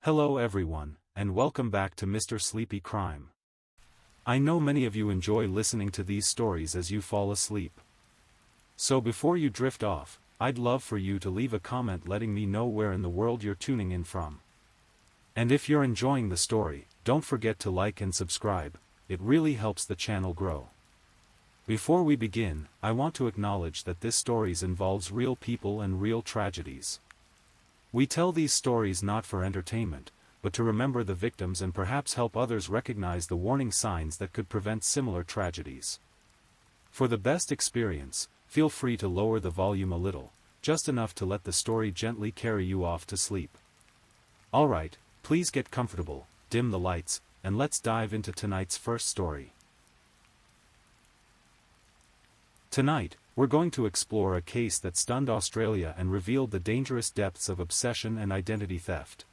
Hello everyone, and welcome back to Mr. Sleepy Crime. I know many of you enjoy listening to these stories as you fall asleep. So before you drift off, I'd love for you to leave a comment letting me know where in the world you're tuning in from. And if you're enjoying the story, don't forget to like and subscribe, it really helps the channel grow. Before we begin, I want to acknowledge that this story involves real people and real tragedies. We tell these stories not for entertainment, but to remember the victims and perhaps help others recognize the warning signs that could prevent similar tragedies. For the best experience, feel free to lower the volume a little, just enough to let the story gently carry you off to sleep. Alright, please get comfortable, dim the lights, and let's dive into tonight's first story. Tonight, we're going to explore a case that stunned Australia and revealed the dangerous depths of obsession and identity theft.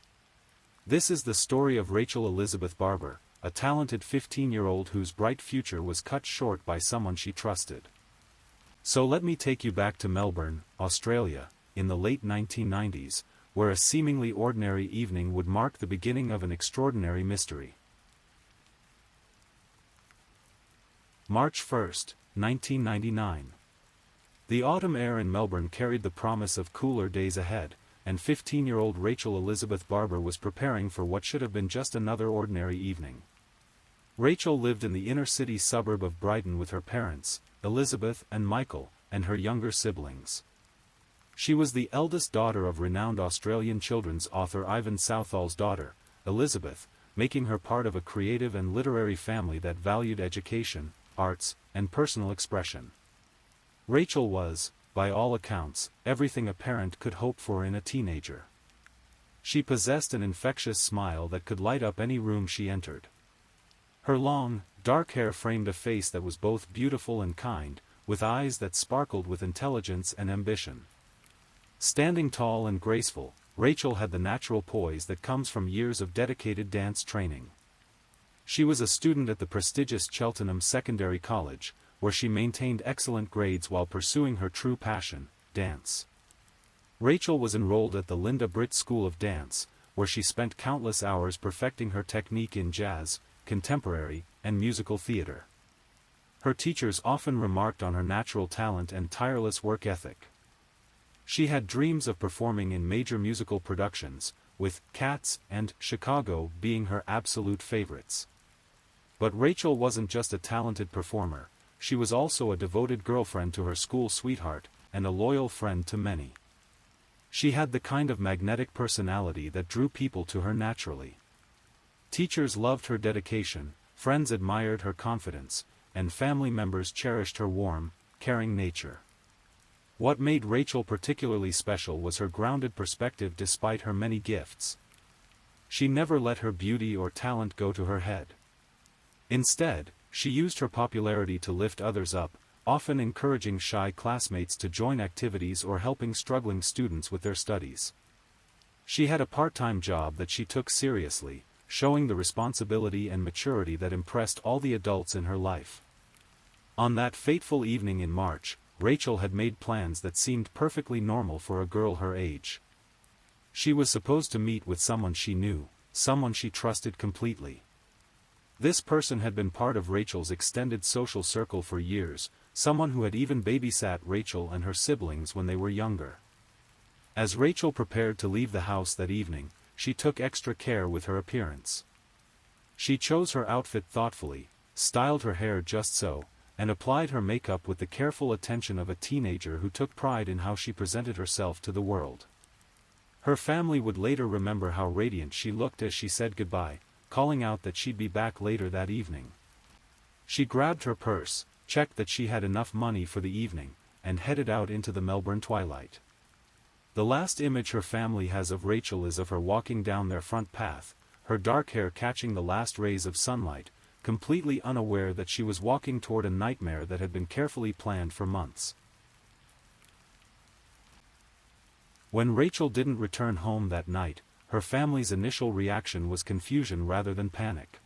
This is the story of Rachel Elizabeth Barber, a talented 15-year-old whose bright future was cut short by someone she trusted. So let me take you back to Melbourne, Australia, in the late 1990s, where a seemingly ordinary evening would mark the beginning of an extraordinary mystery. March 1, 1999. The autumn air in Melbourne carried the promise of cooler days ahead, and 15-year-old Rachel Elizabeth Barber was preparing for what should have been just another ordinary evening. Rachel lived in the inner-city suburb of Brighton with her parents, Elizabeth and Michael, and her younger siblings. She was the eldest daughter of renowned Australian children's author Ivan Southall's daughter, Elizabeth, making her part of a creative and literary family that valued education, arts, and personal expression. Rachel was, by all accounts, everything a parent could hope for in a teenager. She possessed an infectious smile that could light up any room she entered. Her long, dark hair framed a face that was both beautiful and kind, with eyes that sparkled with intelligence and ambition. Standing tall and graceful, Rachel had the natural poise that comes from years of dedicated dance training. She was a student at the prestigious Cheltenham Secondary College, where she maintained excellent grades while pursuing her true passion, dance. Rachel was enrolled at the Linda Britt School of Dance, where she spent countless hours perfecting her technique in jazz, contemporary, and musical theater. Her teachers often remarked on her natural talent and tireless work ethic. She had dreams of performing in major musical productions, with Cats and Chicago being her absolute favorites. But Rachel wasn't just a talented performer. She was also a devoted girlfriend to her school sweetheart, and a loyal friend to many. She had the kind of magnetic personality that drew people to her naturally. Teachers loved her dedication, friends admired her confidence, and family members cherished her warm, caring nature. What made Rachel particularly special was her grounded perspective despite her many gifts. She never let her beauty or talent go to her head. Instead, she used her popularity to lift others up, often encouraging shy classmates to join activities or helping struggling students with their studies. She had a part-time job that she took seriously, showing the responsibility and maturity that impressed all the adults in her life. On that fateful evening in March, Rachel had made plans that seemed perfectly normal for a girl her age. She was supposed to meet with someone she knew, someone she trusted completely. This person had been part of Rachel's extended social circle for years, someone who had even babysat Rachel and her siblings when they were younger. As Rachel prepared to leave the house that evening, she took extra care with her appearance. She chose her outfit thoughtfully, styled her hair just so, and applied her makeup with the careful attention of a teenager who took pride in how she presented herself to the world. Her family would later remember how radiant she looked as she said goodbye, calling out that she'd be back later that evening. She grabbed her purse, checked that she had enough money for the evening, and headed out into the Melbourne twilight. The last image her family has of Rachel is of her walking down their front path, her dark hair catching the last rays of sunlight, completely unaware that she was walking toward a nightmare that had been carefully planned for months. When Rachel didn't return home that night, her family's initial reaction was confusion rather than panic.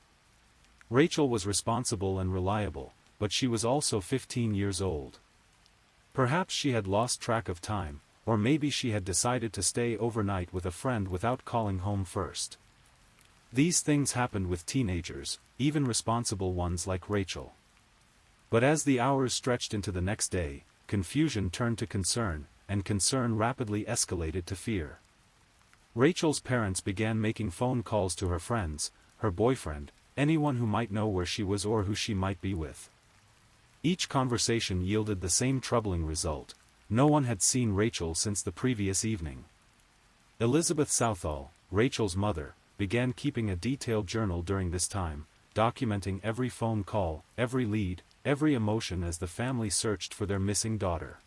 Rachel was responsible and reliable, but she was also 15 years old. Perhaps she had lost track of time, or maybe she had decided to stay overnight with a friend without calling home first. These things happened with teenagers, even responsible ones like Rachel. But as the hours stretched into the next day, confusion turned to concern, and concern rapidly escalated to fear. Rachel's parents began making phone calls to her friends, her boyfriend, anyone who might know where she was or who she might be with. Each conversation yielded the same troubling result: no one had seen Rachel since the previous evening. Elizabeth Southall, Rachel's mother, began keeping a detailed journal during this time, documenting every phone call, every lead, every emotion as the family searched for their missing daughter.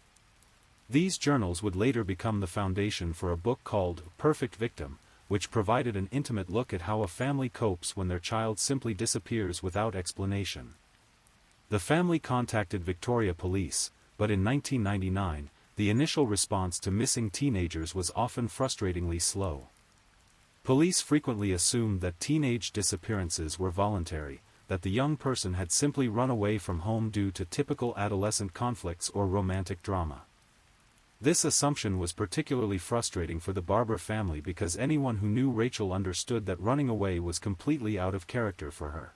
These journals would later become the foundation for a book called Perfect Victim, which provided an intimate look at how a family copes when their child simply disappears without explanation. The family contacted Victoria Police, but in 1999, the initial response to missing teenagers was often frustratingly slow. Police frequently assumed that teenage disappearances were voluntary, that the young person had simply run away from home due to typical adolescent conflicts or romantic drama. This assumption was particularly frustrating for the Barber family because anyone who knew Rachel understood that running away was completely out of character for her.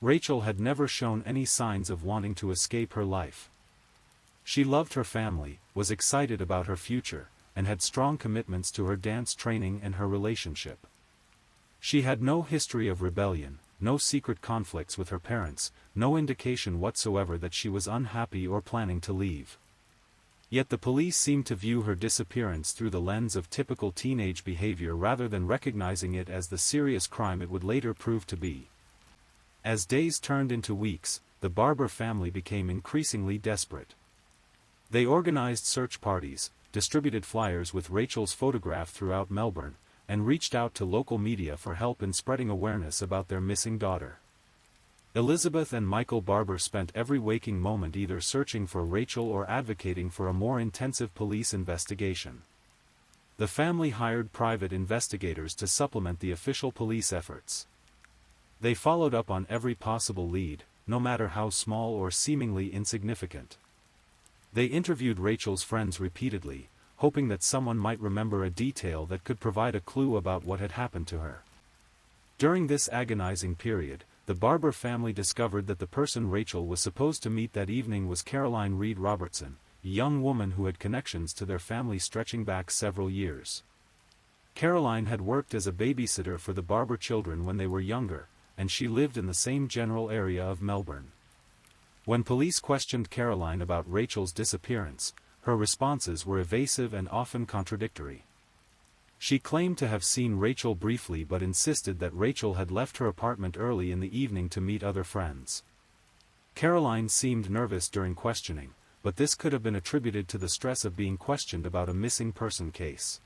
Rachel had never shown any signs of wanting to escape her life. She loved her family, was excited about her future, and had strong commitments to her dance training and her relationship. She had no history of rebellion, no secret conflicts with her parents, no indication whatsoever that she was unhappy or planning to leave. Yet the police seemed to view her disappearance through the lens of typical teenage behavior rather than recognizing it as the serious crime it would later prove to be. As days turned into weeks, the Barber family became increasingly desperate. They organized search parties, distributed flyers with Rachel's photograph throughout Melbourne, and reached out to local media for help in spreading awareness about their missing daughter. Elizabeth and Michael Barber spent every waking moment either searching for Rachel or advocating for a more intensive police investigation. The family hired private investigators to supplement the official police efforts. They followed up on every possible lead, no matter how small or seemingly insignificant. They interviewed Rachel's friends repeatedly, hoping that someone might remember a detail that could provide a clue about what had happened to her. During this agonizing period, the Barber family discovered that the person Rachel was supposed to meet that evening was Caroline Reed Robertson, a young woman who had connections to their family stretching back several years. Caroline had worked as a babysitter for the Barber children when they were younger, and she lived in the same general area of Melbourne. When police questioned Caroline about Rachel's disappearance, her responses were evasive and often contradictory. She claimed to have seen Rachel briefly but insisted that Rachel had left her apartment early in the evening to meet other friends. Caroline seemed nervous during questioning, but this could have been attributed to the stress of being questioned about a missing person case.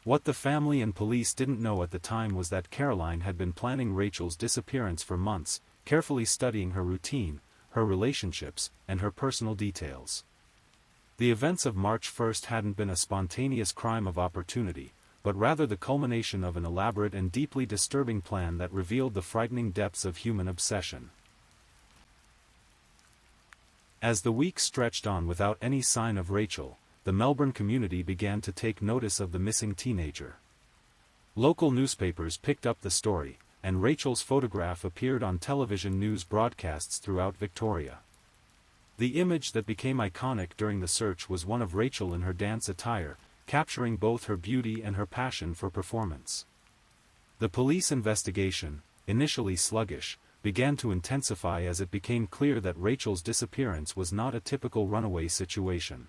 What the family and police didn't know at the time was that Caroline had been planning Rachel's disappearance for months, carefully studying her routine, her relationships, and her personal details. The events of March 1st hadn't been a spontaneous crime of opportunity, but rather the culmination of an elaborate and deeply disturbing plan that revealed the frightening depths of human obsession. As the weeks stretched on without any sign of Rachel, the Melbourne community began to take notice of the missing teenager. Local newspapers picked up the story, and Rachel's photograph appeared on television news broadcasts throughout Victoria. The image that became iconic during the search was one of Rachel in her dance attire, capturing both her beauty and her passion for performance. The police investigation, initially sluggish, began to intensify as it became clear that Rachel's disappearance was not a typical runaway situation.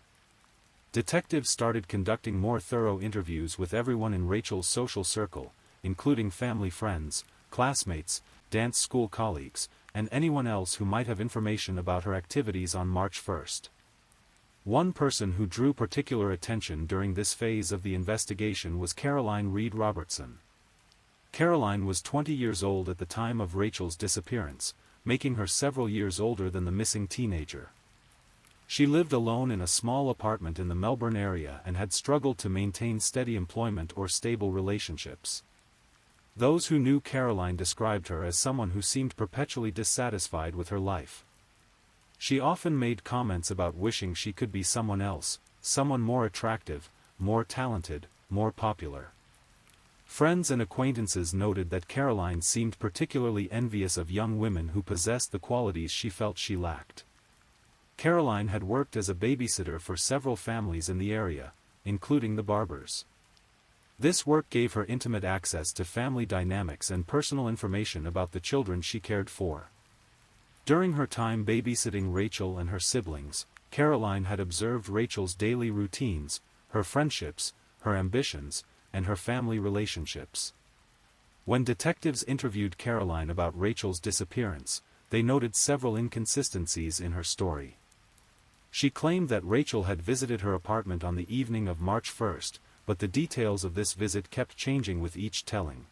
Detectives started conducting more thorough interviews with everyone in Rachel's social circle, including family friends, classmates, dance school colleagues, and anyone else who might have information about her activities on March 1st. One person who drew particular attention during this phase of the investigation was Caroline Reed Robertson. Caroline was 20 years old at the time of Rachel's disappearance, making her several years older than the missing teenager. She lived alone in a small apartment in the Melbourne area and had struggled to maintain steady employment or stable relationships. Those who knew Caroline described her as someone who seemed perpetually dissatisfied with her life. She often made comments about wishing she could be someone else, someone more attractive, more talented, more popular. Friends and acquaintances noted that Caroline seemed particularly envious of young women who possessed the qualities she felt she lacked. Caroline had worked as a babysitter for several families in the area, including the Barbers. This work gave her intimate access to family dynamics and personal information about the children she cared for. During her time babysitting Rachel and her siblings, Caroline had observed Rachel's daily routines, her friendships, her ambitions, and her family relationships. When detectives interviewed Caroline about Rachel's disappearance, they noted several inconsistencies in her story. She claimed that Rachel had visited her apartment on the evening of March 1st, but the details of this visit kept changing with each telling.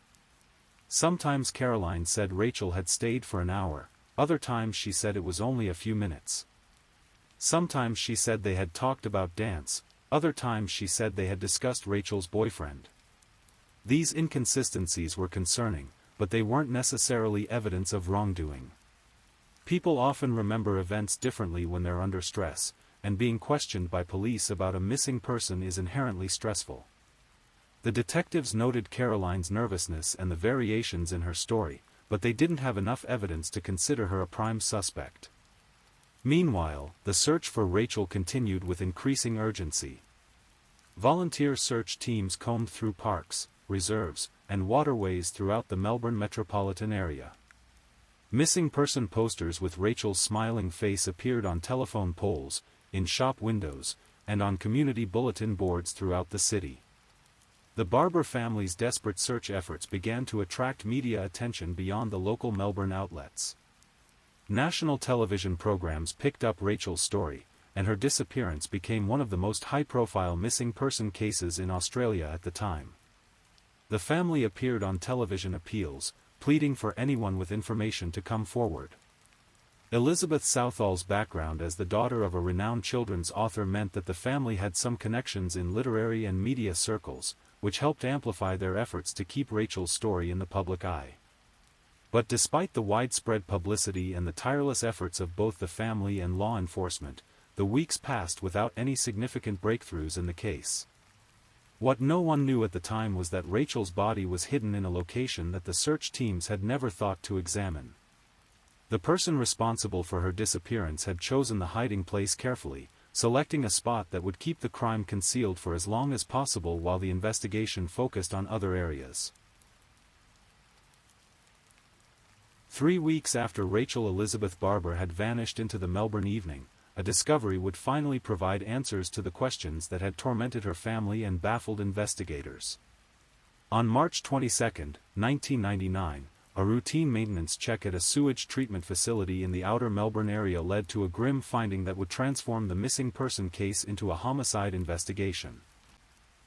Sometimes Caroline said Rachel had stayed for an hour, other times she said it was only a few minutes. Sometimes she said they had talked about dance, other times she said they had discussed Rachel's boyfriend. These inconsistencies were concerning, but they weren't necessarily evidence of wrongdoing. People often remember events differently when they're under stress, and being questioned by police about a missing person is inherently stressful. The detectives noted Caroline's nervousness and the variations in her story, but they didn't have enough evidence to consider her a prime suspect. Meanwhile, the search for Rachel continued with increasing urgency. Volunteer search teams combed through parks, reserves, and waterways throughout the Melbourne metropolitan area. Missing person posters with Rachel's smiling face appeared on telephone poles, in shop windows, and on community bulletin boards throughout the city. The Barber family's desperate search efforts began to attract media attention beyond the local Melbourne outlets. National television programs picked up Rachel's story, and her disappearance became one of the most high-profile missing person cases in Australia at the time. The family appeared on television appeals, pleading for anyone with information to come forward. Elizabeth Southall's background as the daughter of a renowned children's author meant that the family had some connections in literary and media circles, which helped amplify their efforts to keep Rachel's story in the public eye. But despite the widespread publicity and the tireless efforts of both the family and law enforcement, the weeks passed without any significant breakthroughs in the case. What no one knew at the time was that Rachel's body was hidden in a location that the search teams had never thought to examine. The person responsible for her disappearance had chosen the hiding place carefully, selecting a spot that would keep the crime concealed for as long as possible while the investigation focused on other areas. 3 weeks after Rachel Elizabeth Barber had vanished into the Melbourne evening, a discovery would finally provide answers to the questions that had tormented her family and baffled investigators. On March 22, 1999, a routine maintenance check at a sewage treatment facility in the outer Melbourne area led to a grim finding that would transform the missing person case into a homicide investigation.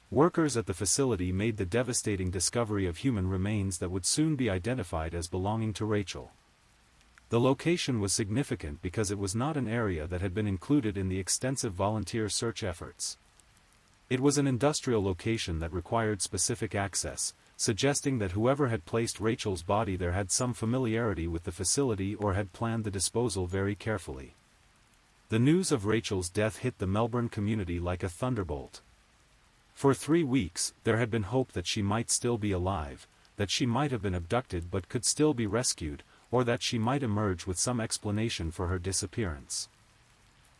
Workers at the facility made the devastating discovery of human remains that would soon be identified as belonging to Rachel. The location was significant because it was not an area that had been included in the extensive volunteer search efforts. It was an industrial location that required specific access, suggesting that whoever had placed Rachel's body there had some familiarity with the facility or had planned the disposal very carefully. The news of Rachel's death hit the Melbourne community like a thunderbolt. For 3 weeks, there had been hope that she might still be alive, that she might have been abducted but could still be rescued, or that she might emerge with some explanation for her disappearance.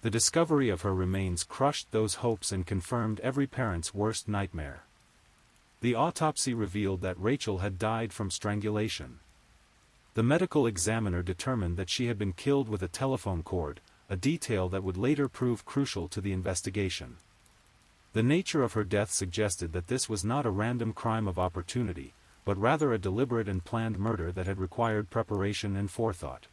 The discovery of her remains crushed those hopes and confirmed every parent's worst nightmare. The autopsy revealed that Rachel had died from strangulation. The medical examiner determined that she had been killed with a telephone cord, a detail that would later prove crucial to the investigation. The nature of her death suggested that this was not a random crime of opportunity, but rather a deliberate and planned murder that had required preparation and forethought.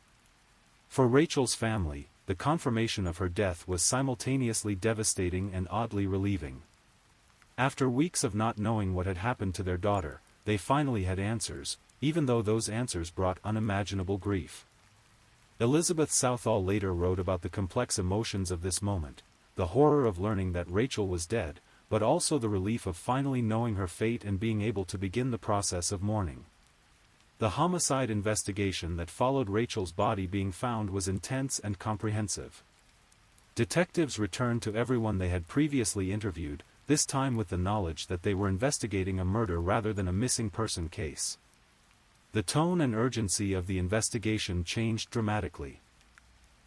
For Rachel's family, the confirmation of her death was simultaneously devastating and oddly relieving. After weeks of not knowing what had happened to their daughter, they finally had answers, even though those answers brought unimaginable grief. Elizabeth Southall later wrote about the complex emotions of this moment, the horror of learning that Rachel was dead, but also the relief of finally knowing her fate and being able to begin the process of mourning. The homicide investigation that followed Rachel's body being found was intense and comprehensive. Detectives returned to everyone they had previously interviewed, this time with the knowledge that they were investigating a murder rather than a missing person case. The tone and urgency of the investigation changed dramatically.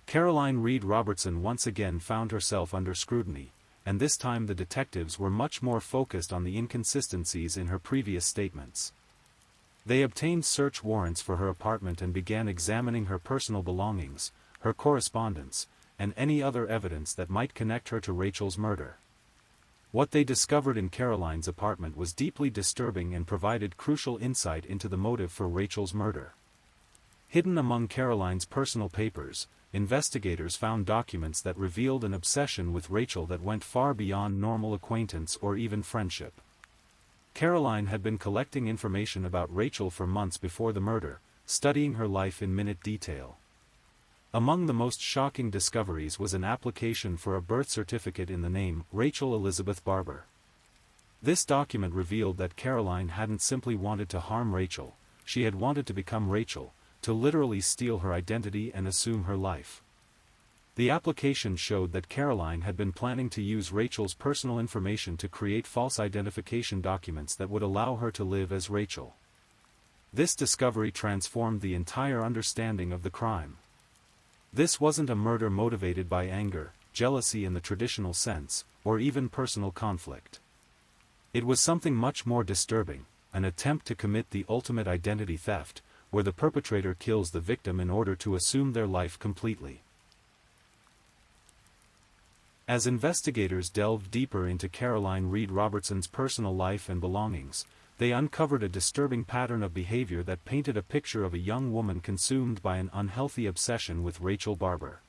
Caroline Reed Robertson once again found herself under scrutiny, and this time the detectives were much more focused on the inconsistencies in her previous statements. They obtained search warrants for her apartment and began examining her personal belongings, her correspondence, and any other evidence that might connect her to Rachel's murder. What they discovered in Caroline's apartment was deeply disturbing and provided crucial insight into the motive for Rachel's murder. Hidden among Caroline's personal papers, investigators found documents that revealed an obsession with Rachel that went far beyond normal acquaintance or even friendship. Caroline had been collecting information about Rachel for months before the murder, studying her life in minute detail. Among the most shocking discoveries was an application for a birth certificate in the name Rachel Elizabeth Barber. This document revealed that Caroline hadn't simply wanted to harm Rachel, she had wanted to become Rachel, to literally steal her identity and assume her life. The application showed that Caroline had been planning to use Rachel's personal information to create false identification documents that would allow her to live as Rachel. This discovery transformed the entire understanding of the crime. This wasn't a murder motivated by anger, jealousy in the traditional sense, or even personal conflict. It was something much more disturbing, an attempt to commit the ultimate identity theft, where the perpetrator kills the victim in order to assume their life completely. As investigators delved deeper into Caroline Reed Robertson's personal life and belongings, they uncovered a disturbing pattern of behavior that painted a picture of a young woman consumed by an unhealthy obsession with Rachel Barber.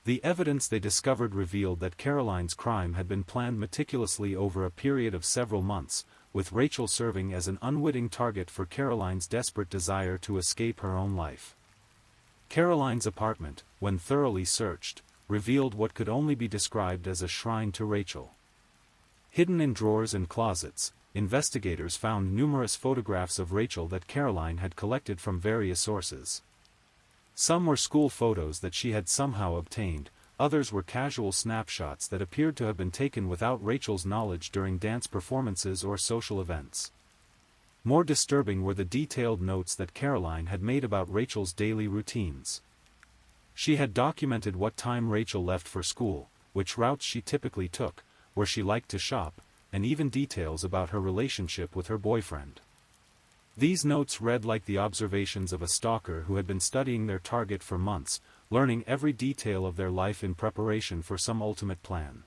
The evidence they discovered revealed that Caroline's crime had been planned meticulously over a period of several months, with Rachel serving as an unwitting target for Caroline's desperate desire to escape her own life. Caroline's apartment, when thoroughly searched, revealed what could only be described as a shrine to Rachel. Hidden in drawers and closets, investigators found numerous photographs of Rachel that Caroline had collected from various sources. Some were school photos that she had somehow obtained, others were casual snapshots that appeared to have been taken without Rachel's knowledge during dance performances or social events. More disturbing were the detailed notes that Caroline had made about Rachel's daily routines. She had documented what time Rachel left for school, which routes she typically took, where she liked to shop, and even details about her relationship with her boyfriend. These notes read like the observations of a stalker who had been studying their target for months, learning every detail of their life in preparation for some ultimate plan.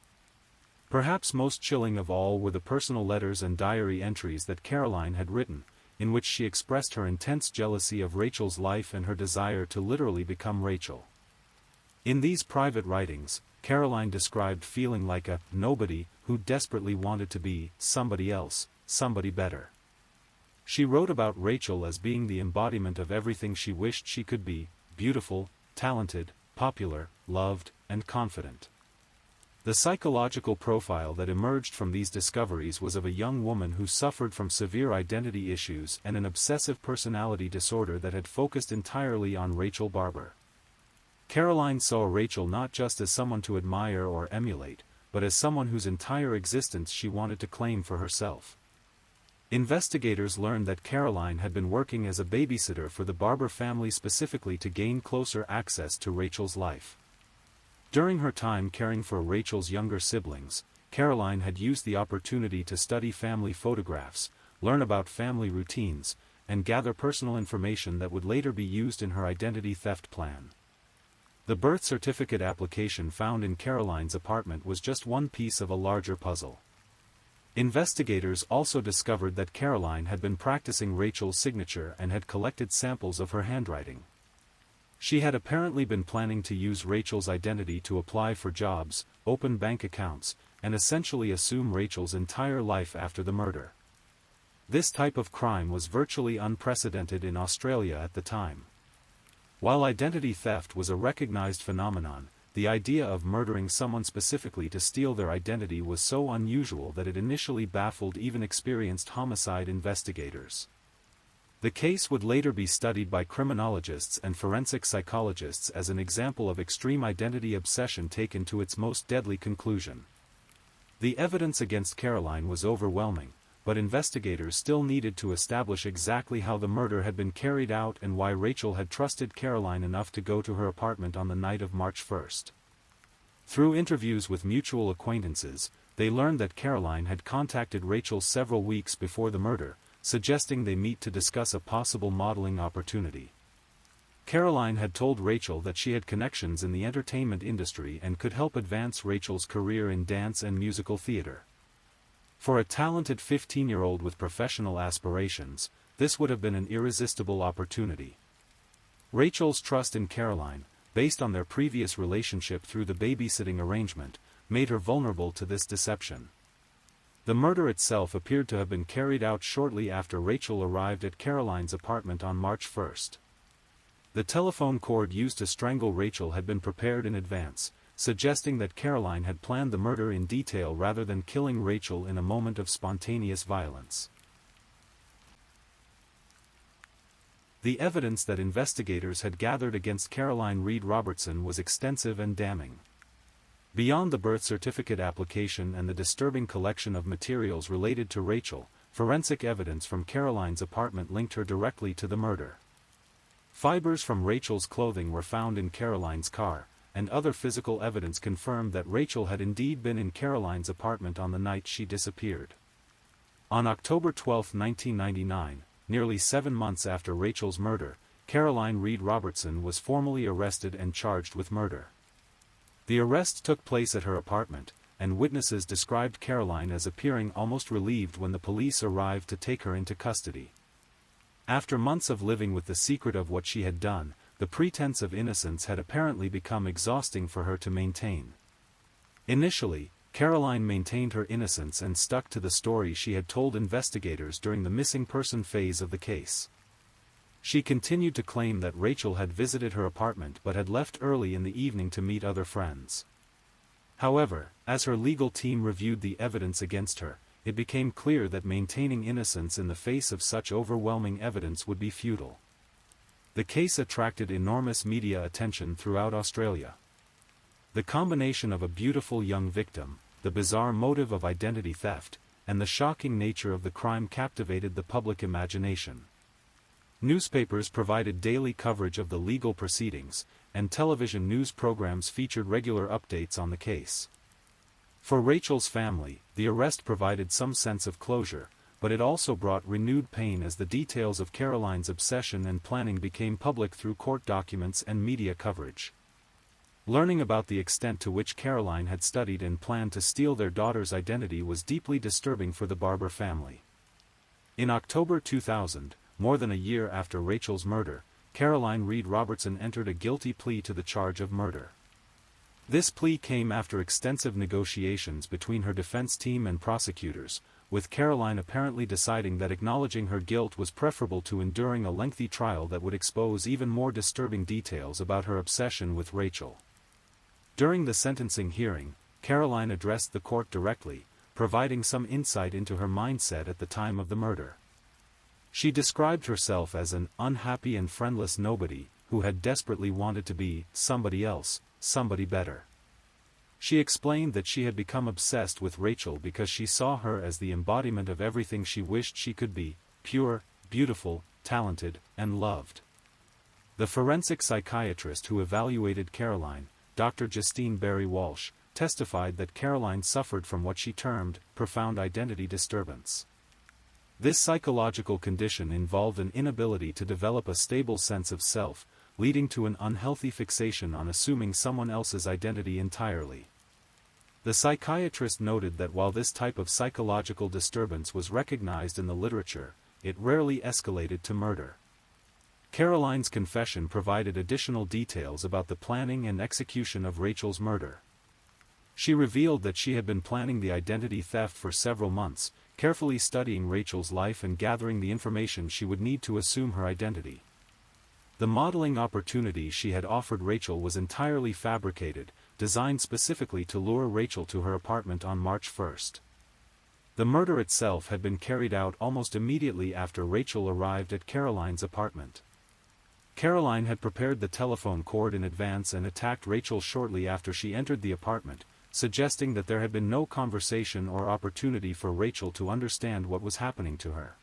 Perhaps most chilling of all were the personal letters and diary entries that Caroline had written, in which she expressed her intense jealousy of Rachel's life and her desire to literally become Rachel. In these private writings, Caroline described feeling like a nobody who desperately wanted to be somebody else, somebody better. She wrote about Rachel as being the embodiment of everything she wished she could be: beautiful, talented, popular, loved, and confident. The psychological profile that emerged from these discoveries was of a young woman who suffered from severe identity issues and an obsessive personality disorder that had focused entirely on Rachel Barber. Caroline saw Rachel not just as someone to admire or emulate, but as someone whose entire existence she wanted to claim for herself. Investigators learned that Caroline had been working as a babysitter for the Barber family specifically to gain closer access to Rachel's life. During her time caring for Rachel's younger siblings, Caroline had used the opportunity to study family photographs, learn about family routines, and gather personal information that would later be used in her identity theft plan. The birth certificate application found in Caroline's apartment was just one piece of a larger puzzle. Investigators also discovered that Caroline had been practicing Rachel's signature and had collected samples of her handwriting. She had apparently been planning to use Rachel's identity to apply for jobs, open bank accounts, and essentially assume Rachel's entire life after the murder. This type of crime was virtually unprecedented in Australia at the time. While identity theft was a recognized phenomenon, the idea of murdering someone specifically to steal their identity was so unusual that it initially baffled even experienced homicide investigators. The case would later be studied by criminologists and forensic psychologists as an example of extreme identity obsession taken to its most deadly conclusion. The evidence against Caroline was overwhelming, but investigators still needed to establish exactly how the murder had been carried out and why Rachel had trusted Caroline enough to go to her apartment on the night of March 1st. Through interviews with mutual acquaintances, they learned that Caroline had contacted Rachel several weeks before the murder, suggesting they meet to discuss a possible modeling opportunity. Caroline had told Rachel that she had connections in the entertainment industry and could help advance Rachel's career in dance and musical theater. For a talented 15-year-old with professional aspirations, this would have been an irresistible opportunity. Rachel's trust in Caroline, based on their previous relationship through the babysitting arrangement, made her vulnerable to this deception. The murder itself appeared to have been carried out shortly after Rachel arrived at Caroline's apartment on March 1st. The telephone cord used to strangle Rachel had been prepared in advance, suggesting that Caroline had planned the murder in detail rather than killing Rachel in a moment of spontaneous violence. The evidence that investigators had gathered against Caroline Reed Robertson was extensive and damning. Beyond the birth certificate application and the disturbing collection of materials related to Rachel, forensic evidence from Caroline's apartment linked her directly to the murder. Fibers from Rachel's clothing were found in Caroline's car, and other physical evidence confirmed that Rachel had indeed been in Caroline's apartment on the night she disappeared. On October 12, 1999, nearly 7 months after Rachel's murder, Caroline Reed Robertson was formally arrested and charged with murder. The arrest took place at her apartment, and witnesses described Caroline as appearing almost relieved when the police arrived to take her into custody. After months of living with the secret of what she had done, the pretense of innocence had apparently become exhausting for her to maintain. Initially, Caroline maintained her innocence and stuck to the story she had told investigators during the missing person phase of the case. She continued to claim that Rachel had visited her apartment but had left early in the evening to meet other friends. However, as her legal team reviewed the evidence against her, it became clear that maintaining innocence in the face of such overwhelming evidence would be futile. The case attracted enormous media attention throughout Australia. The combination of a beautiful young victim, the bizarre motive of identity theft, and the shocking nature of the crime captivated the public imagination. Newspapers provided daily coverage of the legal proceedings, and television news programs featured regular updates on the case. For Rachel's family, the arrest provided some sense of closure, but it also brought renewed pain as the details of Caroline's obsession and planning became public through court documents and media coverage. Learning about the extent to which Caroline had studied and planned to steal their daughter's identity was deeply disturbing for the Barber family. In October 2000, more than a year after Rachel's murder, Caroline Reed Robertson entered a guilty plea to the charge of murder. This plea came after extensive negotiations between her defense team and prosecutors, with Caroline apparently deciding that acknowledging her guilt was preferable to enduring a lengthy trial that would expose even more disturbing details about her obsession with Rachel. During the sentencing hearing, Caroline addressed the court directly, providing some insight into her mindset at the time of the murder. She described herself as an unhappy and friendless nobody, who had desperately wanted to be somebody else, somebody better. She explained that she had become obsessed with Rachel because she saw her as the embodiment of everything she wished she could be: pure, beautiful, talented, and loved. The forensic psychiatrist who evaluated Caroline, Dr. Justine Barry Walsh, testified that Caroline suffered from what she termed profound identity disturbance. This psychological condition involved an inability to develop a stable sense of self, leading to an unhealthy fixation on assuming someone else's identity entirely. The psychiatrist noted that while this type of psychological disturbance was recognized in the literature, it rarely escalated to murder. Caroline's confession provided additional details about the planning and execution of Rachel's murder. She revealed that she had been planning the identity theft for several months, carefully studying Rachel's life and gathering the information she would need to assume her identity. The modeling opportunity she had offered Rachel was entirely fabricated, designed specifically to lure Rachel to her apartment on March 1st. The murder itself had been carried out almost immediately after Rachel arrived at Caroline's apartment. Caroline had prepared the telephone cord in advance and attacked Rachel shortly after she entered the apartment, suggesting that there had been no conversation or opportunity for Rachel to understand what was happening to her.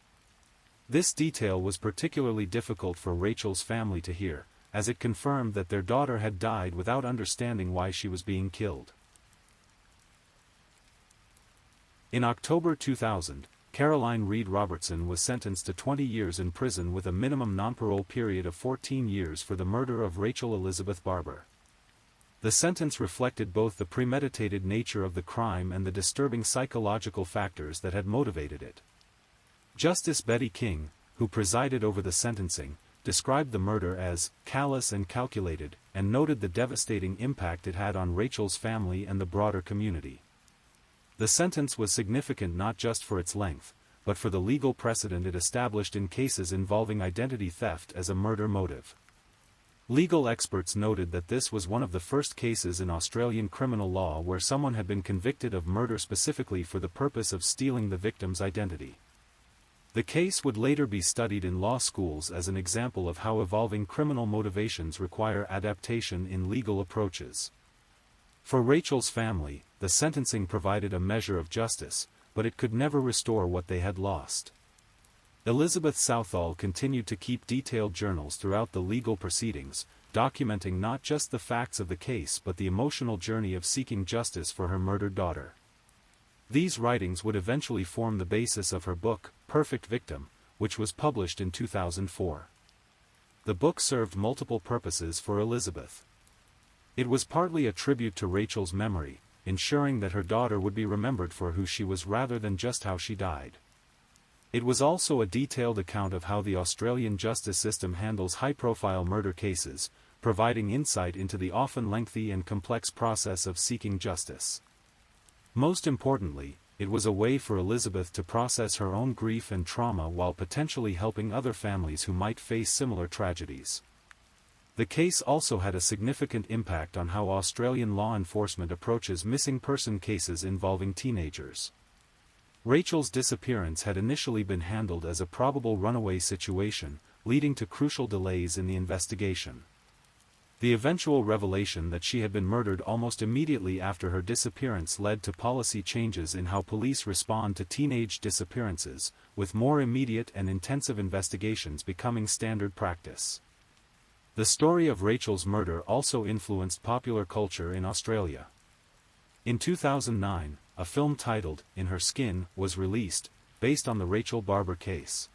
This detail was particularly difficult for Rachel's family to hear, as it confirmed that their daughter had died without understanding why she was being killed. In October 2000, Caroline Reed Robertson was sentenced to 20 years in prison with a minimum non-parole period of 14 years for the murder of Rachel Elizabeth Barber. The sentence reflected both the premeditated nature of the crime and the disturbing psychological factors that had motivated it. Justice Betty King, who presided over the sentencing, described the murder as callous and calculated, and noted the devastating impact it had on Rachel's family and the broader community. The sentence was significant not just for its length, but for the legal precedent it established in cases involving identity theft as a murder motive. Legal experts noted that this was one of the first cases in Australian criminal law where someone had been convicted of murder specifically for the purpose of stealing the victim's identity. The case would later be studied in law schools as an example of how evolving criminal motivations require adaptation in legal approaches. For Rachel's family, the sentencing provided a measure of justice, but it could never restore what they had lost. Elizabeth Southall continued to keep detailed journals throughout the legal proceedings, documenting not just the facts of the case but the emotional journey of seeking justice for her murdered daughter. These writings would eventually form the basis of her book, Perfect Victim, which was published in 2004. The book served multiple purposes for Elizabeth. It was partly a tribute to Rachel's memory, ensuring that her daughter would be remembered for who she was rather than just how she died. It was also a detailed account of how the Australian justice system handles high-profile murder cases, providing insight into the often lengthy and complex process of seeking justice. Most importantly, it was a way for Elizabeth to process her own grief and trauma while potentially helping other families who might face similar tragedies. The case also had a significant impact on how Australian law enforcement approaches missing person cases involving teenagers. Rachel's disappearance had initially been handled as a probable runaway situation, leading to crucial delays in the investigation. The eventual revelation that she had been murdered almost immediately after her disappearance led to policy changes in how police respond to teenage disappearances, with more immediate and intensive investigations becoming standard practice. The story of Rachel's murder also influenced popular culture in Australia. In 2009, a film titled In Her Skin was released, based on the Rachel Barber case.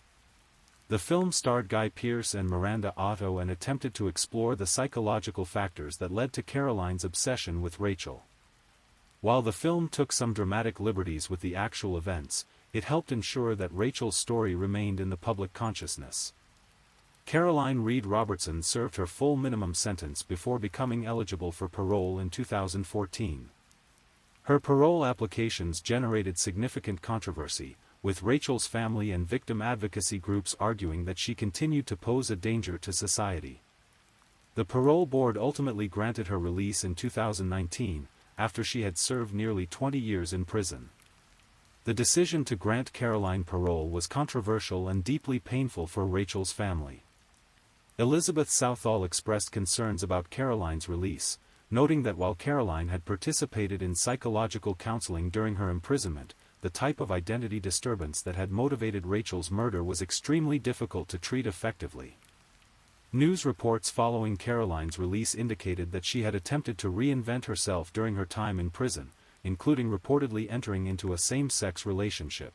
The film starred Guy Pearce and Miranda Otto and attempted to explore the psychological factors that led to Caroline's obsession with Rachel. While the film took some dramatic liberties with the actual events, it helped ensure that Rachel's story remained in the public consciousness. Caroline Reed Robertson served her full minimum sentence before becoming eligible for parole in 2014. Her parole applications generated significant controversy, with Rachel's family and victim advocacy groups arguing that she continued to pose a danger to society. The parole board ultimately granted her release in 2019, after she had served nearly 20 years in prison. The decision to grant Caroline parole was controversial and deeply painful for Rachel's family. Elizabeth Southall expressed concerns about Caroline's release, noting that while Caroline had participated in psychological counseling during her imprisonment, the type of identity disturbance that had motivated Rachel's murder was extremely difficult to treat effectively. News reports following Caroline's release indicated that she had attempted to reinvent herself during her time in prison, including reportedly entering into a same-sex relationship.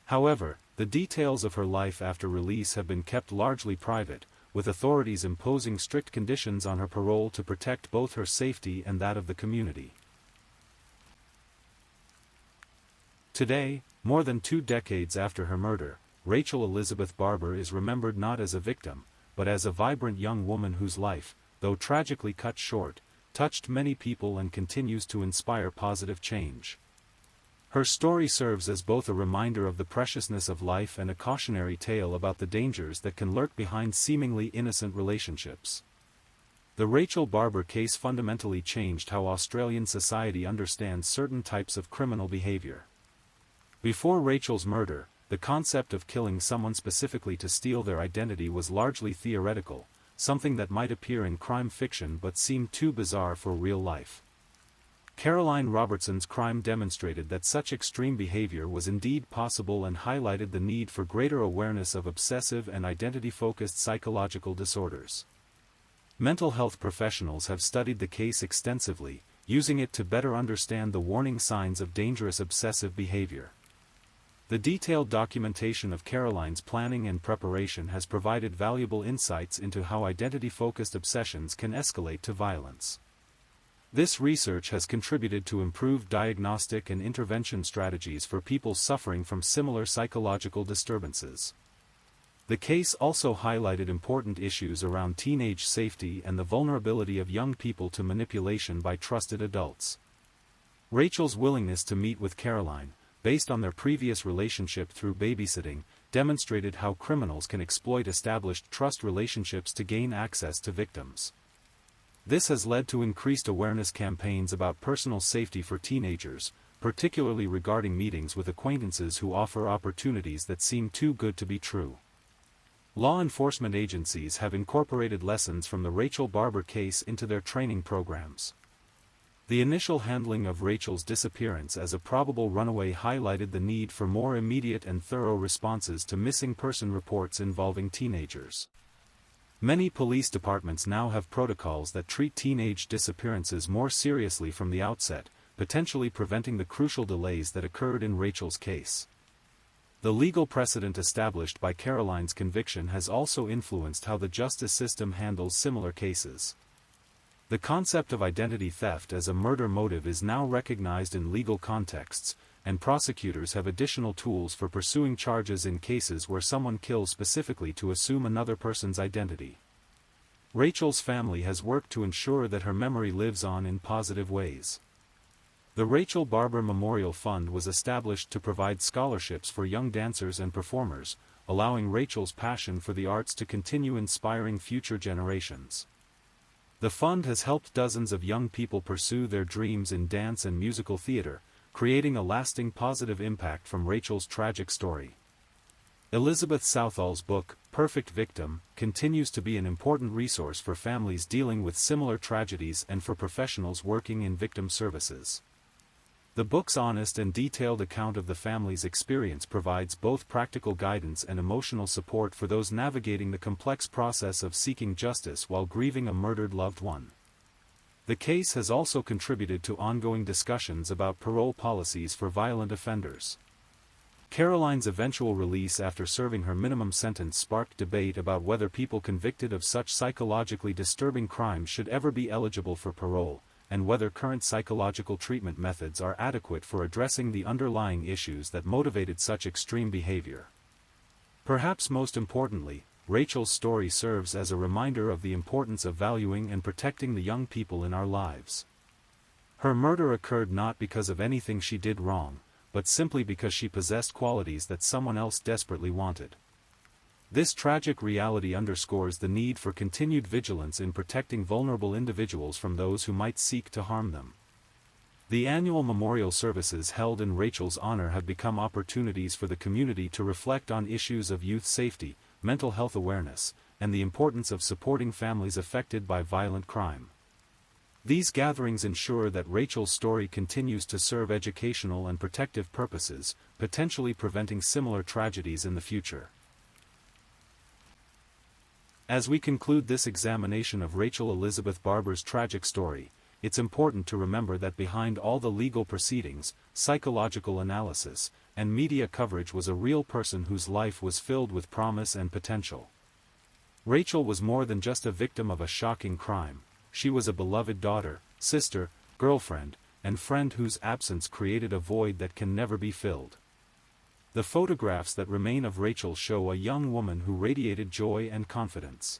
However, the details of her life after release have been kept largely private, with authorities imposing strict conditions on her parole to protect both her safety and that of the community. Today, more than 2 decades after her murder, Rachel Elizabeth Barber is remembered not as a victim, but as a vibrant young woman whose life, though tragically cut short, touched many people and continues to inspire positive change. Her story serves as both a reminder of the preciousness of life and a cautionary tale about the dangers that can lurk behind seemingly innocent relationships. The Rachel Barber case fundamentally changed how Australian society understands certain types of criminal behavior. Before Rachel's murder, the concept of killing someone specifically to steal their identity was largely theoretical, something that might appear in crime fiction but seemed too bizarre for real life. Caroline Robertson's crime demonstrated that such extreme behavior was indeed possible and highlighted the need for greater awareness of obsessive and identity-focused psychological disorders. Mental health professionals have studied the case extensively, using it to better understand the warning signs of dangerous obsessive behavior. The detailed documentation of Caroline's planning and preparation has provided valuable insights into how identity-focused obsessions can escalate to violence. This research has contributed to improved diagnostic and intervention strategies for people suffering from similar psychological disturbances. The case also highlighted important issues around teenage safety and the vulnerability of young people to manipulation by trusted adults. Rachel's willingness to meet with Caroline, based on their previous relationship through babysitting, demonstrated how criminals can exploit established trust relationships to gain access to victims. This has led to increased awareness campaigns about personal safety for teenagers, particularly regarding meetings with acquaintances who offer opportunities that seem too good to be true. Law enforcement agencies have incorporated lessons from the Rachel Barber case into their training programs. The initial handling of Rachel's disappearance as a probable runaway highlighted the need for more immediate and thorough responses to missing person reports involving teenagers. Many police departments now have protocols that treat teenage disappearances more seriously from the outset, potentially preventing the crucial delays that occurred in Rachel's case. The legal precedent established by Caroline's conviction has also influenced how the justice system handles similar cases. The concept of identity theft as a murder motive is now recognized in legal contexts, and prosecutors have additional tools for pursuing charges in cases where someone kills specifically to assume another person's identity. Rachel's family has worked to ensure that her memory lives on in positive ways. The Rachel Barber Memorial Fund was established to provide scholarships for young dancers and performers, allowing Rachel's passion for the arts to continue inspiring future generations. The fund has helped dozens of young people pursue their dreams in dance and musical theater, creating a lasting positive impact from Rachel's tragic story. Elizabeth Southall's book, Perfect Victim, continues to be an important resource for families dealing with similar tragedies and for professionals working in victim services. The book's honest and detailed account of the family's experience provides both practical guidance and emotional support for those navigating the complex process of seeking justice while grieving a murdered loved one. The case has also contributed to ongoing discussions about parole policies for violent offenders. Caroline's eventual release after serving her minimum sentence sparked debate about whether people convicted of such psychologically disturbing crimes should ever be eligible for parole, and whether current psychological treatment methods are adequate for addressing the underlying issues that motivated such extreme behavior. Perhaps most importantly, Rachel's story serves as a reminder of the importance of valuing and protecting the young people in our lives. Her murder occurred not because of anything she did wrong, but simply because she possessed qualities that someone else desperately wanted. This tragic reality underscores the need for continued vigilance in protecting vulnerable individuals from those who might seek to harm them. The annual memorial services held in Rachel's honor have become opportunities for the community to reflect on issues of youth safety, mental health awareness, and the importance of supporting families affected by violent crime. These gatherings ensure that Rachel's story continues to serve educational and protective purposes, potentially preventing similar tragedies in the future. As we conclude this examination of Rachel Elizabeth Barber's tragic story, it's important to remember that behind all the legal proceedings, psychological analysis, and media coverage was a real person whose life was filled with promise and potential. Rachel was more than just a victim of a shocking crime. She was a beloved daughter, sister, girlfriend, and friend whose absence created a void that can never be filled. The photographs that remain of Rachel show a young woman who radiated joy and confidence.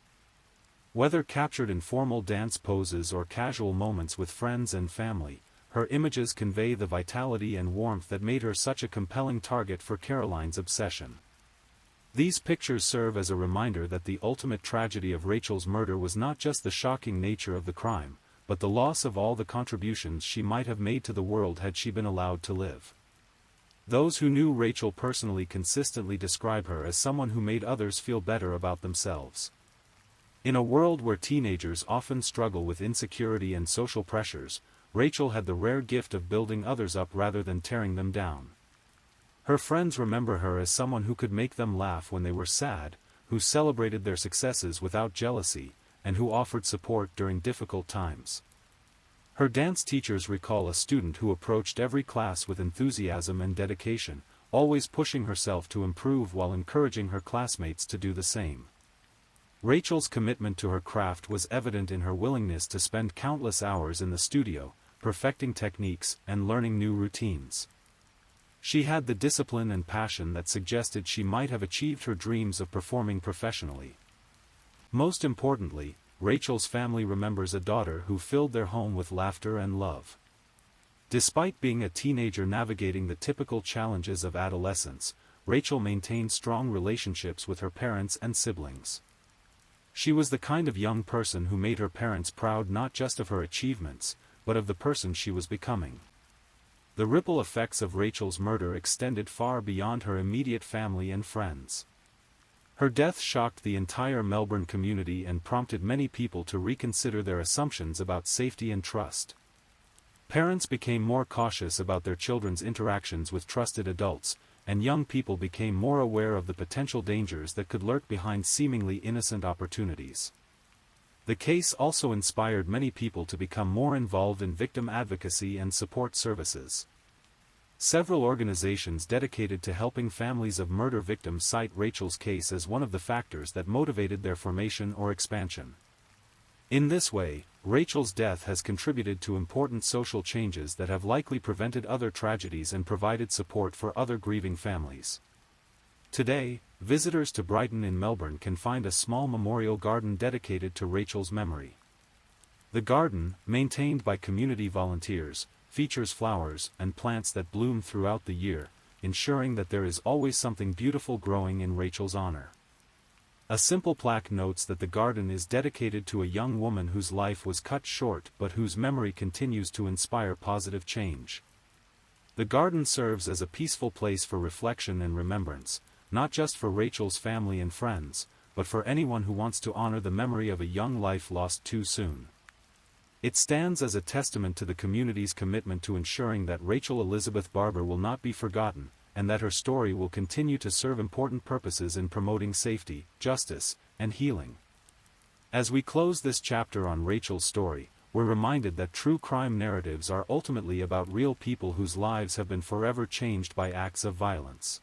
Whether captured in formal dance poses or casual moments with friends and family, her images convey the vitality and warmth that made her such a compelling target for Caroline's obsession. These pictures serve as a reminder that the ultimate tragedy of Rachel's murder was not just the shocking nature of the crime, but the loss of all the contributions she might have made to the world had she been allowed to live. Those who knew Rachel personally consistently describe her as someone who made others feel better about themselves. In a world where teenagers often struggle with insecurity and social pressures, Rachel had the rare gift of building others up rather than tearing them down. Her friends remember her as someone who could make them laugh when they were sad, who celebrated their successes without jealousy, and who offered support during difficult times. Her dance teachers recall a student who approached every class with enthusiasm and dedication, always pushing herself to improve while encouraging her classmates to do the same. Rachel's commitment to her craft was evident in her willingness to spend countless hours in the studio, perfecting techniques and learning new routines. She had the discipline and passion that suggested she might have achieved her dreams of performing professionally. Most importantly, Rachel's family remembers a daughter who filled their home with laughter and love. Despite being a teenager navigating the typical challenges of adolescence, Rachel maintained strong relationships with her parents and siblings. She was the kind of young person who made her parents proud not just of her achievements, but of the person she was becoming. The ripple effects of Rachel's murder extended far beyond her immediate family and friends. Her death shocked the entire Melbourne community and prompted many people to reconsider their assumptions about safety and trust. Parents became more cautious about their children's interactions with trusted adults, and young people became more aware of the potential dangers that could lurk behind seemingly innocent opportunities. The case also inspired many people to become more involved in victim advocacy and support services. Several organizations dedicated to helping families of murder victims cite Rachel's case as one of the factors that motivated their formation or expansion. In this way, Rachel's death has contributed to important social changes that have likely prevented other tragedies and provided support for other grieving families. Today, visitors to Brighton in Melbourne can find a small memorial garden dedicated to Rachel's memory. The garden, maintained by community volunteers, features flowers and plants that bloom throughout the year, ensuring that there is always something beautiful growing in Rachel's honor. A simple plaque notes that the garden is dedicated to a young woman whose life was cut short but whose memory continues to inspire positive change. The garden serves as a peaceful place for reflection and remembrance, not just for Rachel's family and friends, but for anyone who wants to honor the memory of a young life lost too soon. It stands as a testament to the community's commitment to ensuring that Rachel Elizabeth Barber will not be forgotten, and that her story will continue to serve important purposes in promoting safety, justice, and healing. As we close this chapter on Rachel's story, we're reminded that true crime narratives are ultimately about real people whose lives have been forever changed by acts of violence.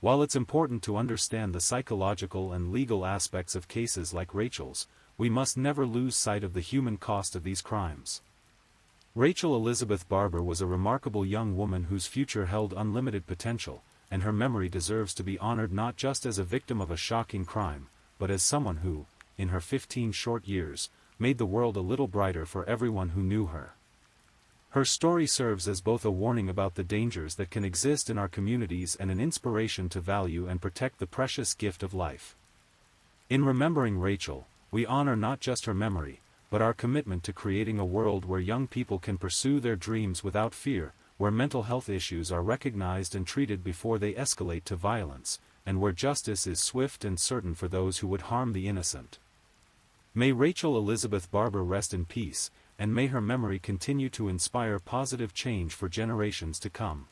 While it's important to understand the psychological and legal aspects of cases like Rachel's, we must never lose sight of the human cost of these crimes. Rachel Elizabeth Barber was a remarkable young woman whose future held unlimited potential, and her memory deserves to be honored not just as a victim of a shocking crime, but as someone who, in her 15 short years, made the world a little brighter for everyone who knew her. Her story serves as both a warning about the dangers that can exist in our communities and an inspiration to value and protect the precious gift of life. In remembering Rachel, we honor not just her memory, but our commitment to creating a world where young people can pursue their dreams without fear, where mental health issues are recognized and treated before they escalate to violence, and where justice is swift and certain for those who would harm the innocent. May Rachel Elizabeth Barber rest in peace, and may her memory continue to inspire positive change for generations to come.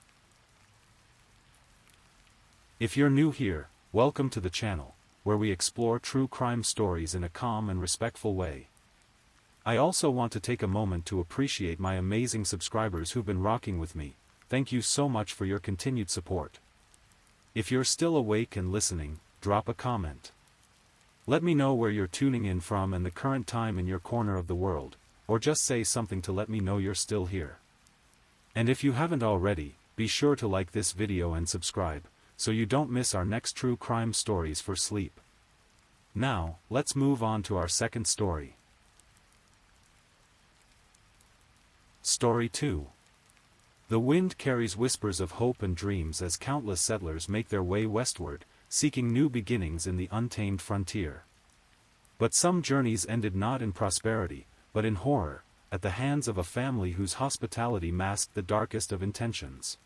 If you're new here, welcome to the channel, where we explore true crime stories in a calm and respectful way. I also want to take a moment to appreciate my amazing subscribers who've been rocking with me. Thank you so much for your continued support. If you're still awake and listening, drop a comment. Let me know where you're tuning in from and the current time in your corner of the world, or just say something to let me know you're still here. And if you haven't already, be sure to like this video and subscribe, so you don't miss our next true crime stories for sleep. Now, let's move on to our second story. Story 2. The wind carries whispers of hope and dreams as countless settlers make their way westward, seeking new beginnings in the untamed frontier. But some journeys ended not in prosperity, but in horror, at the hands of a family whose hospitality masked the darkest of intentions.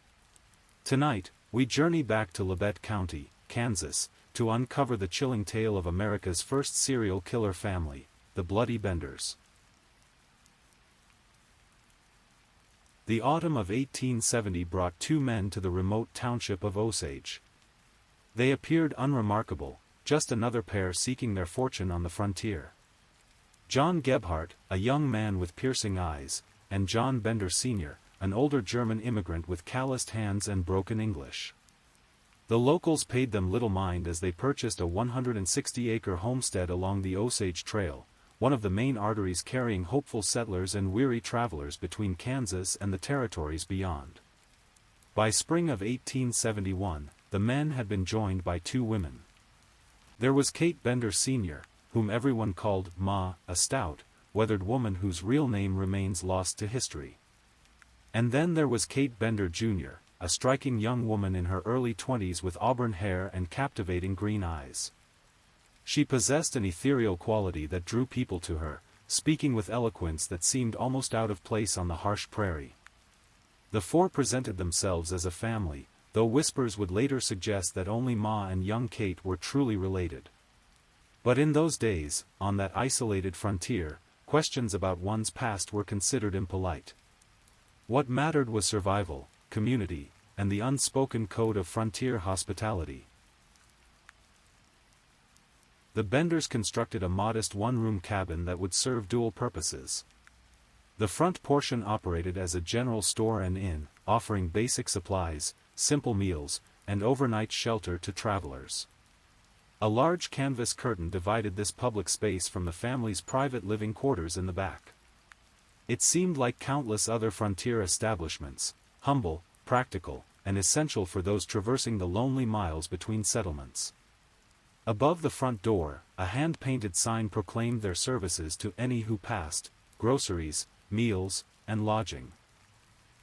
Tonight, we journey back to Labette County, Kansas, to uncover the chilling tale of America's first serial killer family, the Bloody Benders. The autumn of 1870 brought two men to the remote township of Osage. They appeared unremarkable, just another pair seeking their fortune on the frontier. John Gebhardt, a young man with piercing eyes, and John Bender Sr., an older German immigrant with calloused hands and broken English. The locals paid them little mind as they purchased a 160-acre homestead along the Osage Trail, one of the main arteries carrying hopeful settlers and weary travelers between Kansas and the territories beyond. By spring of 1871, the men had been joined by two women. There was Kate Bender Sr., whom everyone called Ma, a stout, weathered woman whose real name remains lost to history. And then there was Kate Bender Jr., a striking young woman in her early 20s with auburn hair and captivating green eyes. She possessed an ethereal quality that drew people to her, speaking with eloquence that seemed almost out of place on the harsh prairie. The four presented themselves as a family, though whispers would later suggest that only Ma and young Kate were truly related. But in those days, on that isolated frontier, questions about one's past were considered impolite. What mattered was survival, community, and the unspoken code of frontier hospitality. The Benders constructed a modest one-room cabin that would serve dual purposes. The front portion operated as a general store and inn, offering basic supplies, simple meals, and overnight shelter to travelers. A large canvas curtain divided this public space from the family's private living quarters in the back. It seemed like countless other frontier establishments, humble, practical, and essential for those traversing the lonely miles between settlements. Above the front door, a hand-painted sign proclaimed their services to any who passed: groceries, meals, and lodging.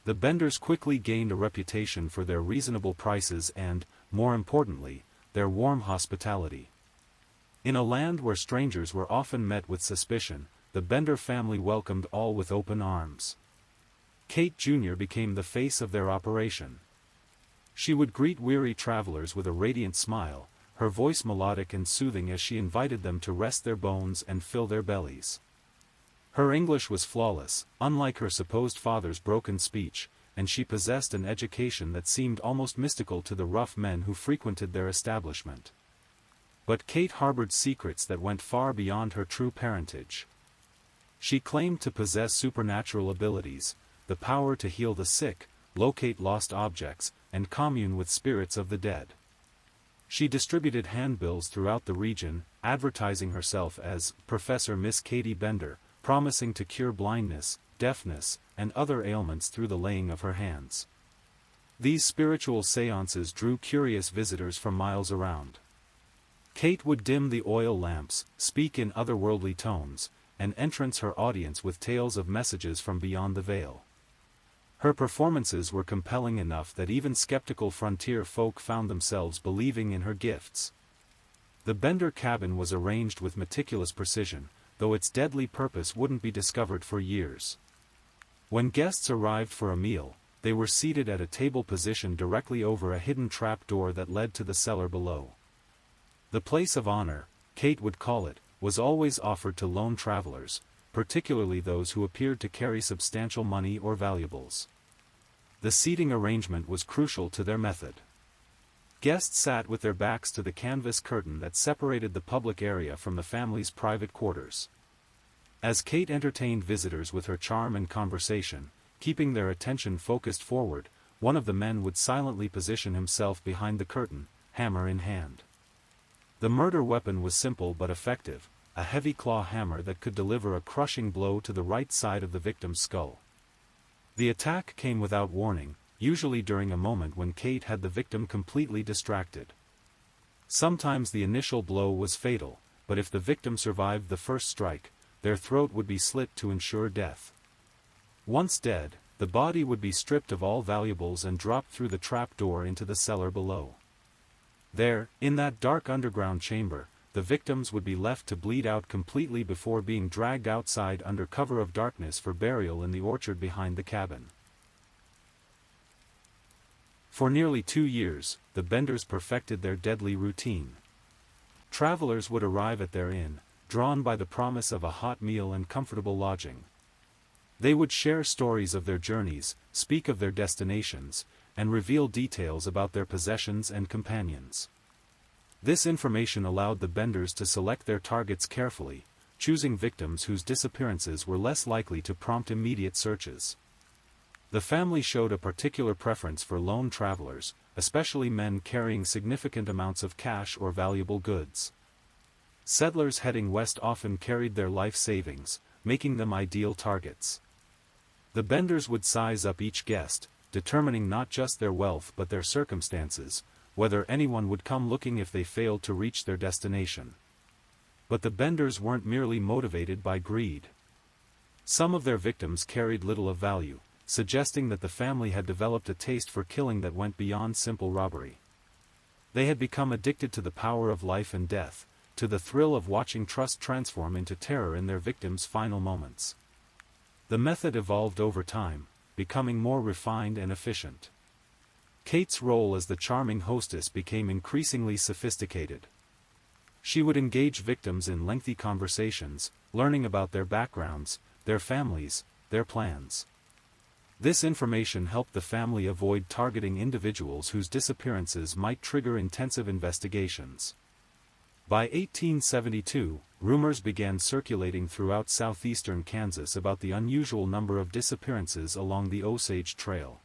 The Benders quickly gained a reputation for their reasonable prices and, more importantly, their warm hospitality. In a land where strangers were often met with suspicion, the Bender family welcomed all with open arms. Kate Jr. became the face of their operation. She would greet weary travelers with a radiant smile, her voice melodic and soothing as she invited them to rest their bones and fill their bellies. Her English was flawless, unlike her supposed father's broken speech, and she possessed an education that seemed almost mystical to the rough men who frequented their establishment. But Kate harbored secrets that went far beyond her true parentage. She claimed to possess supernatural abilities, the power to heal the sick, locate lost objects, and commune with spirits of the dead. She distributed handbills throughout the region, advertising herself as Professor Miss Katie Bender, promising to cure blindness, deafness, and other ailments through the laying of her hands. These spiritual seances drew curious visitors from miles around. Kate would dim the oil lamps, speak in otherworldly tones, and entrance her audience with tales of messages from beyond the veil. Her performances were compelling enough that even skeptical frontier folk found themselves believing in her gifts. The Bender cabin was arranged with meticulous precision, though its deadly purpose wouldn't be discovered for years. When guests arrived for a meal, they were seated at a table positioned directly over a hidden trap door that led to the cellar below. The place of honor, Kate would call it, was always offered to lone travelers, particularly those who appeared to carry substantial money or valuables. The seating arrangement was crucial to their method. Guests sat with their backs to the canvas curtain that separated the public area from the family's private quarters. As Kate entertained visitors with her charm and conversation, keeping their attention focused forward, one of the men would silently position himself behind the curtain, hammer in hand. The murder weapon was simple but effective, a heavy claw hammer that could deliver a crushing blow to the right side of the victim's skull. The attack came without warning, usually during a moment when Kate had the victim completely distracted. Sometimes the initial blow was fatal, but if the victim survived the first strike, their throat would be slit to ensure death. Once dead, the body would be stripped of all valuables and dropped through the trap door into the cellar below. There, in that dark underground chamber, the victims would be left to bleed out completely before being dragged outside under cover of darkness for burial in the orchard behind the cabin. For nearly 2 years, the Benders perfected their deadly routine. Travelers would arrive at their inn, drawn by the promise of a hot meal and comfortable lodging. They would share stories of their journeys, speak of their destinations, and reveal details about their possessions and companions. This information allowed the benders to select their targets carefully, choosing victims whose disappearances were less likely to prompt immediate searches. The family showed a particular preference for lone travelers, especially men carrying significant amounts of cash or valuable goods. Settlers heading west often carried their life savings, making them ideal targets. The benders would size up each guest, determining not just their wealth but their circumstances, whether anyone would come looking if they failed to reach their destination. But the benders weren't merely motivated by greed. Some of their victims carried little of value, suggesting that the family had developed a taste for killing that went beyond simple robbery. They had become addicted to the power of life and death, to the thrill of watching trust transform into terror in their victims' final moments. The method evolved over time, becoming more refined and efficient. Kate's role as the charming hostess became increasingly sophisticated. She would engage victims in lengthy conversations, learning about their backgrounds, their families, their plans. This information helped the family avoid targeting individuals whose disappearances might trigger intensive investigations. By 1872, rumors began circulating throughout southeastern Kansas about the unusual number of disappearances along the Osage Trail.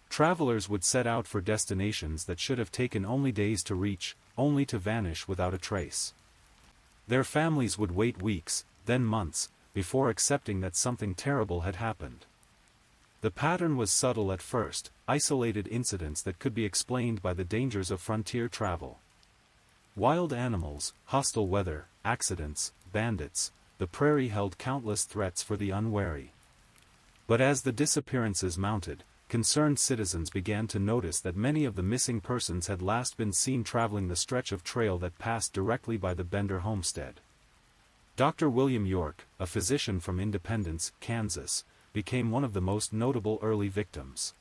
Travelers would set out for destinations that should have taken only days to reach, only to vanish without a trace. Their families would wait weeks, then months, before accepting that something terrible had happened. The pattern was subtle at first, isolated incidents that could be explained by the dangers of frontier travel. Wild animals, hostile weather, accidents, bandits, the prairie held countless threats for the unwary. But as the disappearances mounted, concerned citizens began to notice that many of the missing persons had last been seen traveling the stretch of trail that passed directly by the Bender homestead. Dr. William York, a physician from Independence, Kansas, became one of the most notable early victims.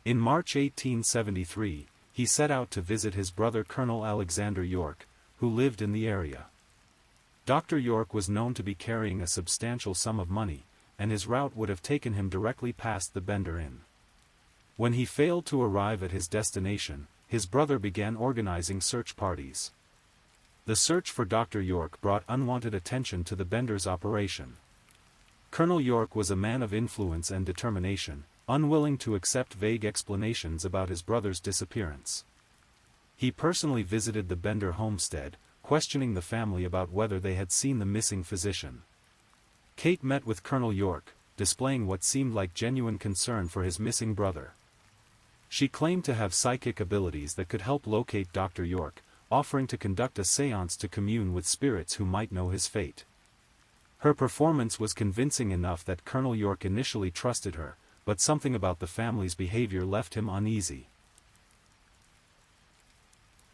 In March 1873, he set out to visit his brother Colonel Alexander York, who lived in the area. Dr. York was known to be carrying a substantial sum of money, and his route would have taken him directly past the Bender Inn. When he failed to arrive at his destination, his brother began organizing search parties. The search for Dr. York brought unwanted attention to the Bender's operation. Colonel York was a man of influence and determination, unwilling to accept vague explanations about his brother's disappearance. He personally visited the Bender homestead, questioning the family about whether they had seen the missing physician. Kate met with Colonel York, displaying what seemed like genuine concern for his missing brother. She claimed to have psychic abilities that could help locate Dr. York, offering to conduct a séance to commune with spirits who might know his fate. Her performance was convincing enough that Colonel York initially trusted her, but something about the family's behavior left him uneasy.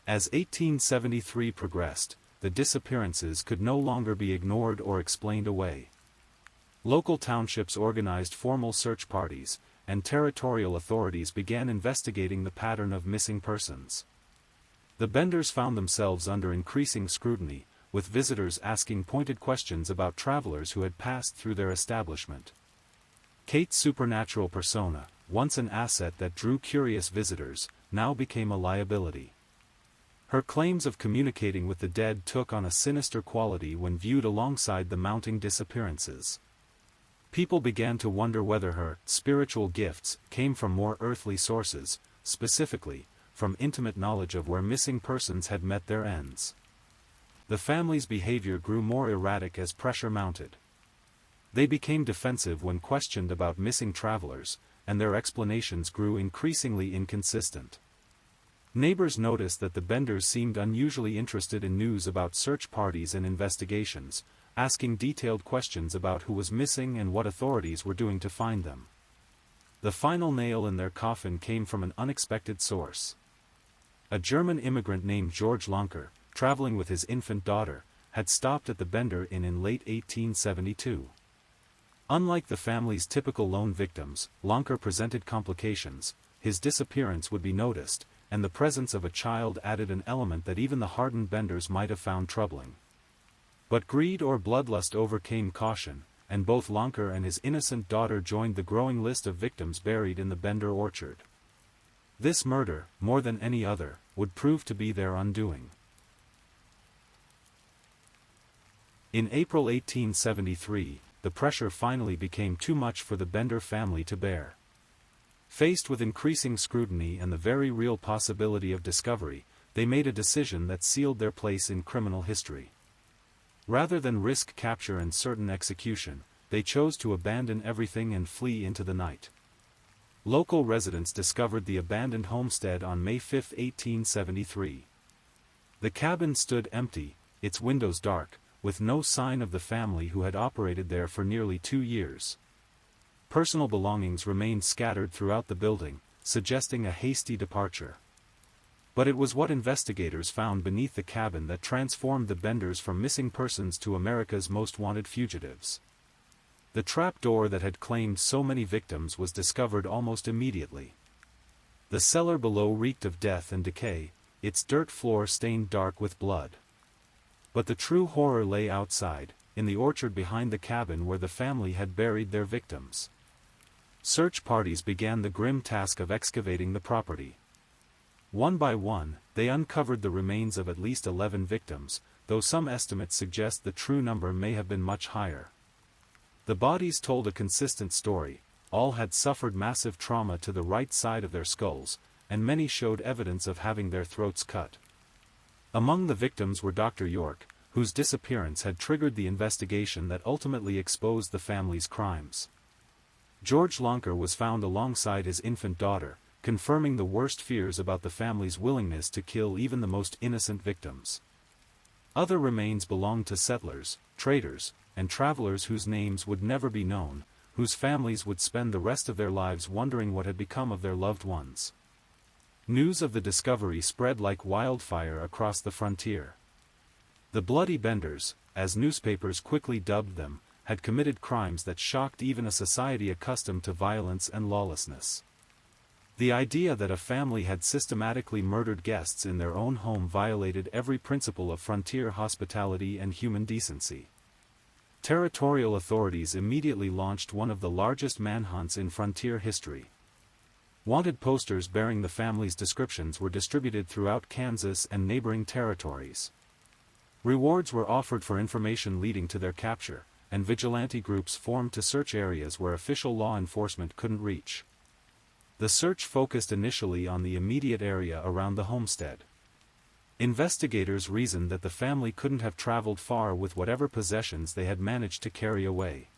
As 1873 progressed, the disappearances could no longer be ignored or explained away. Local townships organized formal search parties, and territorial authorities began investigating the pattern of missing persons. The Benders found themselves under increasing scrutiny, with visitors asking pointed questions about travelers who had passed through their establishment. Kate's supernatural persona, once an asset that drew curious visitors, now became a liability. Her claims of communicating with the dead took on a sinister quality when viewed alongside the mounting disappearances. People began to wonder whether her spiritual gifts came from more earthly sources, specifically, from intimate knowledge of where missing persons had met their ends. The family's behavior grew more erratic as pressure mounted. They became defensive when questioned about missing travelers, and their explanations grew increasingly inconsistent. Neighbors noticed that the Benders seemed unusually interested in news about search parties and investigations, asking detailed questions about who was missing and what authorities were doing to find them. The final nail in their coffin came from an unexpected source. A German immigrant named George Lonker, traveling with his infant daughter, had stopped at the Bender Inn in late 1872. Unlike the family's typical lone victims, Lonker presented complications. His disappearance would be noticed, and the presence of a child added an element that even the hardened Benders might have found troubling. But greed or bloodlust overcame caution, and both Lonker and his innocent daughter joined the growing list of victims buried in the Bender orchard. This murder, more than any other, would prove to be their undoing. In April 1873, the pressure finally became too much for the Bender family to bear. Faced with increasing scrutiny and the very real possibility of discovery, they made a decision that sealed their place in criminal history. Rather than risk capture and certain execution, they chose to abandon everything and flee into the night. Local residents discovered the abandoned homestead on May 5, 1873. The cabin stood empty, its windows dark, with no sign of the family who had operated there for nearly 2 years. Personal belongings remained scattered throughout the building, suggesting a hasty departure. But it was what investigators found beneath the cabin that transformed the Benders from missing persons to America's most wanted fugitives. The trap door that had claimed so many victims was discovered almost immediately. The cellar below reeked of death and decay, its dirt floor stained dark with blood. But the true horror lay outside, in the orchard behind the cabin where the family had buried their victims. Search parties began the grim task of excavating the property. One by one, they uncovered the remains of at least 11 victims, though some estimates suggest the true number may have been much higher. The bodies told a consistent story, all had suffered massive trauma to the right side of their skulls, and many showed evidence of having their throats cut. Among the victims were Dr. York, whose disappearance had triggered the investigation that ultimately exposed the family's crimes. George Lonker was found alongside his infant daughter, confirming the worst fears about the family's willingness to kill even the most innocent victims. Other remains belonged to settlers, traders, and travelers whose names would never be known, whose families would spend the rest of their lives wondering what had become of their loved ones. News of the discovery spread like wildfire across the frontier. The Bloody Benders, as newspapers quickly dubbed them, had committed crimes that shocked even a society accustomed to violence and lawlessness. The idea that a family had systematically murdered guests in their own home violated every principle of frontier hospitality and human decency. Territorial authorities immediately launched one of the largest manhunts in frontier history. Wanted posters bearing the family's descriptions were distributed throughout Kansas and neighboring territories. Rewards were offered for information leading to their capture, and vigilante groups formed to search areas where official law enforcement couldn't reach. The search focused initially on the immediate area around the homestead. Investigators reasoned that the family couldn't have traveled far with whatever possessions they had managed to carry away.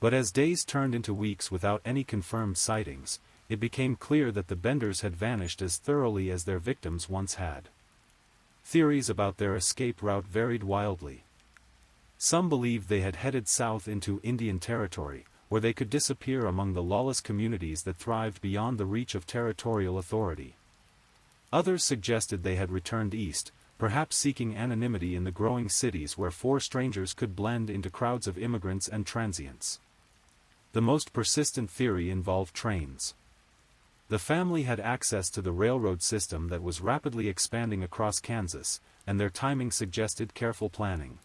But as days turned into weeks without any confirmed sightings, it became clear that the Benders had vanished as thoroughly as their victims once had. Theories about their escape route varied wildly. Some believed they had headed south into Indian Territory, where they could disappear among the lawless communities that thrived beyond the reach of territorial authority. Others suggested they had returned east, perhaps seeking anonymity in the growing cities where 4 strangers could blend into crowds of immigrants and transients. The most persistent theory involved trains. The family had access to the railroad system that was rapidly expanding across Kansas, and their timing suggested careful planning.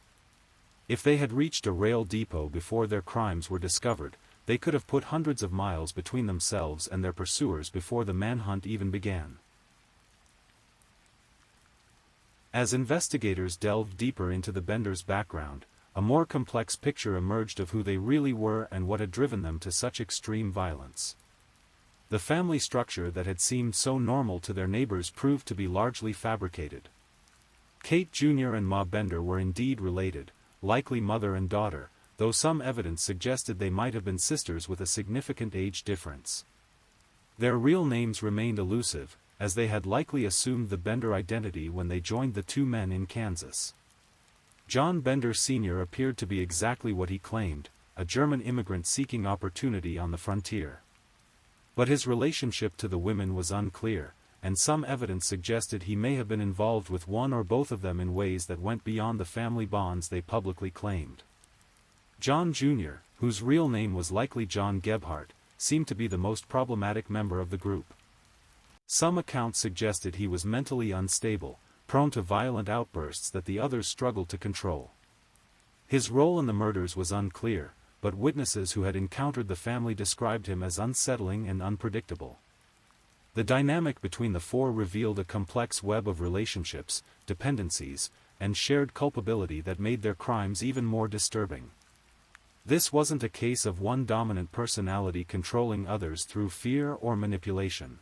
If they had reached a rail depot before their crimes were discovered, they could have put hundreds of miles between themselves and their pursuers before the manhunt even began. As investigators delved deeper into the Benders' background, a more complex picture emerged of who they really were and what had driven them to such extreme violence. The family structure that had seemed so normal to their neighbors proved to be largely fabricated. Kate Jr. and Ma Bender were indeed related, likely mother and daughter, though some evidence suggested they might have been sisters with a significant age difference. Their real names remained elusive, as they had likely assumed the Bender identity when they joined the 2 men in Kansas. John Bender Sr. appeared to be exactly what he claimed, a German immigrant seeking opportunity on the frontier. But his relationship to the women was unclear, and some evidence suggested he may have been involved with one or both of them in ways that went beyond the family bonds they publicly claimed. John Jr., whose real name was likely John Gebhardt, seemed to be the most problematic member of the group. Some accounts suggested he was mentally unstable, prone to violent outbursts that the others struggled to control. His role in the murders was unclear, but witnesses who had encountered the family described him as unsettling and unpredictable. The dynamic between the four revealed a complex web of relationships, dependencies, and shared culpability that made their crimes even more disturbing. This wasn't a case of one dominant personality controlling others through fear or manipulation.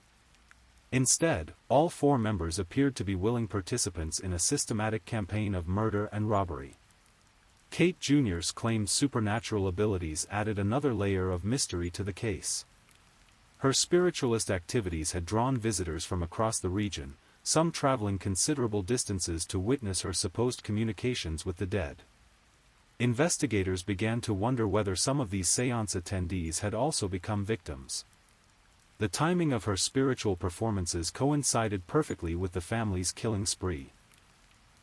Instead, all four members appeared to be willing participants in a systematic campaign of murder and robbery. Kate Jr.'s claimed supernatural abilities added another layer of mystery to the case. Her spiritualist activities had drawn visitors from across the region, some traveling considerable distances to witness her supposed communications with the dead. Investigators began to wonder whether some of these séance attendees had also become victims. The timing of her spiritual performances coincided perfectly with the family's killing spree.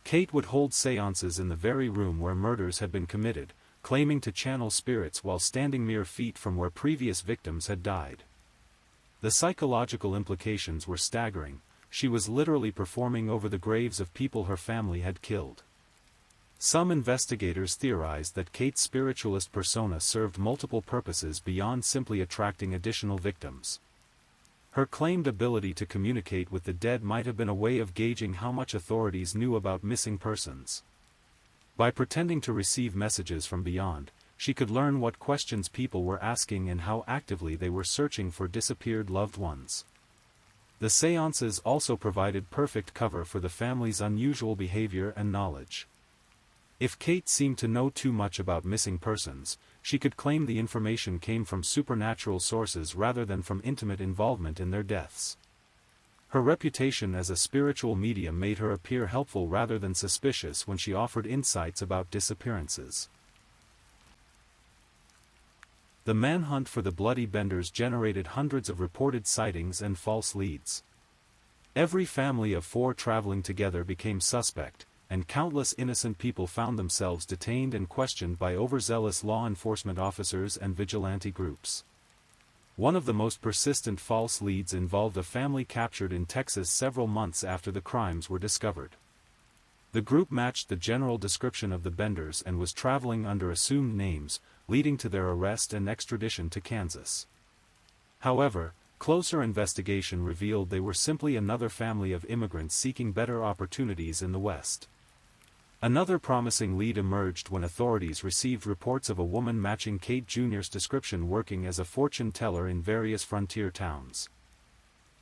Kate would hold séances in the very room where murders had been committed, claiming to channel spirits while standing mere feet from where previous victims had died. The psychological implications were staggering. She was literally performing over the graves of people her family had killed. Some investigators theorized that Kate's spiritualist persona served multiple purposes beyond simply attracting additional victims. Her claimed ability to communicate with the dead might have been a way of gauging how much authorities knew about missing persons. By pretending to receive messages from beyond, she could learn what questions people were asking and how actively they were searching for disappeared loved ones. The séances also provided perfect cover for the family's unusual behavior and knowledge. If Kate seemed to know too much about missing persons, she could claim the information came from supernatural sources rather than from intimate involvement in their deaths. Her reputation as a spiritual medium made her appear helpful rather than suspicious when she offered insights about disappearances. The manhunt for the Bloody Benders generated hundreds of reported sightings and false leads. Every family of four traveling together became suspect, and countless innocent people found themselves detained and questioned by overzealous law enforcement officers and vigilante groups. One of the most persistent false leads involved a family captured in Texas several months after the crimes were discovered. The group matched the general description of the Benders and was traveling under assumed names, leading to their arrest and extradition to Kansas. However, closer investigation revealed they were simply another family of immigrants seeking better opportunities in the West. Another promising lead emerged when authorities received reports of a woman matching Kate Jr.'s description working as a fortune teller in various frontier towns.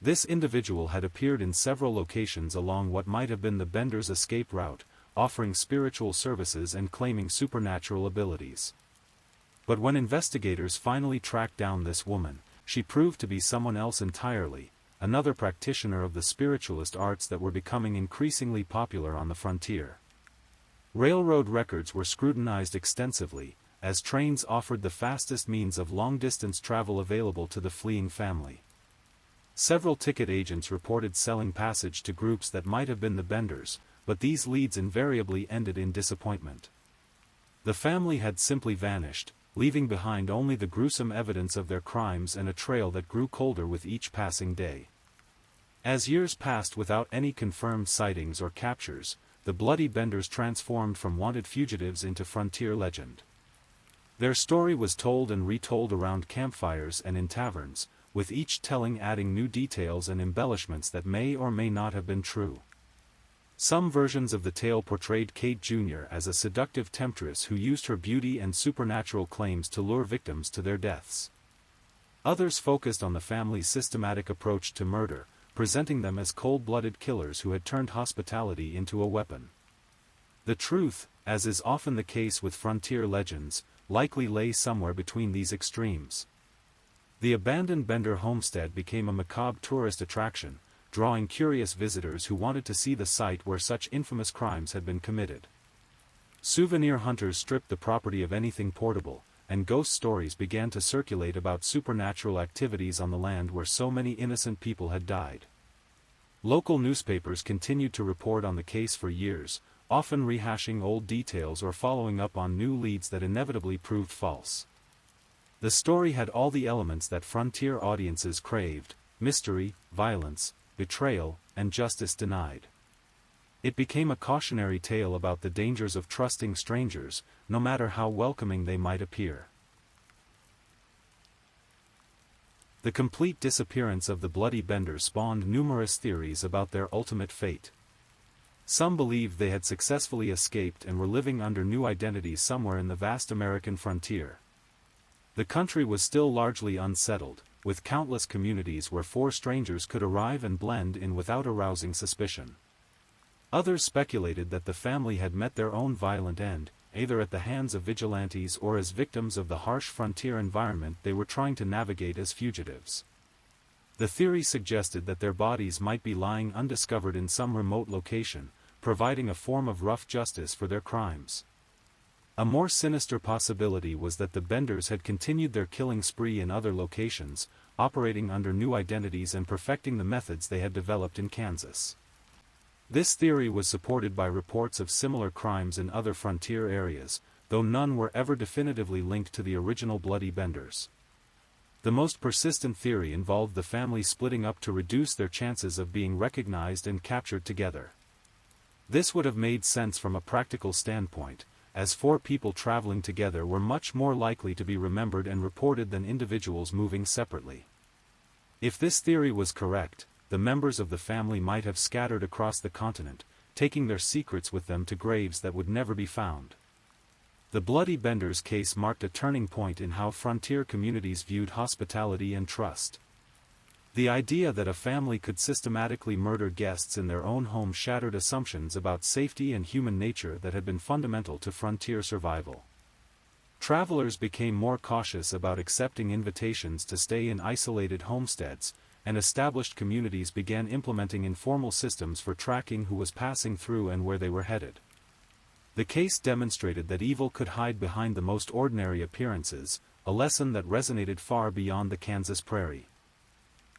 This individual had appeared in several locations along what might have been the Benders' escape route, offering spiritual services and claiming supernatural abilities. But when investigators finally tracked down this woman, she proved to be someone else entirely, another practitioner of the spiritualist arts that were becoming increasingly popular on the frontier. Railroad records were scrutinized extensively, as trains offered the fastest means of long-distance travel available to the fleeing family. Several ticket agents reported selling passage to groups that might have been the Benders, but these leads invariably ended in disappointment. The family had simply vanished, leaving behind only the gruesome evidence of their crimes and a trail that grew colder with each passing day. As years passed without any confirmed sightings or captures, the Bloody Benders transformed from wanted fugitives into frontier legend. Their story was told and retold around campfires and in taverns, with each telling adding new details and embellishments that may or may not have been true. Some versions of the tale portrayed Kate Jr. as a seductive temptress who used her beauty and supernatural claims to lure victims to their deaths. Others focused on the family's systematic approach to murder, presenting them as cold-blooded killers who had turned hospitality into a weapon. The truth, as is often the case with frontier legends, likely lay somewhere between these extremes. The abandoned Bender homestead became a macabre tourist attraction, drawing curious visitors who wanted to see the site where such infamous crimes had been committed. Souvenir hunters stripped the property of anything portable, and ghost stories began to circulate about supernatural activities on the land where so many innocent people had died. Local newspapers continued to report on the case for years, often rehashing old details or following up on new leads that inevitably proved false. The story had all the elements that frontier audiences craved: mystery, violence, betrayal, and justice denied. It became a cautionary tale about the dangers of trusting strangers, no matter how welcoming they might appear. The complete disappearance of the Bloody Benders spawned numerous theories about their ultimate fate. Some believed they had successfully escaped and were living under new identities somewhere in the vast American frontier. The country was still largely unsettled, with countless communities where four strangers could arrive and blend in without arousing suspicion. Others speculated that the family had met their own violent end, either at the hands of vigilantes or as victims of the harsh frontier environment they were trying to navigate as fugitives. The theory suggested that their bodies might be lying undiscovered in some remote location, providing a form of rough justice for their crimes. A more sinister possibility was that the Benders had continued their killing spree in other locations, operating under new identities and perfecting the methods they had developed in Kansas. This theory was supported by reports of similar crimes in other frontier areas, though none were ever definitively linked to the original Bloody Benders. The most persistent theory involved the family splitting up to reduce their chances of being recognized and captured together. This would have made sense from a practical standpoint, as four people traveling together were much more likely to be remembered and reported than individuals moving separately. If this theory was correct, the members of the family might have scattered across the continent, taking their secrets with them to graves that would never be found. The Bloody Benders case marked a turning point in how frontier communities viewed hospitality and trust. The idea that a family could systematically murder guests in their own home shattered assumptions about safety and human nature that had been fundamental to frontier survival. Travelers became more cautious about accepting invitations to stay in isolated homesteads, and established communities began implementing informal systems for tracking who was passing through and where they were headed. The case demonstrated that evil could hide behind the most ordinary appearances, a lesson that resonated far beyond the Kansas prairie.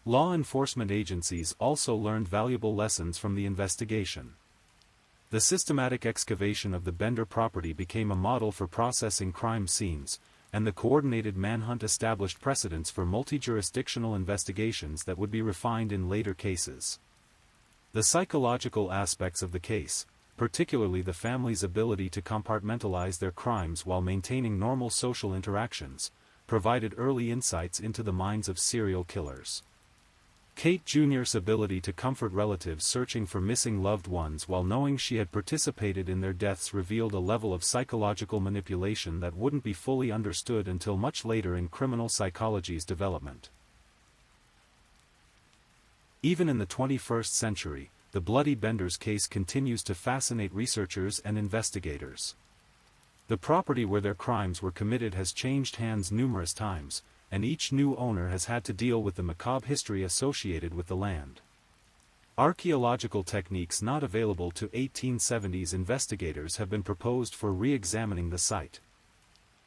Law enforcement agencies also learned valuable lessons from the investigation. The systematic excavation of the Bender property became a model for processing crime scenes, and the coordinated manhunt established precedents for multi-jurisdictional investigations that would be refined in later cases. The psychological aspects of the case, particularly the family's ability to compartmentalize their crimes while maintaining normal social interactions, provided early insights into the minds of serial killers. Kate Jr.'s ability to comfort relatives searching for missing loved ones while knowing she had participated in their deaths revealed a level of psychological manipulation that wouldn't be fully understood until much later in criminal psychology's development. Even in the 21st century, the Bloody Benders case continues to fascinate researchers and investigators. The property where their crimes were committed has changed hands numerous times, and each new owner has had to deal with the macabre history associated with the land. Archaeological techniques not available to 1870s investigators have been proposed for re-examining the site.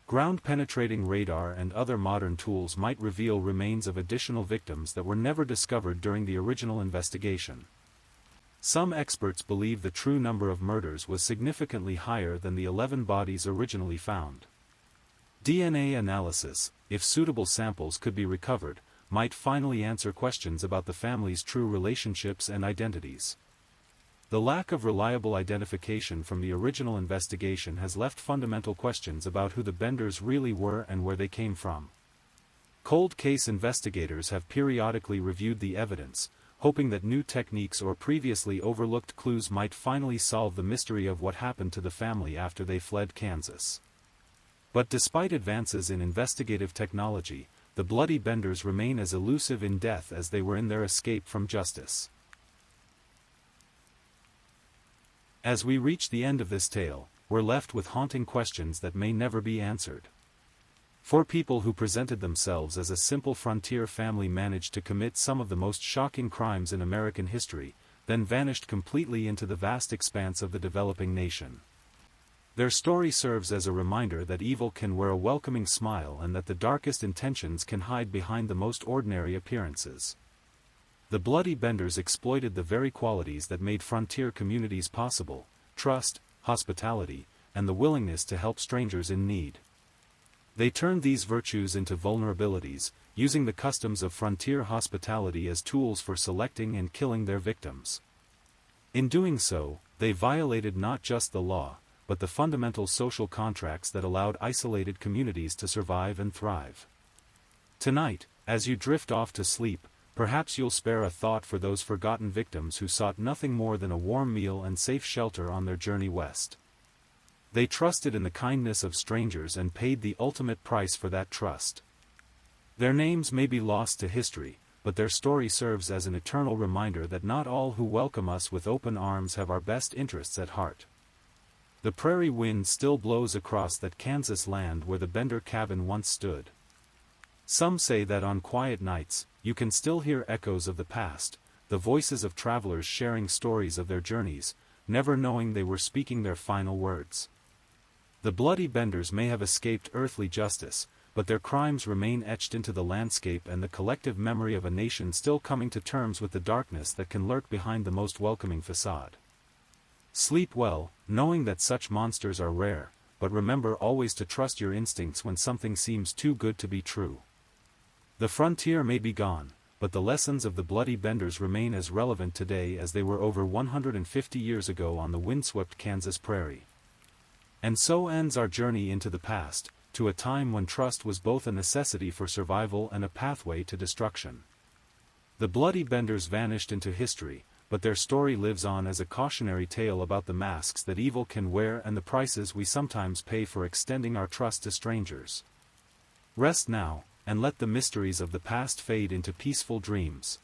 Ground-penetrating radar and other modern tools might reveal remains of additional victims that were never discovered during the original investigation. Some experts believe the true number of murders was significantly higher than the 11 bodies originally found. DNA analysis, if suitable samples could be recovered, might finally answer questions about the family's true relationships and identities. The lack of reliable identification from the original investigation has left fundamental questions about who the Benders really were and where they came from. Cold case investigators have periodically reviewed the evidence, hoping that new techniques or previously overlooked clues might finally solve the mystery of what happened to the family after they fled Kansas. But despite advances in investigative technology, the Bloody Benders remain as elusive in death as they were in their escape from justice. As we reach the end of this tale, we're left with haunting questions that may never be answered. Four people who presented themselves as a simple frontier family managed to commit some of the most shocking crimes in American history, then vanished completely into the vast expanse of the developing nation. Their story serves as a reminder that evil can wear a welcoming smile and that the darkest intentions can hide behind the most ordinary appearances. The Bloody Benders exploited the very qualities that made frontier communities possible: trust, hospitality, and the willingness to help strangers in need. They turned these virtues into vulnerabilities, using the customs of frontier hospitality as tools for selecting and killing their victims. In doing so, they violated not just the law, but the fundamental social contracts that allowed isolated communities to survive and thrive. Tonight, As you drift off to sleep, perhaps you'll spare a thought for those forgotten victims who sought nothing more than a warm meal and safe shelter on their journey west. They trusted in the kindness of strangers and paid the ultimate price for that trust. Their names may be lost to history, but their story serves as an eternal reminder that not all who welcome us with open arms have our best interests at heart. The prairie wind still blows across that Kansas land where the Bender cabin once stood. Some say that on quiet nights, you can still hear echoes of the past, the voices of travelers sharing stories of their journeys, never knowing they were speaking their final words. The bloody Benders may have escaped earthly justice, but their crimes remain etched into the landscape and the collective memory of a nation still coming to terms with the darkness that can lurk behind the most welcoming facade. Sleep well, knowing that such monsters are rare, but remember always to trust your instincts when something seems too good to be true. The frontier may be gone, but the lessons of the bloody Benders remain as relevant today as they were over 150 years ago on the windswept Kansas prairie. And so ends our journey into the past, to a time when trust was both a necessity for survival and a pathway to destruction. The bloody Benders vanished into history, but their story lives on as a cautionary tale about the masks that evil can wear and the prices we sometimes pay for extending our trust to strangers. Rest now, and let the mysteries of the past fade into peaceful dreams.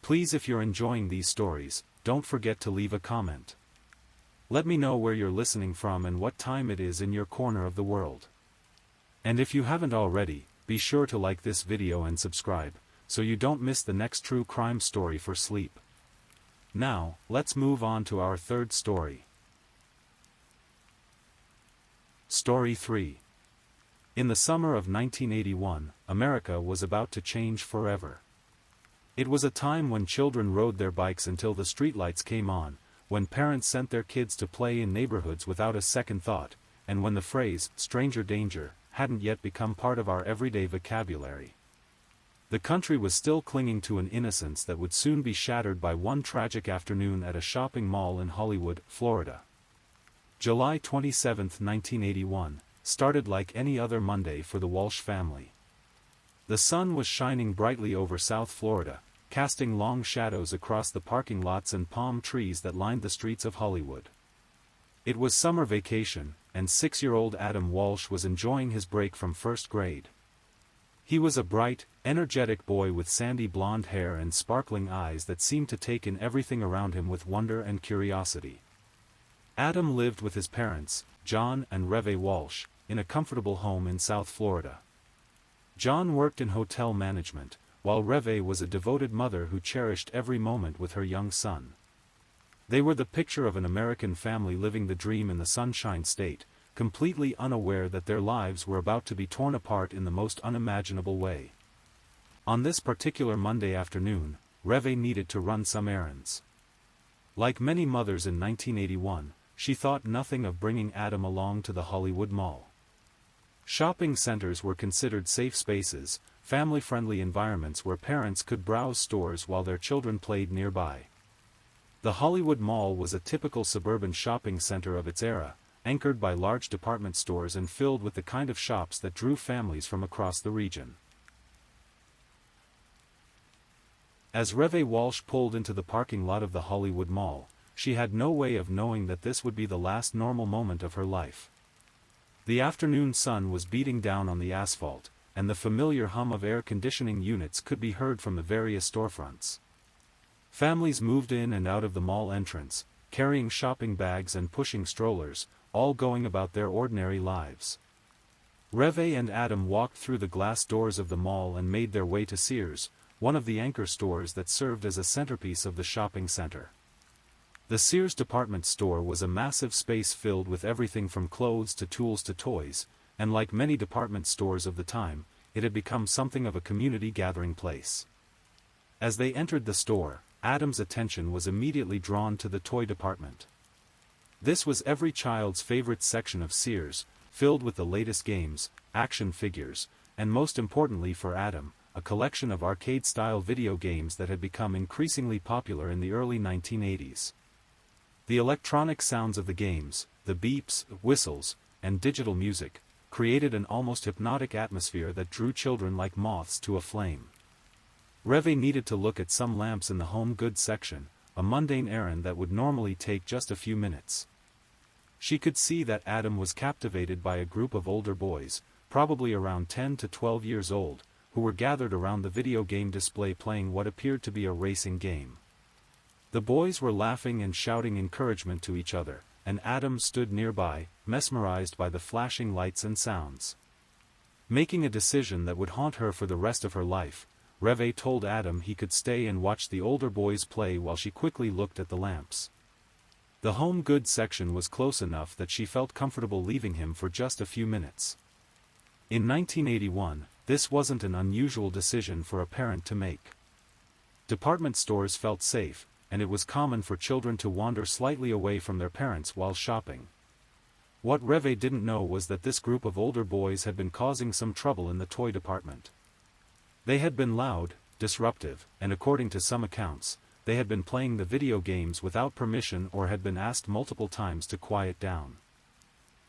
Please, if you're enjoying these stories, don't forget to leave a comment. Let me know where you're listening from and what time it is in your corner of the world. And if you haven't already, be sure to like this video and subscribe, so you don't miss the next true crime story for sleep. Now, let's move on to our third story. Story 3. In the summer of 1981, America was about to change forever. It was a time when children rode their bikes until the streetlights came on, when parents sent their kids to play in neighborhoods without a second thought, and when the phrase, stranger danger, hadn't yet become part of our everyday vocabulary. The country was still clinging to an innocence that would soon be shattered by one tragic afternoon at a shopping mall in Hollywood, Florida. July 27, 1981, started like any other Monday for the Walsh family. The sun was shining brightly over South Florida, casting long shadows across the parking lots and palm trees that lined the streets of Hollywood. It was summer vacation, and 6-year-old Adam Walsh was enjoying his break from first grade. He was a bright, energetic boy with sandy blonde hair and sparkling eyes that seemed to take in everything around him with wonder and curiosity. Adam lived with his parents, John and Reve Walsh, in a comfortable home in South Florida. John worked in hotel management, while Reve was a devoted mother who cherished every moment with her young son. They were the picture of an American family living the dream in the Sunshine State, completely unaware that their lives were about to be torn apart in the most unimaginable way. On this particular Monday afternoon, Reve needed to run some errands. Like many mothers in 1981, she thought nothing of bringing Adam along to the Hollywood Mall. Shopping centers were considered safe spaces, family-friendly environments where parents could browse stores while their children played nearby. The Hollywood Mall was a typical suburban shopping center of its era, anchored by large department stores and filled with the kind of shops that drew families from across the region. As Reve Walsh pulled into the parking lot of the Hollywood Mall, she had no way of knowing that this would be the last normal moment of her life. The afternoon sun was beating down on the asphalt, and the familiar hum of air conditioning units could be heard from the various storefronts. Families moved in and out of the mall entrance, carrying shopping bags and pushing strollers, all going about their ordinary lives. Reve and Adam walked through the glass doors of the mall and made their way to Sears, one of the anchor stores that served as a centerpiece of the shopping center. The Sears department store was a massive space filled with everything from clothes to tools to toys, and like many department stores of the time, it had become something of a community gathering place. As they entered the store, Adam's attention was immediately drawn to the toy department. This was every child's favorite section of Sears, filled with the latest games, action figures, and most importantly for Adam, a collection of arcade-style video games that had become increasingly popular in the early 1980s. The electronic sounds of the games, the beeps, whistles, and digital music, created an almost hypnotic atmosphere that drew children like moths to a flame. Reve needed to look at some lamps in the home goods section, a mundane errand that would normally take just a few minutes. She could see that Adam was captivated by a group of older boys, probably around 10 to 12 years old, who were gathered around the video game display playing what appeared to be a racing game. The boys were laughing and shouting encouragement to each other, and Adam stood nearby, mesmerized by the flashing lights and sounds. Making a decision that would haunt her for the rest of her life, Reve told Adam he could stay and watch the older boys play while she quickly looked at the lamps. The home goods section was close enough that she felt comfortable leaving him for just a few minutes. In 1981, this wasn't an unusual decision for a parent to make. Department stores felt safe, and it was common for children to wander slightly away from their parents while shopping. What Reve didn't know was that this group of older boys had been causing some trouble in the toy department. They had been loud, disruptive, and according to some accounts, they had been playing the video games without permission or had been asked multiple times to quiet down.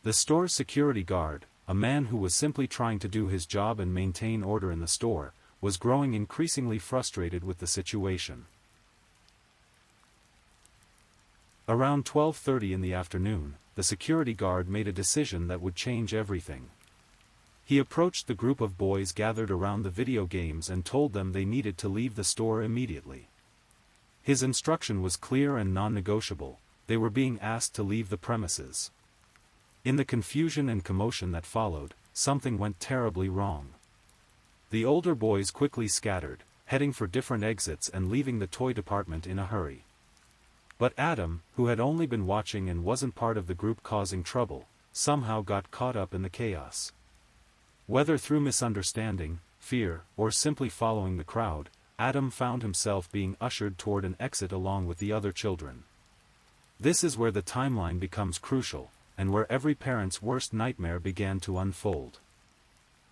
The store's security guard, a man who was simply trying to do his job and maintain order in the store, was growing increasingly frustrated with the situation. Around 12:30 in the afternoon, the security guard made a decision that would change everything. He approached the group of boys gathered around the video games and told them they needed to leave the store immediately. His instruction was clear and non-negotiable: they were being asked to leave the premises. In the confusion and commotion that followed, something went terribly wrong. The older boys quickly scattered, heading for different exits and leaving the toy department in a hurry. But Adam, who had only been watching and wasn't part of the group causing trouble, somehow got caught up in the chaos. Whether through misunderstanding, fear, or simply following the crowd, Adam found himself being ushered toward an exit along with the other children. This is where the timeline becomes crucial, and where every parent's worst nightmare began to unfold.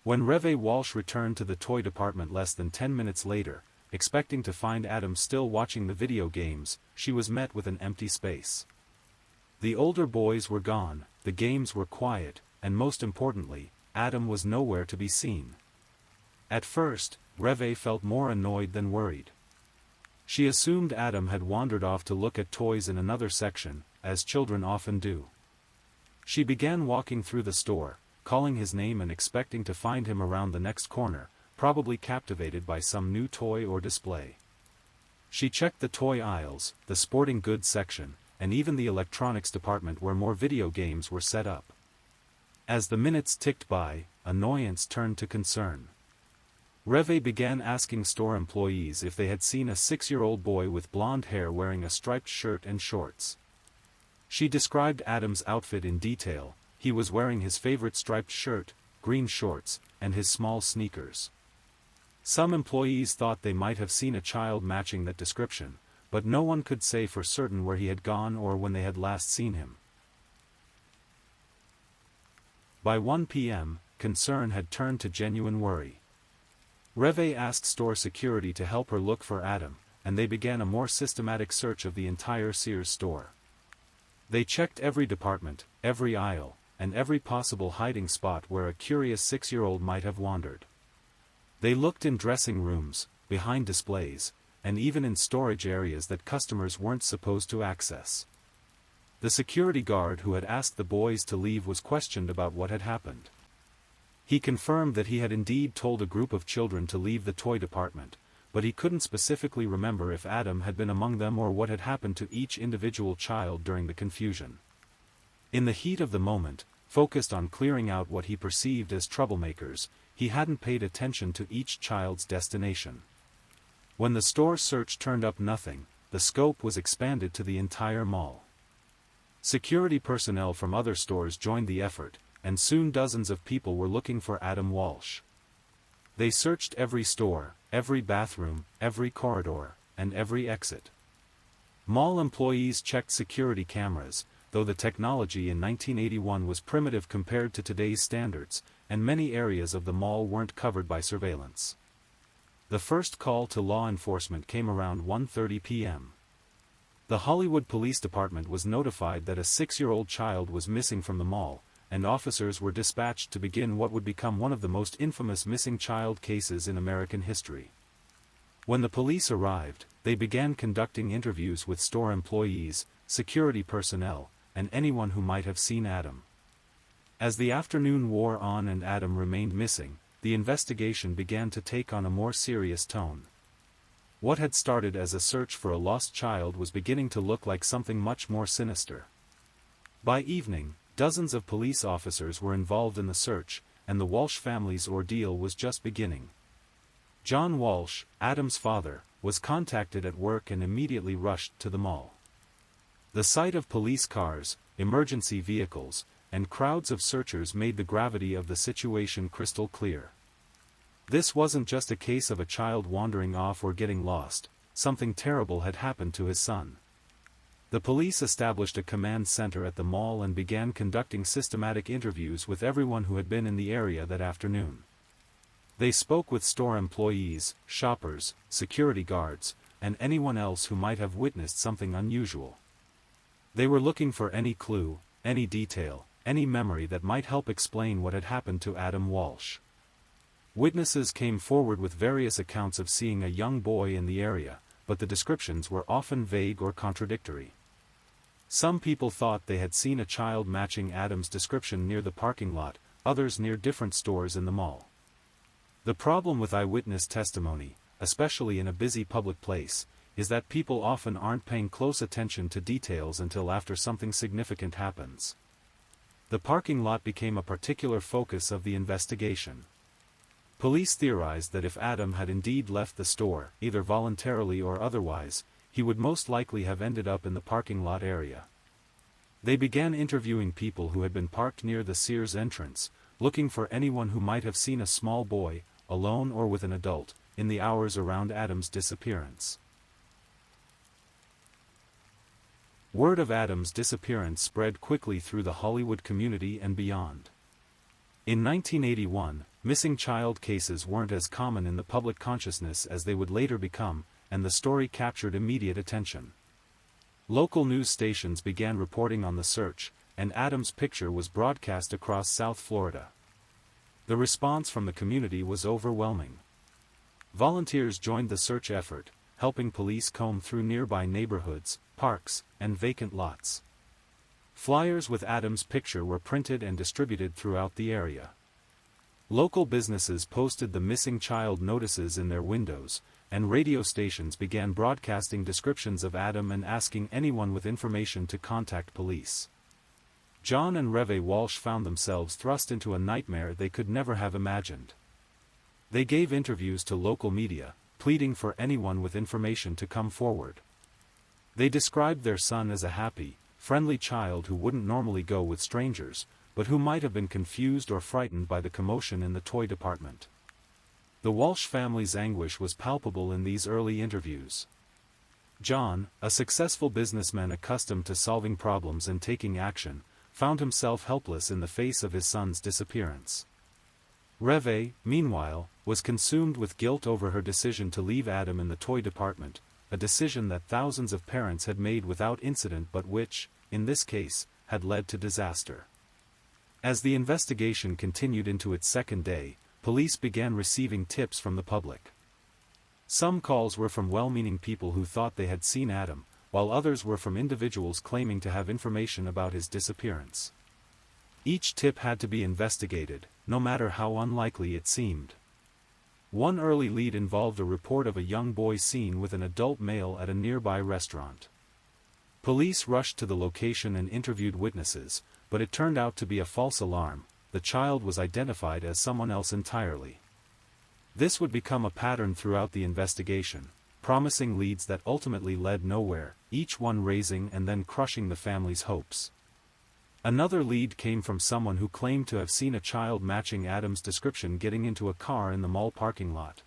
When Reve Walsh returned to the toy department less than 10 minutes later, expecting to find Adam still watching the video games, she was met with an empty space. The older boys were gone, the games were quiet, and most importantly, Adam was nowhere to be seen. At first, Reve felt more annoyed than worried. She assumed Adam had wandered off to look at toys in another section, as children often do. She began walking through the store, calling his name and expecting to find him around the next corner, probably captivated by some new toy or display. She checked the toy aisles, the sporting goods section, and even the electronics department where more video games were set up. As the minutes ticked by, annoyance turned to concern. Reve began asking store employees if they had seen a 6-year-old boy with blonde hair wearing a striped shirt and shorts. She described Adam's outfit in detail: he was wearing his favorite striped shirt, green shorts, and his small sneakers. Some employees thought they might have seen a child matching that description, but no one could say for certain where he had gone or when they had last seen him. By 1 p.m., concern had turned to genuine worry. Reve asked store security to help her look for Adam, and they began a more systematic search of the entire Sears store. They checked every department, every aisle, and every possible hiding spot where a curious 6-year-old might have wandered. They looked in dressing rooms, behind displays, and even in storage areas that customers weren't supposed to access. The security guard who had asked the boys to leave was questioned about what had happened. He confirmed that he had indeed told a group of children to leave the toy department, but he couldn't specifically remember if Adam had been among them or what had happened to each individual child during the confusion. In the heat of the moment, focused on clearing out what he perceived as troublemakers, he hadn't paid attention to each child's destination. When the store search turned up nothing, the scope was expanded to the entire mall. Security personnel from other stores joined the effort, and soon dozens of people were looking for Adam Walsh. They searched every store, every bathroom, every corridor, and every exit. Mall employees checked security cameras, though the technology in 1981 was primitive compared to today's standards, and many areas of the mall weren't covered by surveillance. The first call to law enforcement came around 1:30 p.m. The Hollywood Police Department was notified that a 6-year-old child was missing from the mall, and officers were dispatched to begin what would become one of the most infamous missing child cases in American history. When the police arrived, they began conducting interviews with store employees, security personnel, and anyone who might have seen Adam. As the afternoon wore on and Adam remained missing, the investigation began to take on a more serious tone. What had started as a search for a lost child was beginning to look like something much more sinister. By evening, dozens of police officers were involved in the search, and the Walsh family's ordeal was just beginning. John Walsh, Adam's father, was contacted at work and immediately rushed to the mall. The sight of police cars, emergency vehicles, and crowds of searchers made the gravity of the situation crystal clear. This wasn't just a case of a child wandering off or getting lost, something terrible had happened to his son. The police established a command center at the mall and began conducting systematic interviews with everyone who had been in the area that afternoon. They spoke with store employees, shoppers, security guards, and anyone else who might have witnessed something unusual. They were looking for any clue, any detail, any memory that might help explain what had happened to Adam Walsh. Witnesses came forward with various accounts of seeing a young boy in the area, but the descriptions were often vague or contradictory. Some people thought they had seen a child matching Adam's description near the parking lot, others near different stores in the mall. The problem with eyewitness testimony, especially in a busy public place, is that people often aren't paying close attention to details until after something significant happens. The parking lot became a particular focus of the investigation. Police theorized that if Adam had indeed left the store, either voluntarily or otherwise, he would most likely have ended up in the parking lot area. They began interviewing people who had been parked near the Sears entrance, looking for anyone who might have seen a small boy, alone or with an adult, in the hours around Adam's disappearance. Word of Adam's disappearance spread quickly through the Hollywood community and beyond. In 1981, missing child cases weren't as common in the public consciousness as they would later become, and the story captured immediate attention. Local news stations began reporting on the search, and Adam's picture was broadcast across South Florida. The response from the community was overwhelming. Volunteers joined the search effort, helping police comb through nearby neighborhoods, parks, and vacant lots. Flyers with Adam's picture were printed and distributed throughout the area. Local businesses posted the missing child notices in their windows, and radio stations began broadcasting descriptions of Adam and asking anyone with information to contact police. John and Reve Walsh found themselves thrust into a nightmare they could never have imagined. They gave interviews to local media, pleading for anyone with information to come forward. They described their son as a happy, friendly child who wouldn't normally go with strangers, but who might have been confused or frightened by the commotion in the toy department. The Walsh family's anguish was palpable in these early interviews. John, a successful businessman accustomed to solving problems and taking action, found himself helpless in the face of his son's disappearance. Reve, meanwhile, was consumed with guilt over her decision to leave Adam in the toy department, a decision that thousands of parents had made without incident but which, in this case, had led to disaster. As the investigation continued into its second day, police began receiving tips from the public. Some calls were from well-meaning people who thought they had seen Adam, while others were from individuals claiming to have information about his disappearance. Each tip had to be investigated, no matter how unlikely it seemed. One early lead involved a report of a young boy seen with an adult male at a nearby restaurant. Police rushed to the location and interviewed witnesses, but it turned out to be a false alarm. The child was identified as someone else entirely. This would become a pattern throughout the investigation, promising leads that ultimately led nowhere, each one raising and then crushing the family's hopes. Another lead came from someone who claimed to have seen a child matching Adam's description getting into a car in the mall parking lot.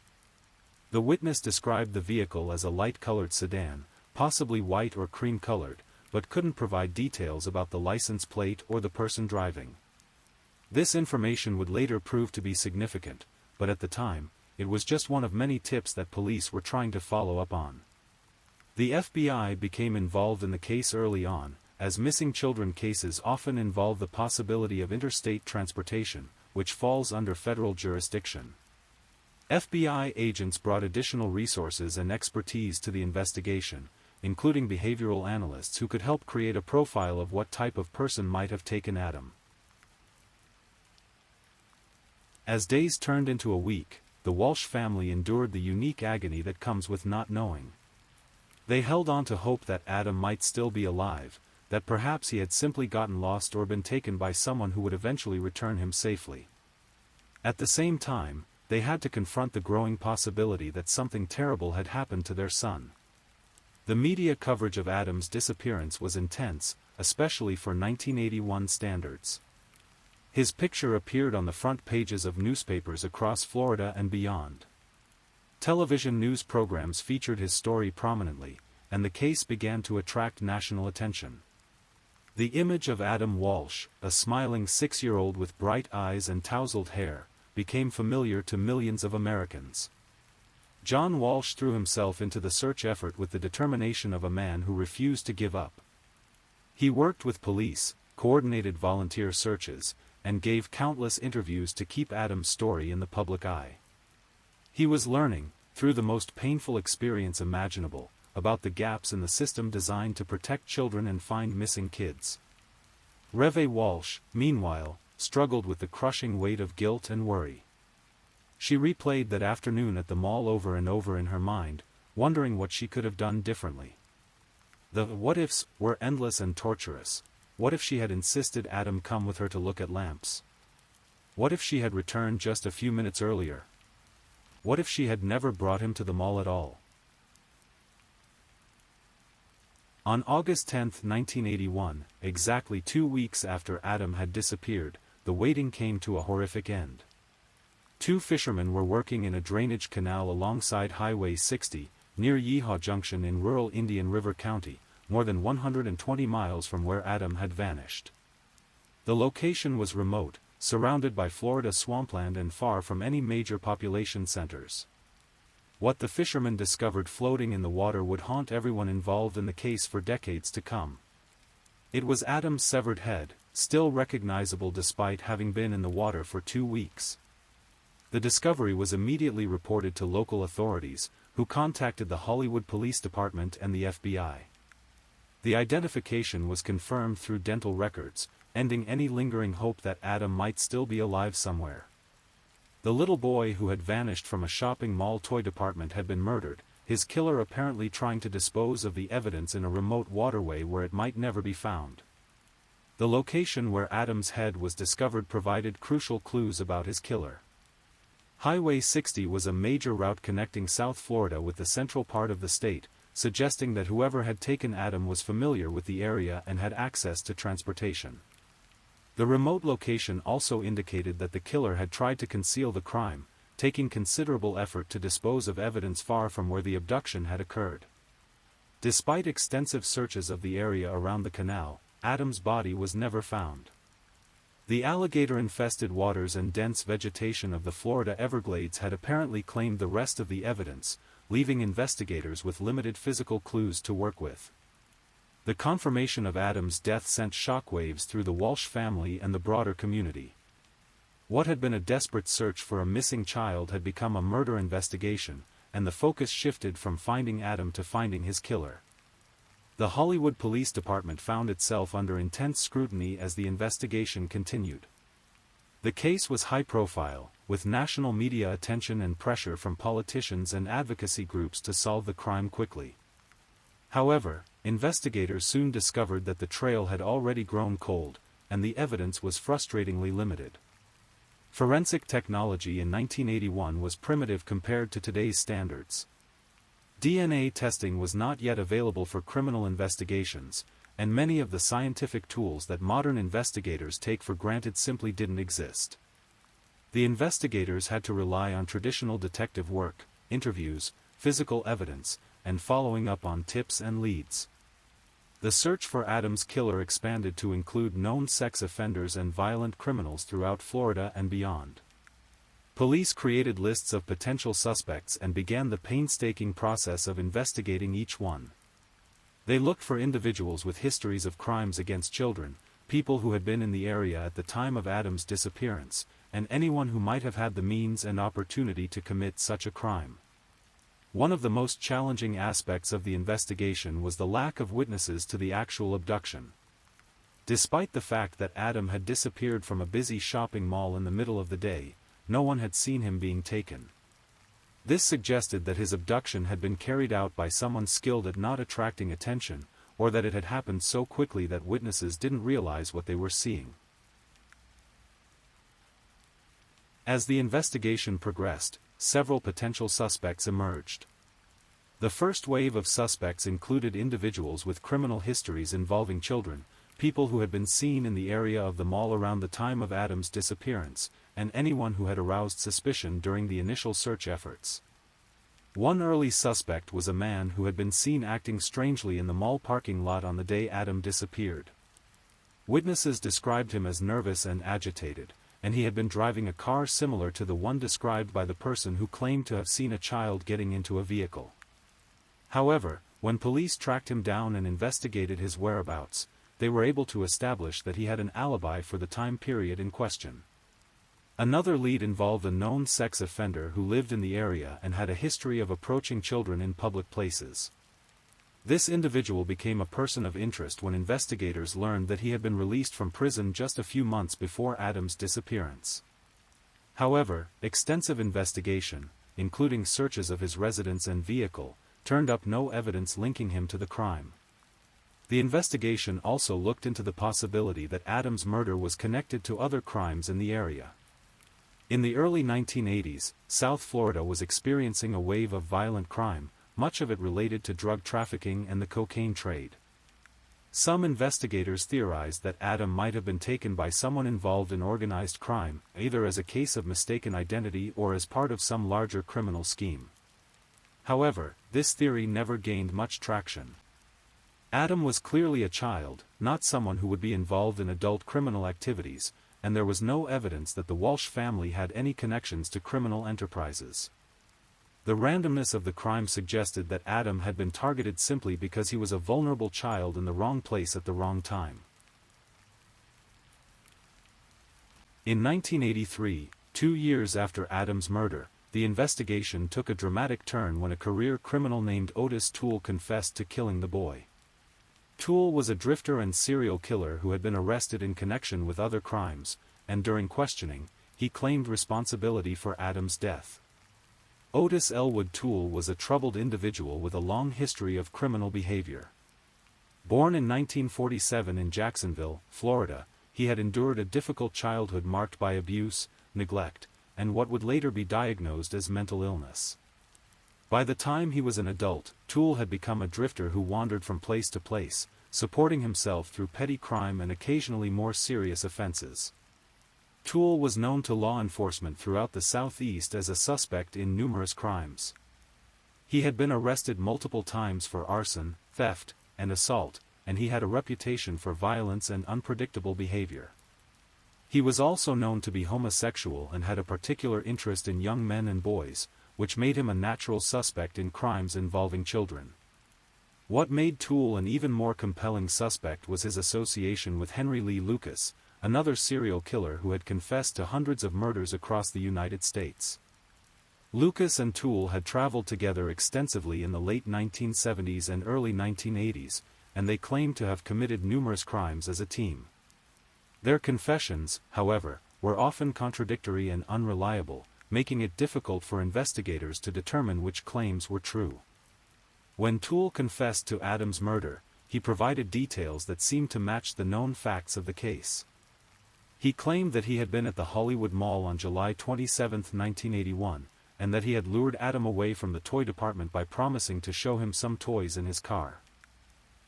The witness described the vehicle as a light-colored sedan, possibly white or cream-colored, but couldn't provide details about the license plate or the person driving. This information would later prove to be significant, but at the time, it was just one of many tips that police were trying to follow up on. The FBI became involved in the case early on, as missing children cases often involve the possibility of interstate transportation, which falls under federal jurisdiction. FBI agents brought additional resources and expertise to the investigation, including behavioral analysts who could help create a profile of what type of person might have taken Adam. As days turned into a week, the Walsh family endured the unique agony that comes with not knowing. They held on to hope that Adam might still be alive, that perhaps he had simply gotten lost or been taken by someone who would eventually return him safely. At the same time, they had to confront the growing possibility that something terrible had happened to their son. The media coverage of Adam's disappearance was intense, especially for 1981 standards. His picture appeared on the front pages of newspapers across Florida and beyond. Television news programs featured his story prominently, and the case began to attract national attention. The image of Adam Walsh, a smiling 6-year-old with bright eyes and tousled hair, became familiar to millions of Americans. John Walsh threw himself into the search effort with the determination of a man who refused to give up. He worked with police, coordinated volunteer searches, and gave countless interviews to keep Adam's story in the public eye. He was learning, through the most painful experience imaginable, about the gaps in the system designed to protect children and find missing kids. Reve Walsh, meanwhile, struggled with the crushing weight of guilt and worry. She replayed that afternoon at the mall over and over in her mind, wondering what she could have done differently. The what-ifs were endless and torturous. What if she had insisted Adam come with her to look at lamps? What if she had returned just a few minutes earlier? What if she had never brought him to the mall at all? On August 10, 1981, exactly 2 weeks after Adam had disappeared, the waiting came to a horrific end. 2 fishermen were working in a drainage canal alongside Highway 60, near Yeehaw Junction in rural Indian River County, more than 120 miles from where Adam had vanished. The location was remote, surrounded by Florida swampland and far from any major population centers. What the fishermen discovered floating in the water would haunt everyone involved in the case for decades to come. It was Adam's severed head, still recognizable despite having been in the water for 2 weeks. The discovery was immediately reported to local authorities, who contacted the Hollywood Police Department and the FBI. The identification was confirmed through dental records, ending any lingering hope that Adam might still be alive somewhere. The little boy who had vanished from a shopping mall toy department had been murdered, his killer apparently trying to dispose of the evidence in a remote waterway where it might never be found. The location where Adam's head was discovered provided crucial clues about his killer. Highway 60 was a major route connecting South Florida with the central part of the state, suggesting that whoever had taken Adam was familiar with the area and had access to transportation. The remote location also indicated that the killer had tried to conceal the crime, taking considerable effort to dispose of evidence far from where the abduction had occurred. Despite extensive searches of the area around the canal, Adam's body was never found. The alligator-infested waters and dense vegetation of the Florida Everglades had apparently claimed the rest of the evidence, leaving investigators with limited physical clues to work with. The confirmation of Adam's death sent shockwaves through the Walsh family and the broader community. What had been a desperate search for a missing child had become a murder investigation, and the focus shifted from finding Adam to finding his killer. The Hollywood Police Department found itself under intense scrutiny as the investigation continued. The case was high-profile, with national media attention and pressure from politicians and advocacy groups to solve the crime quickly. However, investigators soon discovered that the trail had already grown cold, and the evidence was frustratingly limited. Forensic technology in 1981 was primitive compared to today's standards. DNA testing was not yet available for criminal investigations, and many of the scientific tools that modern investigators take for granted simply didn't exist. The investigators had to rely on traditional detective work, interviews, physical evidence, and following up on tips and leads. The search for Adam's killer expanded to include known sex offenders and violent criminals throughout Florida and beyond. Police created lists of potential suspects and began the painstaking process of investigating each one. They looked for individuals with histories of crimes against children, people who had been in the area at the time of Adam's disappearance, and anyone who might have had the means and opportunity to commit such a crime. One of the most challenging aspects of the investigation was the lack of witnesses to the actual abduction. Despite the fact that Adam had disappeared from a busy shopping mall in the middle of the day, no one had seen him being taken. This suggested that his abduction had been carried out by someone skilled at not attracting attention, or that it had happened so quickly that witnesses didn't realize what they were seeing. As the investigation progressed, several potential suspects emerged. The first wave of suspects included individuals with criminal histories involving children, people who had been seen in the area of the mall around the time of Adam's disappearance, and anyone who had aroused suspicion during the initial search efforts. One early suspect was a man who had been seen acting strangely in the mall parking lot on the day Adam disappeared. Witnesses described him as nervous and agitated, and he had been driving a car similar to the one described by the person who claimed to have seen a child getting into a vehicle. However, when police tracked him down and investigated his whereabouts, they were able to establish that he had an alibi for the time period in question. Another lead involved a known sex offender who lived in the area and had a history of approaching children in public places. This individual became a person of interest when investigators learned that he had been released from prison just a few months before Adam's disappearance. However, extensive investigation, including searches of his residence and vehicle, turned up no evidence linking him to the crime. The investigation also looked into the possibility that Adam's murder was connected to other crimes in the area. In the early 1980s, South Florida was experiencing a wave of violent crime, much of it related to drug trafficking and the cocaine trade. Some investigators theorized that Adam might have been taken by someone involved in organized crime, either as a case of mistaken identity or as part of some larger criminal scheme. However, this theory never gained much traction. Adam was clearly a child, not someone who would be involved in adult criminal activities, and there was no evidence that the Walsh family had any connections to criminal enterprises. The randomness of the crime suggested that Adam had been targeted simply because he was a vulnerable child in the wrong place at the wrong time. In 1983, 2 years after Adam's murder, the investigation took a dramatic turn when a career criminal named Otis Toole confessed to killing the boy. Toole was a drifter and serial killer who had been arrested in connection with other crimes, and during questioning, he claimed responsibility for Adam's death. Otis Elwood Toole was a troubled individual with a long history of criminal behavior. Born in 1947 in Jacksonville, Florida, he had endured a difficult childhood marked by abuse, neglect, and what would later be diagnosed as mental illness. By the time he was an adult, Toole had become a drifter who wandered from place to place, supporting himself through petty crime and occasionally more serious offenses. Toole was known to law enforcement throughout the Southeast as a suspect in numerous crimes. He had been arrested multiple times for arson, theft, and assault, and he had a reputation for violence and unpredictable behavior. He was also known to be homosexual and had a particular interest in young men and boys, which made him a natural suspect in crimes involving children. What made Toole an even more compelling suspect was his association with Henry Lee Lucas, another serial killer who had confessed to hundreds of murders across the United States. Lucas and Toole had traveled together extensively in the late 1970s and early 1980s, and they claimed to have committed numerous crimes as a team. Their confessions, however, were often contradictory and unreliable, making it difficult for investigators to determine which claims were true. When Toole confessed to Adam's murder, he provided details that seemed to match the known facts of the case. He claimed that he had been at the Hollywood Mall on July 27, 1981, and that he had lured Adam away from the toy department by promising to show him some toys in his car.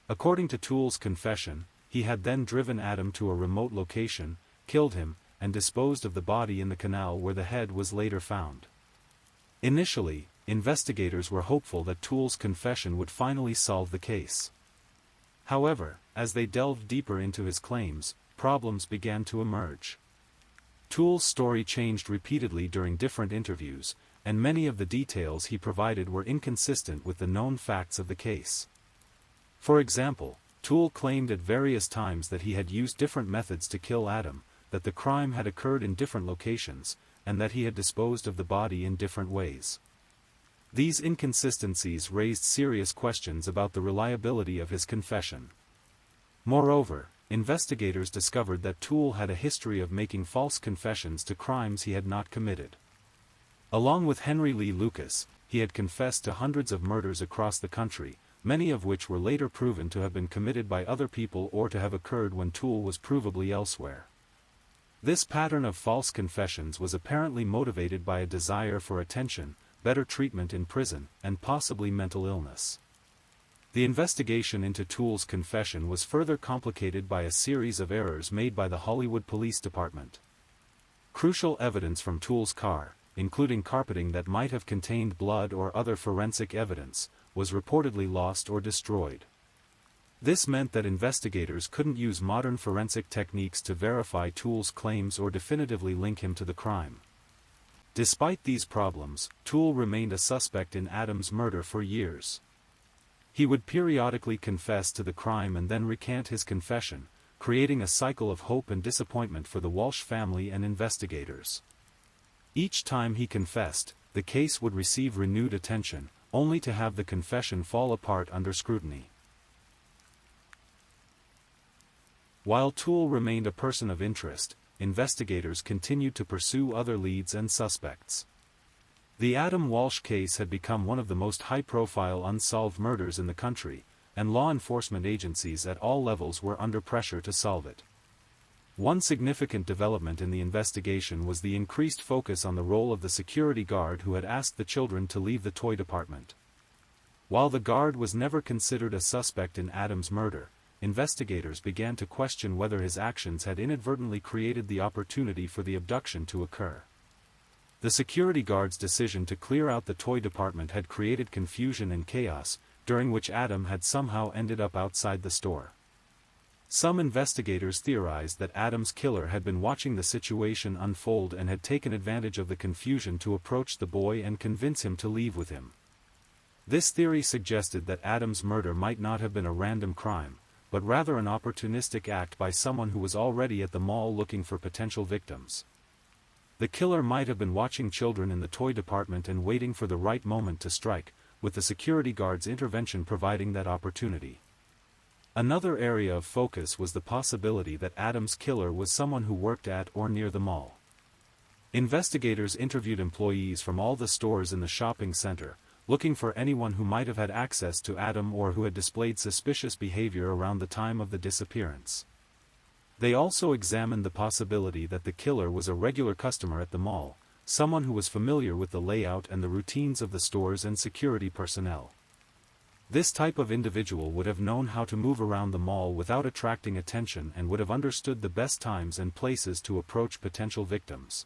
According to Toole's confession, he had then driven Adam to a remote location, killed him, and disposed of the body in the canal where the head was later found. Initially, investigators were hopeful that Toole's confession would finally solve the case. However, as they delved deeper into his claims, problems began to emerge. Toole's story changed repeatedly during different interviews, and many of the details he provided were inconsistent with the known facts of the case. For example, Toole claimed at various times that he had used different methods to kill Adam, that the crime had occurred in different locations, and that he had disposed of the body in different ways. These inconsistencies raised serious questions about the reliability of his confession. Moreover, investigators discovered that Toole had a history of making false confessions to crimes he had not committed. Along with Henry Lee Lucas, he had confessed to hundreds of murders across the country, many of which were later proven to have been committed by other people or to have occurred when Toole was provably elsewhere. This pattern of false confessions was apparently motivated by a desire for attention, better treatment in prison, and possibly mental illness. The investigation into Toole's confession was further complicated by a series of errors made by the Hollywood Police Department. Crucial evidence from Toole's car, including carpeting that might have contained blood or other forensic evidence, was reportedly lost or destroyed. This meant that investigators couldn't use modern forensic techniques to verify Toole's claims or definitively link him to the crime. Despite these problems, Toole remained a suspect in Adam's murder for years. He would periodically confess to the crime and then recant his confession, creating a cycle of hope and disappointment for the Walsh family and investigators. Each time he confessed, the case would receive renewed attention, only to have the confession fall apart under scrutiny. While Toole remained a person of interest, investigators continued to pursue other leads and suspects. The Adam Walsh case had become one of the most high-profile unsolved murders in the country, and law enforcement agencies at all levels were under pressure to solve it. One significant development in the investigation was the increased focus on the role of the security guard who had asked the children to leave the toy department. While the guard was never considered a suspect in Adam's murder, investigators began to question whether his actions had inadvertently created the opportunity for the abduction to occur. The security guard's decision to clear out the toy department had created confusion and chaos, during which Adam had somehow ended up outside the store. Some investigators theorized that Adam's killer had been watching the situation unfold and had taken advantage of the confusion to approach the boy and convince him to leave with him. This theory suggested that Adam's murder might not have been a random crime, but rather an opportunistic act by someone who was already at the mall looking for potential victims. The killer might have been watching children in the toy department and waiting for the right moment to strike, with the security guard's intervention providing that opportunity. Another area of focus was the possibility that Adam's killer was someone who worked at or near the mall. Investigators interviewed employees from all the stores in the shopping center, looking for anyone who might have had access to Adam or who had displayed suspicious behavior around the time of the disappearance. They also examined the possibility that the killer was a regular customer at the mall, someone who was familiar with the layout and the routines of the stores and security personnel. This type of individual would have known how to move around the mall without attracting attention and would have understood the best times and places to approach potential victims.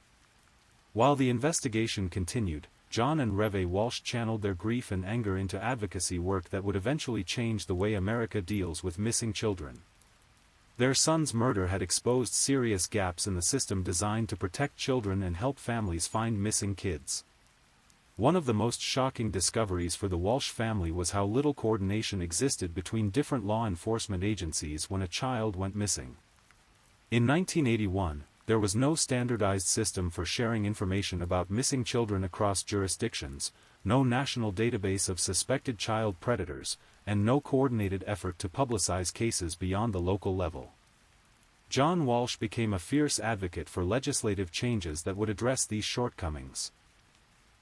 While the investigation continued, John and Reve Walsh channeled their grief and anger into advocacy work that would eventually change the way America deals with missing children. Their son's murder had exposed serious gaps in the system designed to protect children and help families find missing kids. One of the most shocking discoveries for the Walsh family was how little coordination existed between different law enforcement agencies when a child went missing. In 1981, there was no standardized system for sharing information about missing children across jurisdictions, no national database of suspected child predators, and no coordinated effort to publicize cases beyond the local level. John Walsh became a fierce advocate for legislative changes that would address these shortcomings.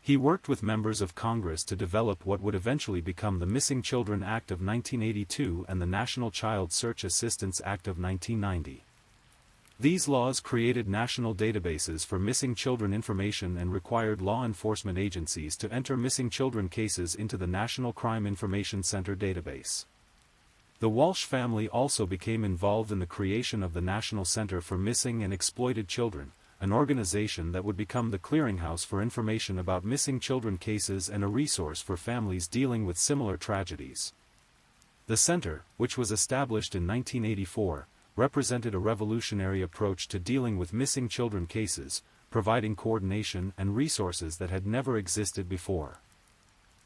He worked with members of Congress to develop what would eventually become the Missing Children Act of 1982 and the National Child Search Assistance Act of 1990. These laws created national databases for missing children information and required law enforcement agencies to enter missing children cases into the National Crime Information Center database. The Walsh family also became involved in the creation of the National Center for Missing and Exploited Children, an organization that would become the clearinghouse for information about missing children cases and a resource for families dealing with similar tragedies. The center, which was established in 1984, represented a revolutionary approach to dealing with missing children cases, providing coordination and resources that had never existed before.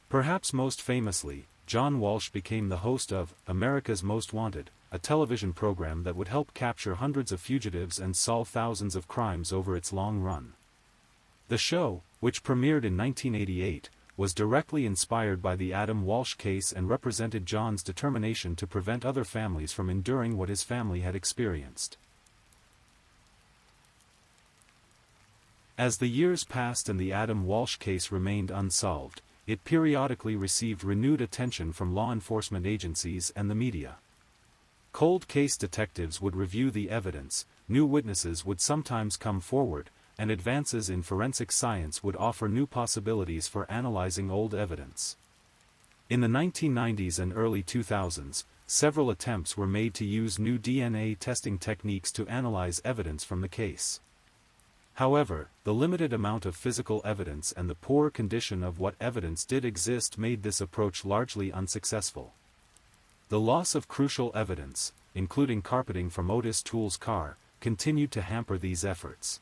Perhaps most famously, John Walsh became the host of America's Most Wanted, a television program that would help capture hundreds of fugitives and solve thousands of crimes over its long run. The show, which premiered in 1988, was directly inspired by the Adam Walsh case and represented John's determination to prevent other families from enduring what his family had experienced. As the years passed and the Adam Walsh case remained unsolved, it periodically received renewed attention from law enforcement agencies and the media. Cold case detectives would review the evidence, new witnesses would sometimes come forward, and advances in forensic science would offer new possibilities for analyzing old evidence. In the 1990s and early 2000s, several attempts were made to use new DNA testing techniques to analyze evidence from the case. However, the limited amount of physical evidence and the poor condition of what evidence did exist made this approach largely unsuccessful. The loss of crucial evidence, including carpeting from Otis Toole's car, continued to hamper these efforts.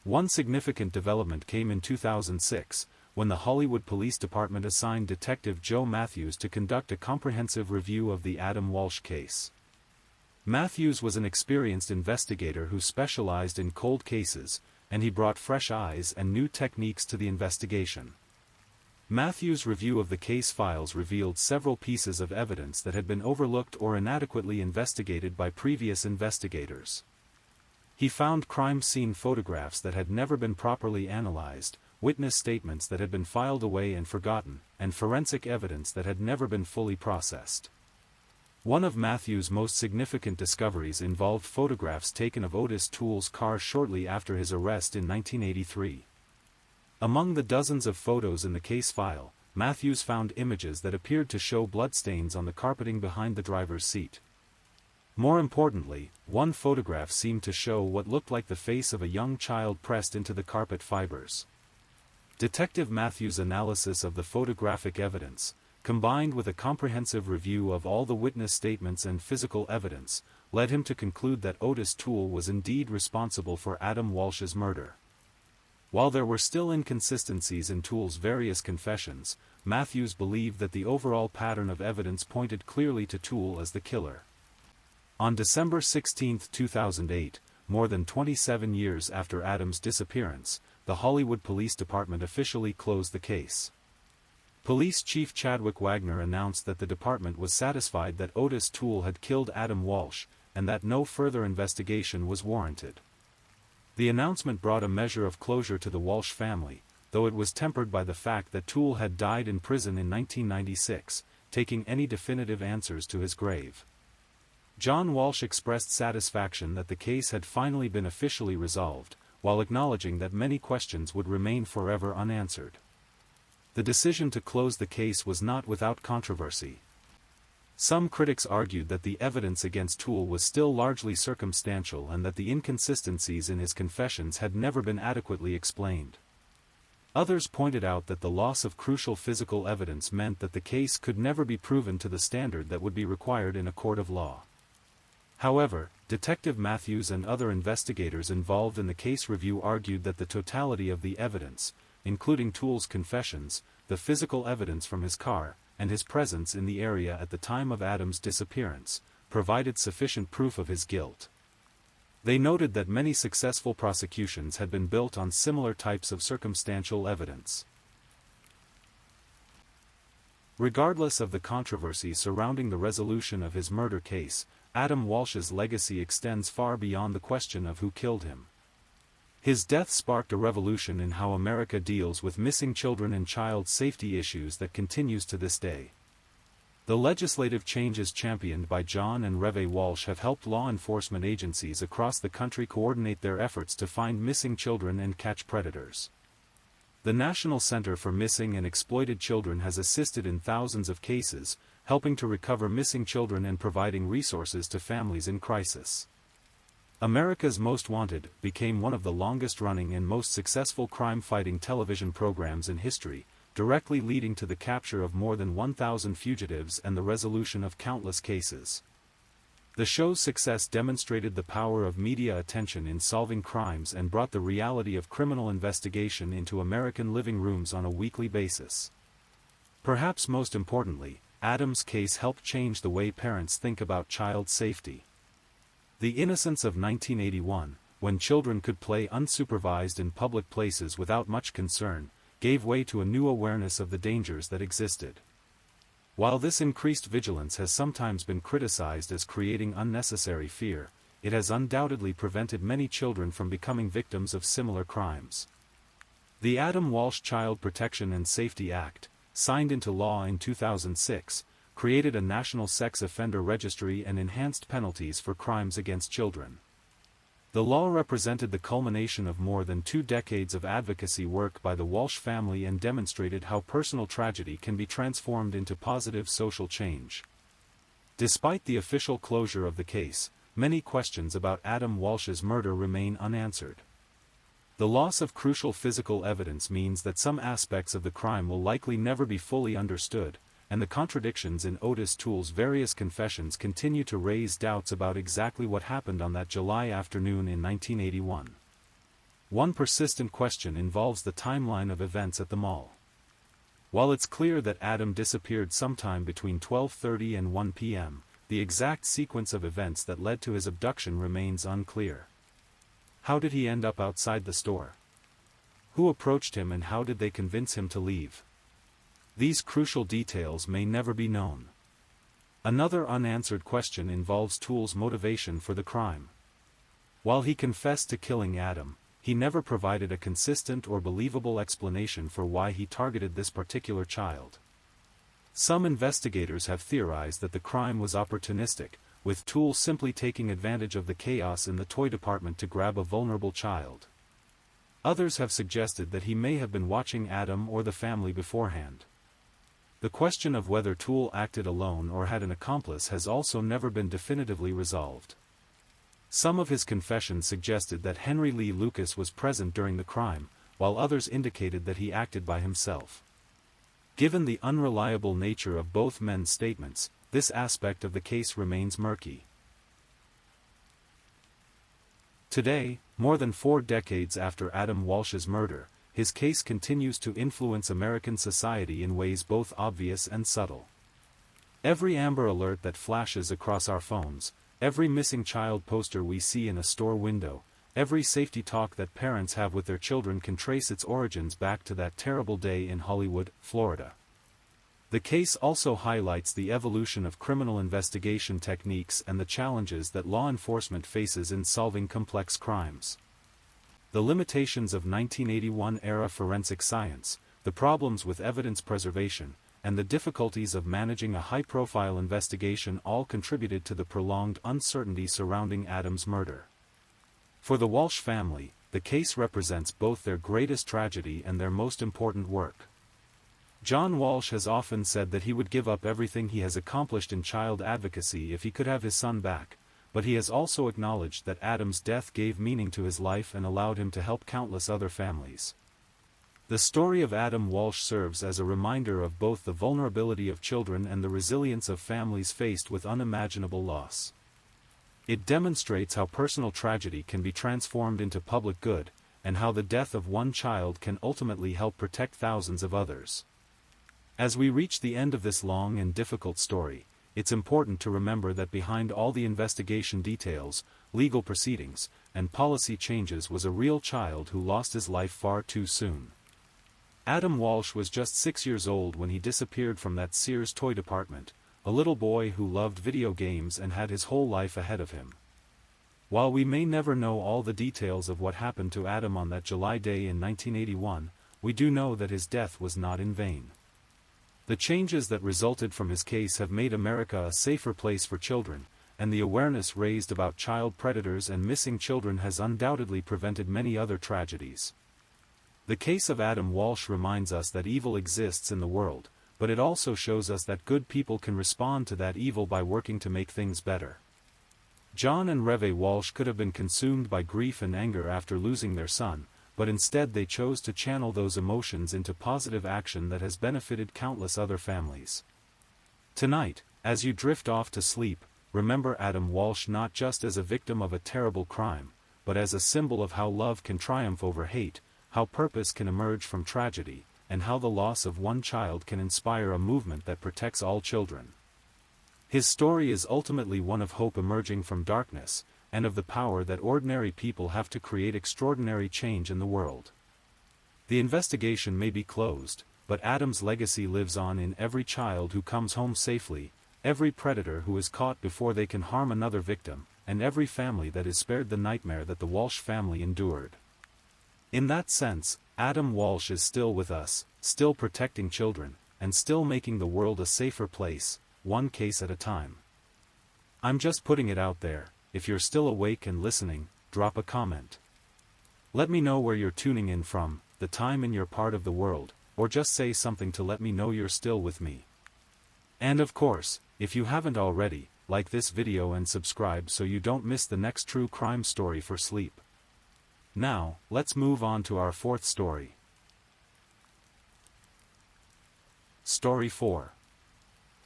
One significant development came in 2006, when the Hollywood Police Department assigned Detective Joe Matthews to conduct a comprehensive review of the Adam Walsh case. Matthews was an experienced investigator who specialized in cold cases, and he brought fresh eyes and new techniques to the investigation. Matthews' review of the case files revealed several pieces of evidence that had been overlooked or inadequately investigated by previous investigators. He found crime scene photographs that had never been properly analyzed, witness statements that had been filed away and forgotten, and forensic evidence that had never been fully processed. One of Matthews' most significant discoveries involved photographs taken of Otis Toole's car shortly after his arrest in 1983. Among the dozens of photos in the case file, Matthews found images that appeared to show bloodstains on the carpeting behind the driver's seat. More importantly, one photograph seemed to show what looked like the face of a young child pressed into the carpet fibers. Detective Matthews' analysis of the photographic evidence, combined with a comprehensive review of all the witness statements and physical evidence, led him to conclude that Otis Toole was indeed responsible for Adam Walsh's murder. While there were still inconsistencies in Toole's various confessions, Matthews believed that the overall pattern of evidence pointed clearly to Toole as the killer. On December 16, 2008, more than 27 years after Adam's disappearance, the Hollywood Police Department officially closed the case. Police Chief Chadwick Wagner announced that the department was satisfied that Otis Toole had killed Adam Walsh, and that no further investigation was warranted. The announcement brought a measure of closure to the Walsh family, though it was tempered by the fact that Toole had died in prison in 1996, taking any definitive answers to his grave. John Walsh expressed satisfaction that the case had finally been officially resolved, while acknowledging that many questions would remain forever unanswered. The decision to close the case was not without controversy. Some critics argued that the evidence against Toole was still largely circumstantial and that the inconsistencies in his confessions had never been adequately explained. Others pointed out that the loss of crucial physical evidence meant that the case could never be proven to the standard that would be required in a court of law. However, Detective Matthews and other investigators involved in the case review argued that the totality of the evidence, including Toole's confessions, the physical evidence from his car, and his presence in the area at the time of Adam's disappearance, provided sufficient proof of his guilt. They noted that many successful prosecutions had been built on similar types of circumstantial evidence. Regardless of the controversy surrounding the resolution of his murder case, Adam Walsh's legacy extends far beyond the question of who killed him. His death sparked a revolution in how America deals with missing children and child safety issues that continues to this day. The legislative changes championed by John and Reve Walsh have helped law enforcement agencies across the country coordinate their efforts to find missing children and catch predators. The National Center for Missing and Exploited Children has assisted in thousands of cases, helping to recover missing children and providing resources to families in crisis. America's Most Wanted became one of the longest-running and most successful crime-fighting television programs in history, directly leading to the capture of more than 1,000 fugitives and the resolution of countless cases. The show's success demonstrated the power of media attention in solving crimes and brought the reality of criminal investigation into American living rooms on a weekly basis. Perhaps most importantly, Adam's case helped change the way parents think about child safety. The innocence of 1981, when children could play unsupervised in public places without much concern, gave way to a new awareness of the dangers that existed. While this increased vigilance has sometimes been criticized as creating unnecessary fear, it has undoubtedly prevented many children from becoming victims of similar crimes. The Adam Walsh Child Protection and Safety Act, signed into law in 2006, created a national sex offender registry and enhanced penalties for crimes against children. The law represented the culmination of more than 2 decades of advocacy work by the Walsh family and demonstrated how personal tragedy can be transformed into positive social change. Despite the official closure of the case, many questions about Adam Walsh's murder remain unanswered. The loss of crucial physical evidence means that some aspects of the crime will likely never be fully understood, and the contradictions in Otis Toole's various confessions continue to raise doubts about exactly what happened on that July afternoon in 1981. One persistent question involves the timeline of events at the mall. While it's clear that Adam disappeared sometime between 12:30 and 1 p.m., the exact sequence of events that led to his abduction remains unclear. How did he end up outside the store? Who approached him and how did they convince him to leave? These crucial details may never be known. Another unanswered question involves Toole's motivation for the crime. While he confessed to killing Adam, he never provided a consistent or believable explanation for why he targeted this particular child. Some investigators have theorized that the crime was opportunistic, with Toole simply taking advantage of the chaos in the toy department to grab a vulnerable child. Others have suggested that he may have been watching Adam or the family beforehand. The question of whether Toole acted alone or had an accomplice has also never been definitively resolved. Some of his confessions suggested that Henry Lee Lucas was present during the crime, while others indicated that he acted by himself. Given the unreliable nature of both men's statements, this aspect of the case remains murky. Today, more than 4 decades after Adam Walsh's murder, his case continues to influence American society in ways both obvious and subtle. Every Amber Alert that flashes across our phones, every missing child poster we see in a store window, every safety talk that parents have with their children can trace its origins back to that terrible day in Hollywood, Florida. The case also highlights the evolution of criminal investigation techniques and the challenges that law enforcement faces in solving complex crimes. The limitations of 1981-era forensic science, the problems with evidence preservation, and the difficulties of managing a high-profile investigation all contributed to the prolonged uncertainty surrounding Adam's murder. For the Walsh family, the case represents both their greatest tragedy and their most important work. John Walsh has often said that he would give up everything he has accomplished in child advocacy if he could have his son back, but he has also acknowledged that Adam's death gave meaning to his life and allowed him to help countless other families. The story of Adam Walsh serves as a reminder of both the vulnerability of children and the resilience of families faced with unimaginable loss. It demonstrates how personal tragedy can be transformed into public good, and how the death of one child can ultimately help protect thousands of others. As we reach the end of this long and difficult story, it's important to remember that behind all the investigation details, legal proceedings, and policy changes was a real child who lost his life far too soon. Adam Walsh was just 6 years old when he disappeared from that Sears toy department, a little boy who loved video games and had his whole life ahead of him. While we may never know all the details of what happened to Adam on that July day in 1981, we do know that his death was not in vain. The changes that resulted from his case have made America a safer place for children, and the awareness raised about child predators and missing children has undoubtedly prevented many other tragedies. The case of Adam Walsh reminds us that evil exists in the world, but it also shows us that good people can respond to that evil by working to make things better. John and Reve Walsh could have been consumed by grief and anger after losing their son, but instead they chose to channel those emotions into positive action that has benefited countless other families. Tonight, as you drift off to sleep, remember Adam Walsh not just as a victim of a terrible crime, but as a symbol of how love can triumph over hate, how purpose can emerge from tragedy, and how the loss of one child can inspire a movement that protects all children. His story is ultimately one of hope emerging from darkness, and of the power that ordinary people have to create extraordinary change in the world. The investigation may be closed, but Adam's legacy lives on in every child who comes home safely, every predator who is caught before they can harm another victim, and every family that is spared the nightmare that the Walsh family endured. In that sense, Adam Walsh is still with us, still protecting children, and still making the world a safer place, one case at a time. I'm just putting it out there. If you're still awake and listening, drop a comment. Let me know where you're tuning in from, the time in your part of the world, or just say something to let me know you're still with me. And of course, if you haven't already, like this video and subscribe so you don't miss the next true crime story for sleep. Now, let's move on to our fourth story. Story 4.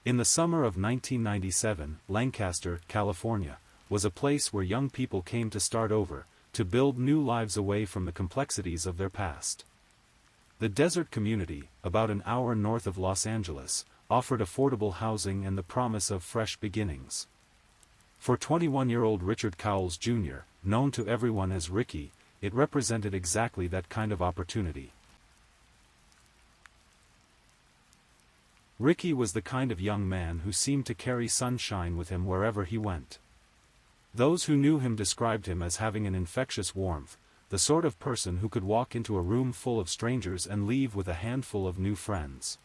In the summer of 1997, Lancaster, California, was a place where young people came to start over, to build new lives away from the complexities of their past. The desert community, about an hour north of Los Angeles, offered affordable housing and the promise of fresh beginnings. For 21-year-old Richard Cowles Jr., known to everyone as Ricky, it represented exactly that kind of opportunity. Ricky was the kind of young man who seemed to carry sunshine with him wherever he went. Those who knew him described him as having an infectious warmth, the sort of person who could walk into a room full of strangers and leave with a handful of new friends.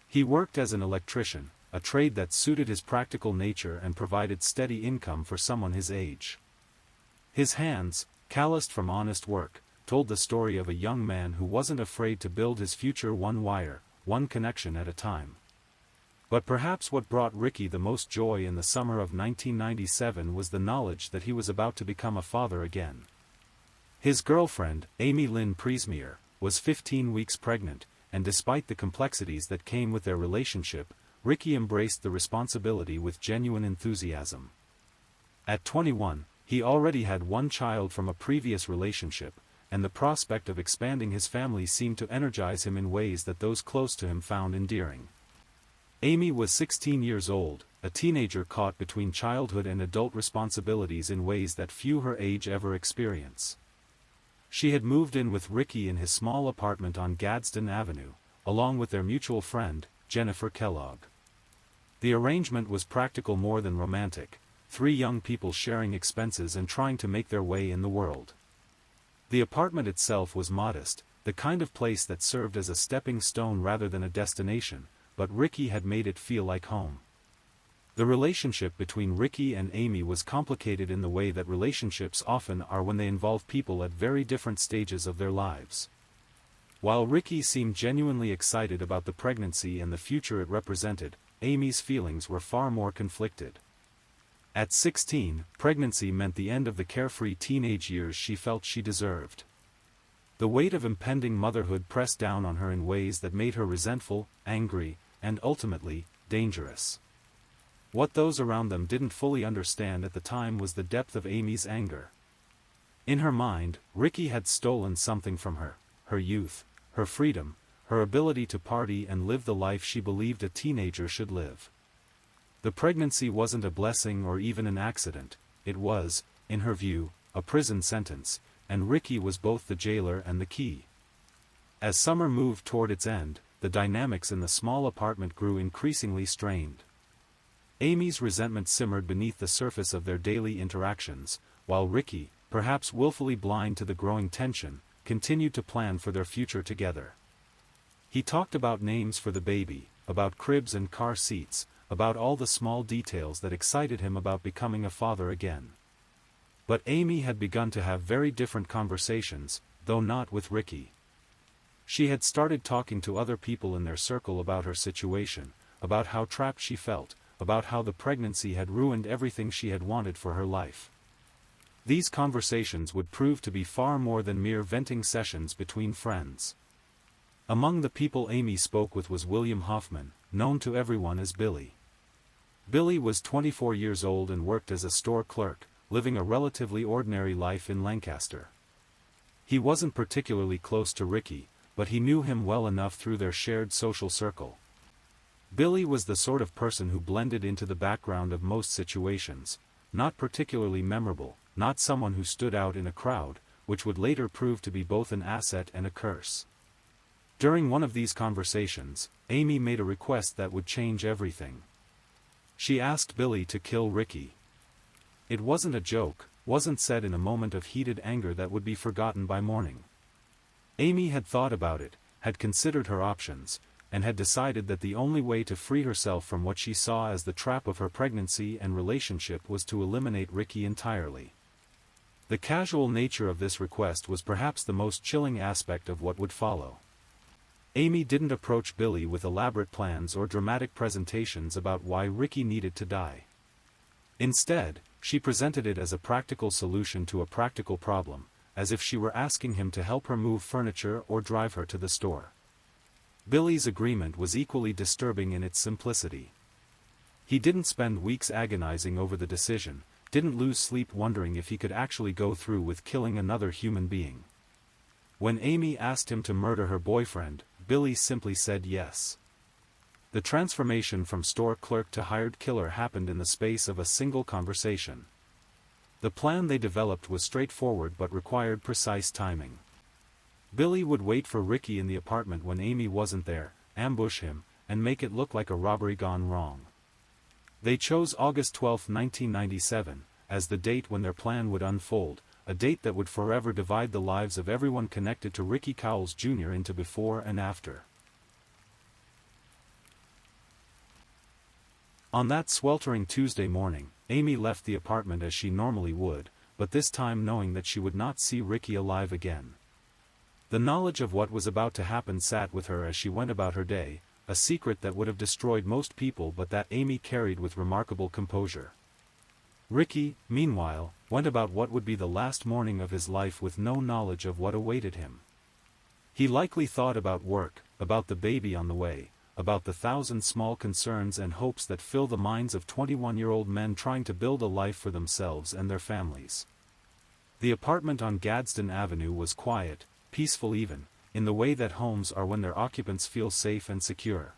He worked as an electrician, a trade that suited his practical nature and provided steady income for someone his age. His hands, calloused from honest work, told the story of a young man who wasn't afraid to build his future one wire, one connection at a time. But perhaps what brought Ricky the most joy in the summer of 1997 was the knowledge that he was about to become a father again. His girlfriend, Amy Lynn Priesmeier, was 15 weeks pregnant, and despite the complexities that came with their relationship, Ricky embraced the responsibility with genuine enthusiasm. At 21, he already had one child from a previous relationship, and the prospect of expanding his family seemed to energize him in ways that those close to him found endearing. Amy was 16 years old, a teenager caught between childhood and adult responsibilities in ways that few her age ever experience. She had moved in with Ricky in his small apartment on Gadsden Avenue, along with their mutual friend, Jennifer Kellogg. The arrangement was practical more than romantic, three young people sharing expenses and trying to make their way in the world. The apartment itself was modest, the kind of place that served as a stepping stone rather than a destination, but Ricky had made it feel like home. The relationship between Ricky and Amy was complicated in the way that relationships often are when they involve people at very different stages of their lives. While Ricky seemed genuinely excited about the pregnancy and the future it represented, Amy's feelings were far more conflicted. At 16, pregnancy meant the end of the carefree teenage years she felt she deserved. The weight of impending motherhood pressed down on her in ways that made her resentful, angry, and ultimately, dangerous. What those around them didn't fully understand at the time was the depth of Amy's anger. In her mind, Ricky had stolen something from her, her youth, her freedom, her ability to party and live the life she believed a teenager should live. The pregnancy wasn't a blessing or even an accident, it was, in her view, a prison sentence, and Ricky was both the jailer and the key. As summer moved toward its end, the dynamics in the small apartment grew increasingly strained. Amy's resentment simmered beneath the surface of their daily interactions, while Ricky, perhaps willfully blind to the growing tension, continued to plan for their future together. He talked about names for the baby, about cribs and car seats, about all the small details that excited him about becoming a father again. But Amy had begun to have very different conversations, though not with Ricky. She had started talking to other people in their circle about her situation, about how trapped she felt, about how the pregnancy had ruined everything she had wanted for her life. These conversations would prove to be far more than mere venting sessions between friends. Among the people Amy spoke with was William Hoffman, known to everyone as Billy. Billy was 24 years old and worked as a store clerk, living a relatively ordinary life in Lancaster. He wasn't particularly close to Ricky, but he knew him well enough through their shared social circle. Billy was the sort of person who blended into the background of most situations, not particularly memorable, not someone who stood out in a crowd, which would later prove to be both an asset and a curse. During one of these conversations, Amy made a request that would change everything. She asked Billy to kill Ricky. It wasn't a joke, wasn't said in a moment of heated anger that would be forgotten by morning. Amy had thought about it, had considered her options, and had decided that the only way to free herself from what she saw as the trap of her pregnancy and relationship was to eliminate Ricky entirely. The casual nature of this request was perhaps the most chilling aspect of what would follow. Amy didn't approach Billy with elaborate plans or dramatic presentations about why Ricky needed to die. Instead, she presented it as a practical solution to a practical problem, as if she were asking him to help her move furniture or drive her to the store. Billy's agreement was equally disturbing in its simplicity. He didn't spend weeks agonizing over the decision, didn't lose sleep wondering if he could actually go through with killing another human being. When Amy asked him to murder her boyfriend, Billy simply said yes. The transformation from store clerk to hired killer happened in the space of a single conversation. The plan they developed was straightforward but required precise timing. Billy would wait for Ricky in the apartment when Amy wasn't there, ambush him, and make it look like a robbery gone wrong. They chose August 12, 1997, as the date when their plan would unfold, a date that would forever divide the lives of everyone connected to Ricky Cowles Jr. into before and after. On that sweltering Tuesday morning, Amy left the apartment as she normally would, but this time knowing that she would not see Ricky alive again. The knowledge of what was about to happen sat with her as she went about her day, a secret that would have destroyed most people but that Amy carried with remarkable composure. Ricky, meanwhile, went about what would be the last morning of his life with no knowledge of what awaited him. He likely thought about work, about the baby on the way, about the 1,000 small concerns and hopes that fill the minds of 21-year-old men trying to build a life for themselves and their families. The apartment on Gadsden Avenue was quiet, peaceful even, in the way that homes are when their occupants feel safe and secure.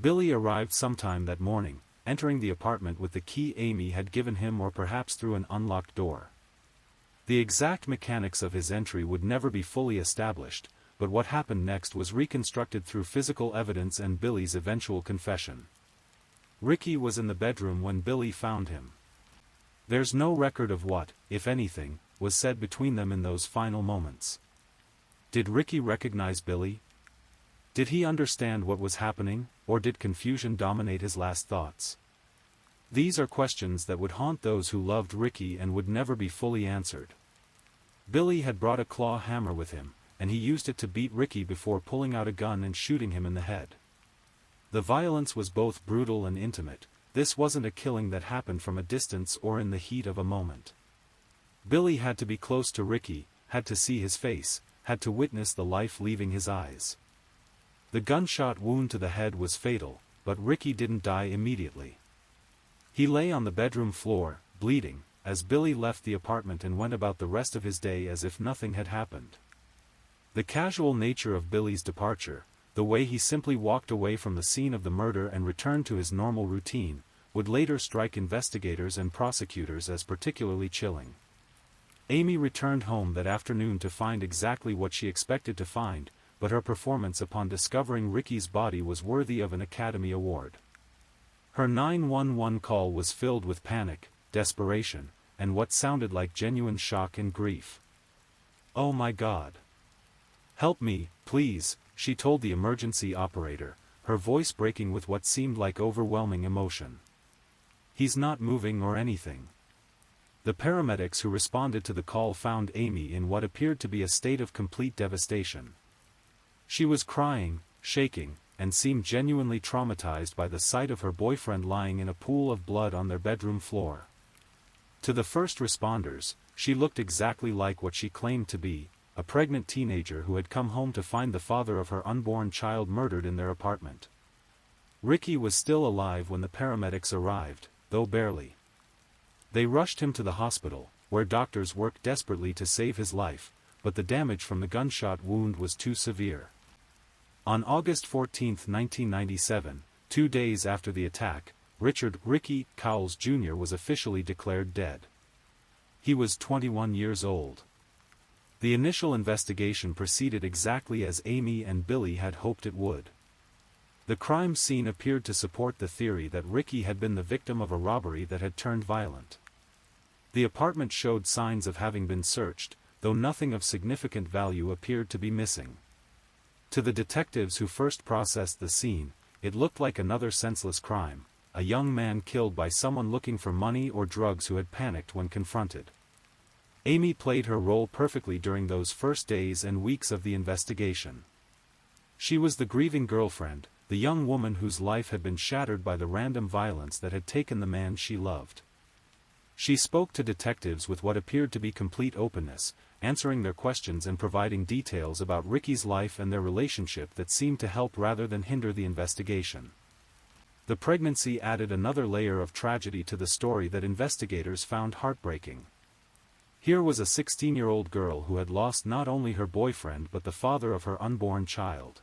Billy arrived sometime that morning, entering the apartment with the key Amy had given him or perhaps through an unlocked door. The exact mechanics of his entry would never be fully established, but what happened next was reconstructed through physical evidence and Billy's eventual confession. Ricky was in the bedroom when Billy found him. There's no record of what, if anything, was said between them in those final moments. Did Ricky recognize Billy? Did he understand what was happening, or did confusion dominate his last thoughts? These are questions that would haunt those who loved Ricky and would never be fully answered. Billy had brought a claw hammer with him, and he used it to beat Ricky before pulling out a gun and shooting him in the head. The violence was both brutal and intimate. This wasn't a killing that happened from a distance or in the heat of a moment. Billy had to be close to Ricky, had to see his face, had to witness the life leaving his eyes. The gunshot wound to the head was fatal, but Ricky didn't die immediately. He lay on the bedroom floor, bleeding, as Billy left the apartment and went about the rest of his day as if nothing had happened. The casual nature of Billy's departure, the way he simply walked away from the scene of the murder and returned to his normal routine, would later strike investigators and prosecutors as particularly chilling. Amy returned home that afternoon to find exactly what she expected to find, but her performance upon discovering Ricky's body was worthy of an Academy Award. Her 911 call was filled with panic, desperation, and what sounded like genuine shock and grief. "Oh my God! Help me, please," she told the emergency operator, her voice breaking with what seemed like overwhelming emotion. "He's not moving or anything." The paramedics who responded to the call found Amy in what appeared to be a state of complete devastation. She was crying, shaking, and seemed genuinely traumatized by the sight of her boyfriend lying in a pool of blood on their bedroom floor. To the first responders, she looked exactly like what she claimed to be, a pregnant teenager who had come home to find the father of her unborn child murdered in their apartment. Ricky was still alive when the paramedics arrived, though barely. They rushed him to the hospital, where doctors worked desperately to save his life, but the damage from the gunshot wound was too severe. On August 14, 1997, 2 days after the attack, Richard "Ricky" Cowles Jr. was officially declared dead. He was 21 years old. The initial investigation proceeded exactly as Amy and Billy had hoped it would. The crime scene appeared to support the theory that Ricky had been the victim of a robbery that had turned violent. The apartment showed signs of having been searched, though nothing of significant value appeared to be missing. To the detectives who first processed the scene, it looked like another senseless crime, a young man killed by someone looking for money or drugs who had panicked when confronted. Amy played her role perfectly during those first days and weeks of the investigation. She was the grieving girlfriend, the young woman whose life had been shattered by the random violence that had taken the man she loved. She spoke to detectives with what appeared to be complete openness, answering their questions and providing details about Ricky's life and their relationship that seemed to help rather than hinder the investigation. The pregnancy added another layer of tragedy to the story that investigators found heartbreaking. Here was a 16-year-old girl who had lost not only her boyfriend but the father of her unborn child.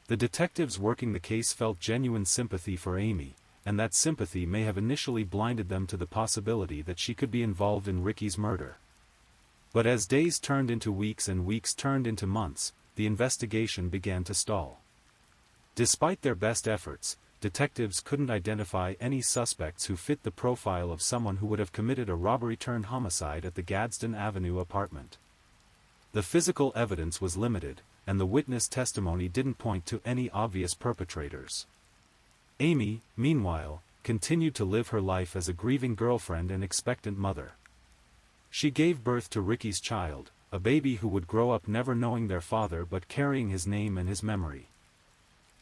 The detectives working the case felt genuine sympathy for Amy, and that sympathy may have initially blinded them to the possibility that she could be involved in Ricky's murder. But as days turned into weeks and weeks turned into months, the investigation began to stall. Despite their best efforts, detectives couldn't identify any suspects who fit the profile of someone who would have committed a robbery-turned-homicide at the Gadsden Avenue apartment. The physical evidence was limited, and the witness testimony didn't point to any obvious perpetrators. Amy, meanwhile, continued to live her life as a grieving girlfriend and expectant mother. She gave birth to Ricky's child, a baby who would grow up never knowing their father but carrying his name and his memory.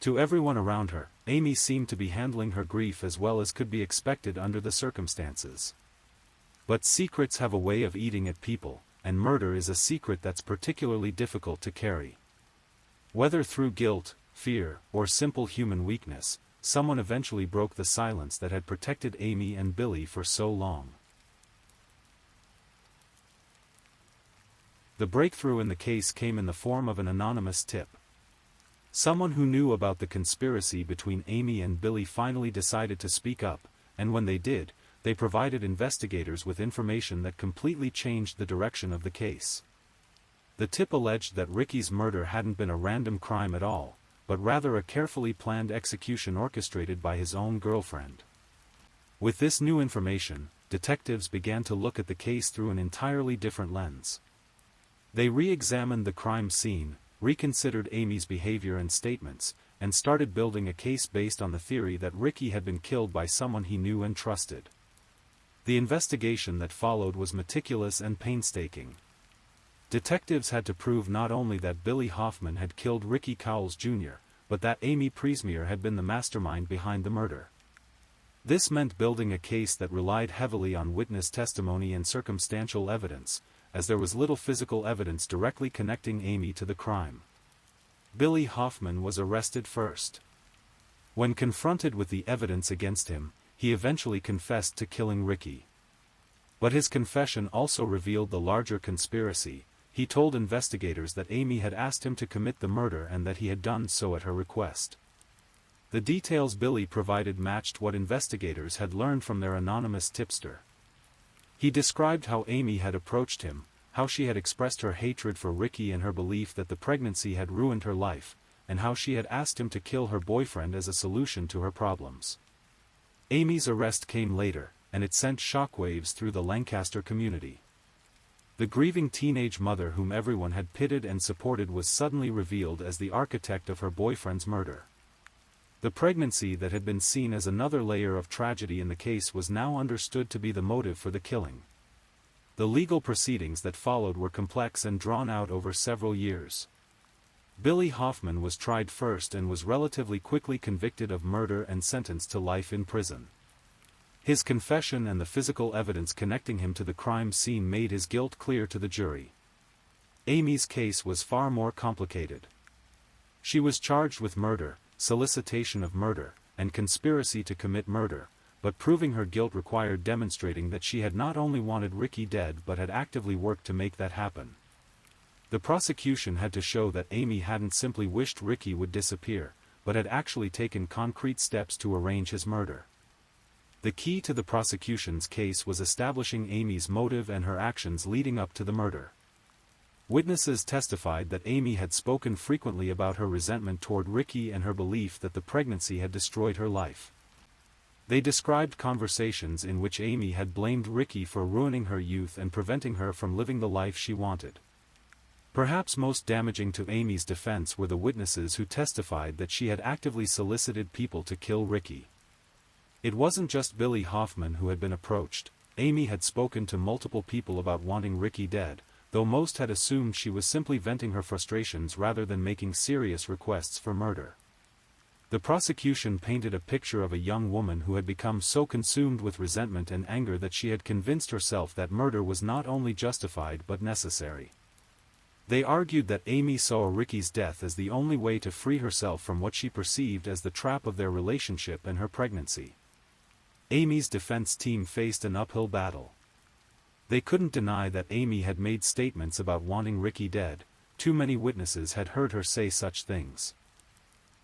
To everyone around her, Amy seemed to be handling her grief as well as could be expected under the circumstances. But secrets have a way of eating at people, and murder is a secret that's particularly difficult to carry. Whether through guilt, fear, or simple human weakness, someone eventually broke the silence that had protected Amy and Billy for so long. The breakthrough in the case came in the form of an anonymous tip. Someone who knew about the conspiracy between Amy and Billy finally decided to speak up, and when they did, they provided investigators with information that completely changed the direction of the case. The tip alleged that Ricky's murder hadn't been a random crime at all, but rather a carefully planned execution orchestrated by his own girlfriend. With this new information, detectives began to look at the case through an entirely different lens. They re-examined the crime scene, reconsidered Amy's behavior and statements, and started building a case based on the theory that Ricky had been killed by someone he knew and trusted. The investigation that followed was meticulous and painstaking. Detectives had to prove not only that Billy Hoffman had killed Ricky Cowles Jr., but that Amy Priesmeier had been the mastermind behind the murder. This meant building a case that relied heavily on witness testimony and circumstantial evidence, as there was little physical evidence directly connecting Amy to the crime. Billy Hoffman was arrested first. When confronted with the evidence against him, he eventually confessed to killing Ricky. But his confession also revealed the larger conspiracy. He told investigators that Amy had asked him to commit the murder and that he had done so at her request. The details Billy provided matched what investigators had learned from their anonymous tipster. He described how Amy had approached him, how she had expressed her hatred for Ricky and her belief that the pregnancy had ruined her life, and how she had asked him to kill her boyfriend as a solution to her problems. Amy's arrest came later, and it sent shockwaves through the Lancaster community. The grieving teenage mother whom everyone had pitied and supported was suddenly revealed as the architect of her boyfriend's murder. The pregnancy that had been seen as another layer of tragedy in the case was now understood to be the motive for the killing. The legal proceedings that followed were complex and drawn out over several years. Billy Hoffman was tried first and was relatively quickly convicted of murder and sentenced to life in prison. His confession and the physical evidence connecting him to the crime scene made his guilt clear to the jury. Amy's case was far more complicated. She was charged with murder, solicitation of murder, and conspiracy to commit murder, but proving her guilt required demonstrating that she had not only wanted Ricky dead but had actively worked to make that happen. The prosecution had to show that Amy hadn't simply wished Ricky would disappear, but had actually taken concrete steps to arrange his murder. The key to the prosecution's case was establishing Amy's motive and her actions leading up to the murder. Witnesses testified that Amy had spoken frequently about her resentment toward Ricky and her belief that the pregnancy had destroyed her life. They described conversations in which Amy had blamed Ricky for ruining her youth and preventing her from living the life she wanted. Perhaps most damaging to Amy's defense were the witnesses who testified that she had actively solicited people to kill Ricky. It wasn't just Billy Hoffman who had been approached. Amy had spoken to multiple people about wanting Ricky dead, though most had assumed she was simply venting her frustrations rather than making serious requests for murder. The prosecution painted a picture of a young woman who had become so consumed with resentment and anger that she had convinced herself that murder was not only justified but necessary. They argued that Amy saw Ricky's death as the only way to free herself from what she perceived as the trap of their relationship and her pregnancy. Amy's defense team faced an uphill battle. They couldn't deny that Amy had made statements about wanting Ricky dead. Too many witnesses had heard her say such things.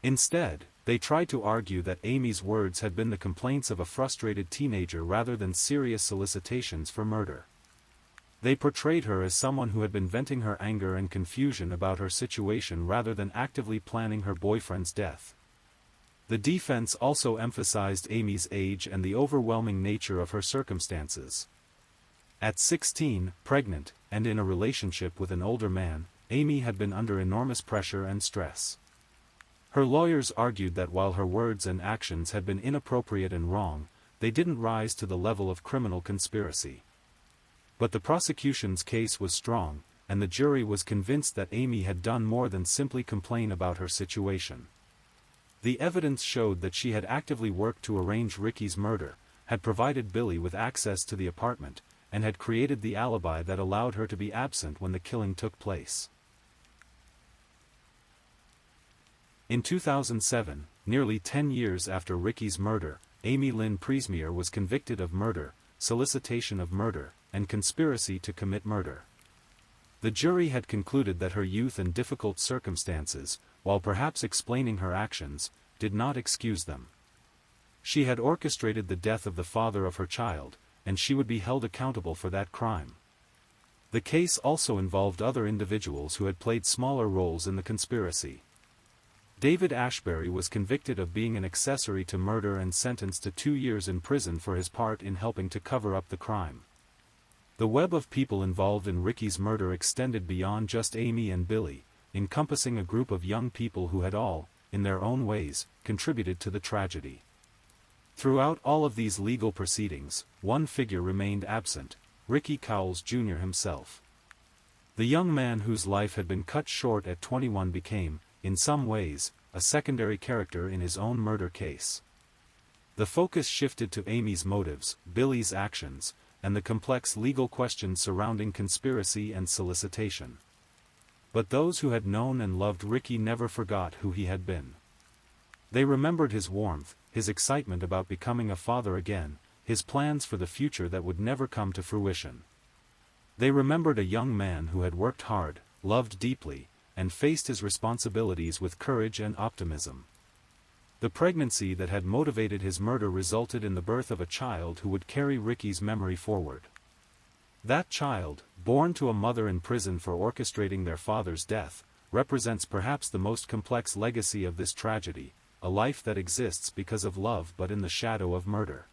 Instead, they tried to argue that Amy's words had been the complaints of a frustrated teenager rather than serious solicitations for murder. They portrayed her as someone who had been venting her anger and confusion about her situation rather than actively planning her boyfriend's death. The defense also emphasized Amy's age and the overwhelming nature of her circumstances. At 16, pregnant, and in a relationship with an older man, Amy had been under enormous pressure and stress. Her lawyers argued that while her words and actions had been inappropriate and wrong, they didn't rise to the level of criminal conspiracy. But the prosecution's case was strong, and the jury was convinced that Amy had done more than simply complain about her situation. The evidence showed that she had actively worked to arrange Ricky's murder, had provided Billy with access to the apartment, and had created the alibi that allowed her to be absent when the killing took place. In 2007, nearly 10 years after Ricky's murder, Amy Lynn Priesmeier was convicted of murder, solicitation of murder, and conspiracy to commit murder. The jury had concluded that her youth and difficult circumstances, while perhaps explaining her actions, did not excuse them. She had orchestrated the death of the father of her child, and she would be held accountable for that crime. The case also involved other individuals who had played smaller roles in the conspiracy. David Ashbury was convicted of being an accessory to murder and sentenced to 2 years in prison for his part in helping to cover up the crime. The web of people involved in Ricky's murder extended beyond just Amy and Billy, encompassing a group of young people who had all, in their own ways, contributed to the tragedy. Throughout all of these legal proceedings, one figure remained absent: Ricky Cowles Jr. himself. The young man whose life had been cut short at 21 became, in some ways, a secondary character in his own murder case. The focus shifted to Amy's motives, Billy's actions, and the complex legal questions surrounding conspiracy and solicitation. But those who had known and loved Ricky never forgot who he had been. They remembered his warmth, his excitement about becoming a father again, his plans for the future that would never come to fruition. They remembered a young man who had worked hard, loved deeply, and faced his responsibilities with courage and optimism. The pregnancy that had motivated his murder resulted in the birth of a child who would carry Ricky's memory forward. That child, born to a mother in prison for orchestrating their father's death, represents perhaps the most complex legacy of this tragedy, a life that exists because of love but in the shadow of murder.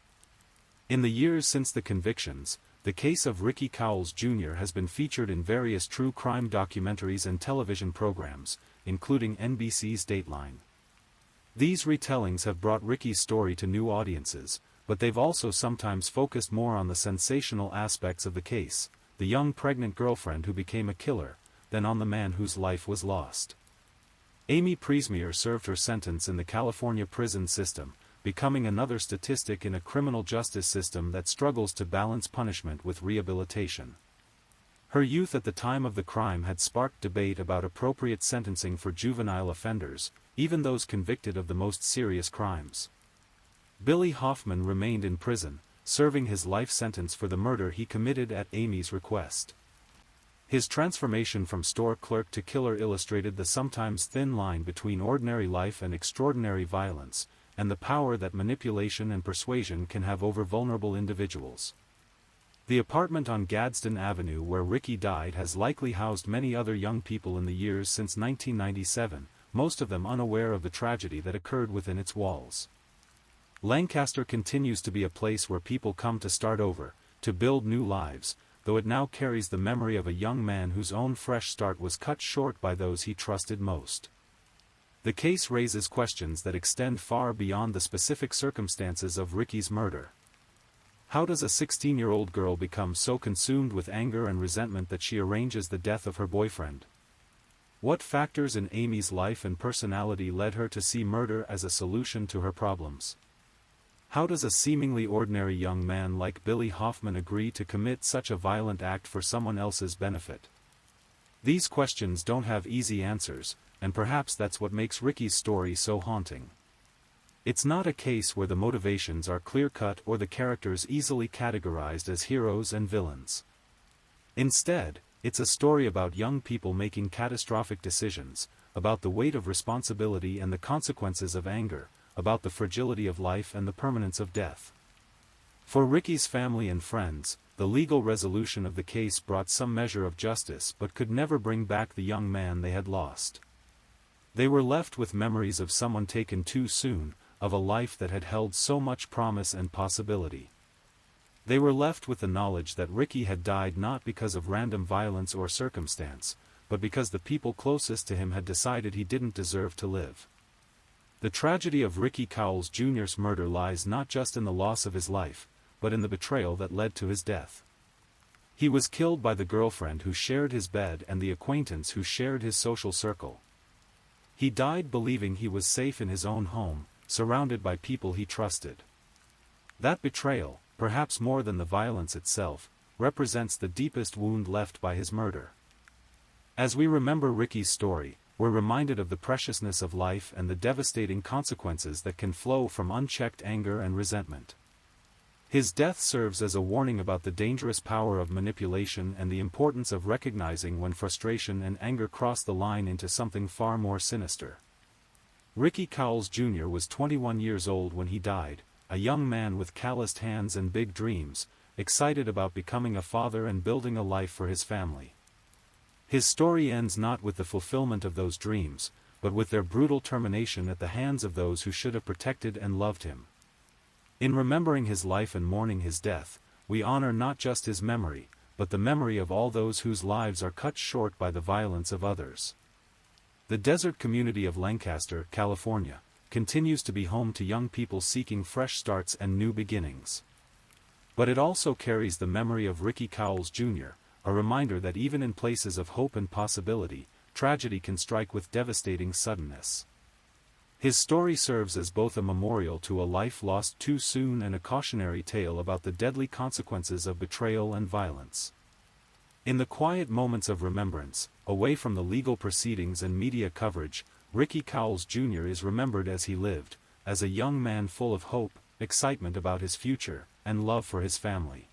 In the years since the convictions, the case of Ricky Cowles Jr. has been featured in various true crime documentaries and television programs, including NBC's Dateline. These retellings have brought Ricky's story to new audiences, but they've also sometimes focused more on the sensational aspects of the case, the young pregnant girlfriend who became a killer, than on the man whose life was lost. Amy Priesmeier served her sentence in the California prison system, becoming another statistic in a criminal justice system that struggles to balance punishment with rehabilitation. Her youth at the time of the crime had sparked debate about appropriate sentencing for juvenile offenders, even those convicted of the most serious crimes. Billy Hoffman remained in prison, serving his life sentence for the murder he committed at Amy's request. His transformation from store clerk to killer illustrated the sometimes thin line between ordinary life and extraordinary violence, and the power that manipulation and persuasion can have over vulnerable individuals. The apartment on Gadsden Avenue where Ricky died has likely housed many other young people in the years since 1997, most of them unaware of the tragedy that occurred within its walls. Lancaster continues to be a place where people come to start over, to build new lives, though it now carries the memory of a young man whose own fresh start was cut short by those he trusted most. The case raises questions that extend far beyond the specific circumstances of Ricky's murder. How does a 16-year-old girl become so consumed with anger and resentment that she arranges the death of her boyfriend? What factors in Amy's life and personality led her to see murder as a solution to her problems? How does a seemingly ordinary young man like Billy Hoffman agree to commit such a violent act for someone else's benefit? These questions don't have easy answers, and perhaps that's what makes Ricky's story so haunting. It's not a case where the motivations are clear-cut or the characters easily categorized as heroes and villains. Instead, it's a story about young people making catastrophic decisions, about the weight of responsibility and the consequences of anger, about the fragility of life and the permanence of death. For Ricky's family and friends, the legal resolution of the case brought some measure of justice but could never bring back the young man they had lost. They were left with memories of someone taken too soon, of a life that had held so much promise and possibility. They were left with the knowledge that Ricky had died not because of random violence or circumstance, but because the people closest to him had decided he didn't deserve to live. The tragedy of Ricky Cowles Jr.'s murder lies not just in the loss of his life, but in the betrayal that led to his death. He was killed by the girlfriend who shared his bed and the acquaintance who shared his social circle. He died believing he was safe in his own home, surrounded by people he trusted. That betrayal, perhaps more than the violence itself, represents the deepest wound left by his murder. As we remember Ricky's story, we're reminded of the preciousness of life and the devastating consequences that can flow from unchecked anger and resentment. His death serves as a warning about the dangerous power of manipulation and the importance of recognizing when frustration and anger cross the line into something far more sinister. Ricky Cowles Jr. was 21 years old when he died, a young man with calloused hands and big dreams, excited about becoming a father and building a life for his family. His story ends not with the fulfillment of those dreams, but with their brutal termination at the hands of those who should have protected and loved him. In remembering his life and mourning his death, we honor not just his memory, but the memory of all those whose lives are cut short by the violence of others. The desert community of Lancaster, California, continues to be home to young people seeking fresh starts and new beginnings. But it also carries the memory of Ricky Cowles Jr., a reminder that even in places of hope and possibility, tragedy can strike with devastating suddenness. His story serves as both a memorial to a life lost too soon and a cautionary tale about the deadly consequences of betrayal and violence. In the quiet moments of remembrance, away from the legal proceedings and media coverage, Ricky Cowles Jr. is remembered as he lived, as a young man full of hope, excitement about his future, and love for his family.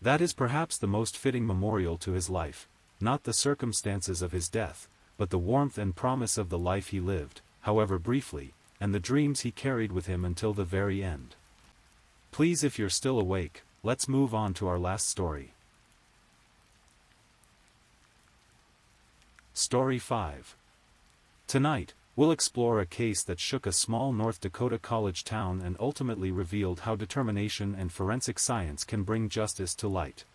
That is perhaps the most fitting memorial to his life, not the circumstances of his death, but the warmth and promise of the life he lived, however briefly, and the dreams he carried with him until the very end. Please, if you're still awake, let's move on to our last story. Story 5. Tonight, we'll explore a case that shook a small North Dakota college town and ultimately revealed how determination and forensic science can bring justice to light.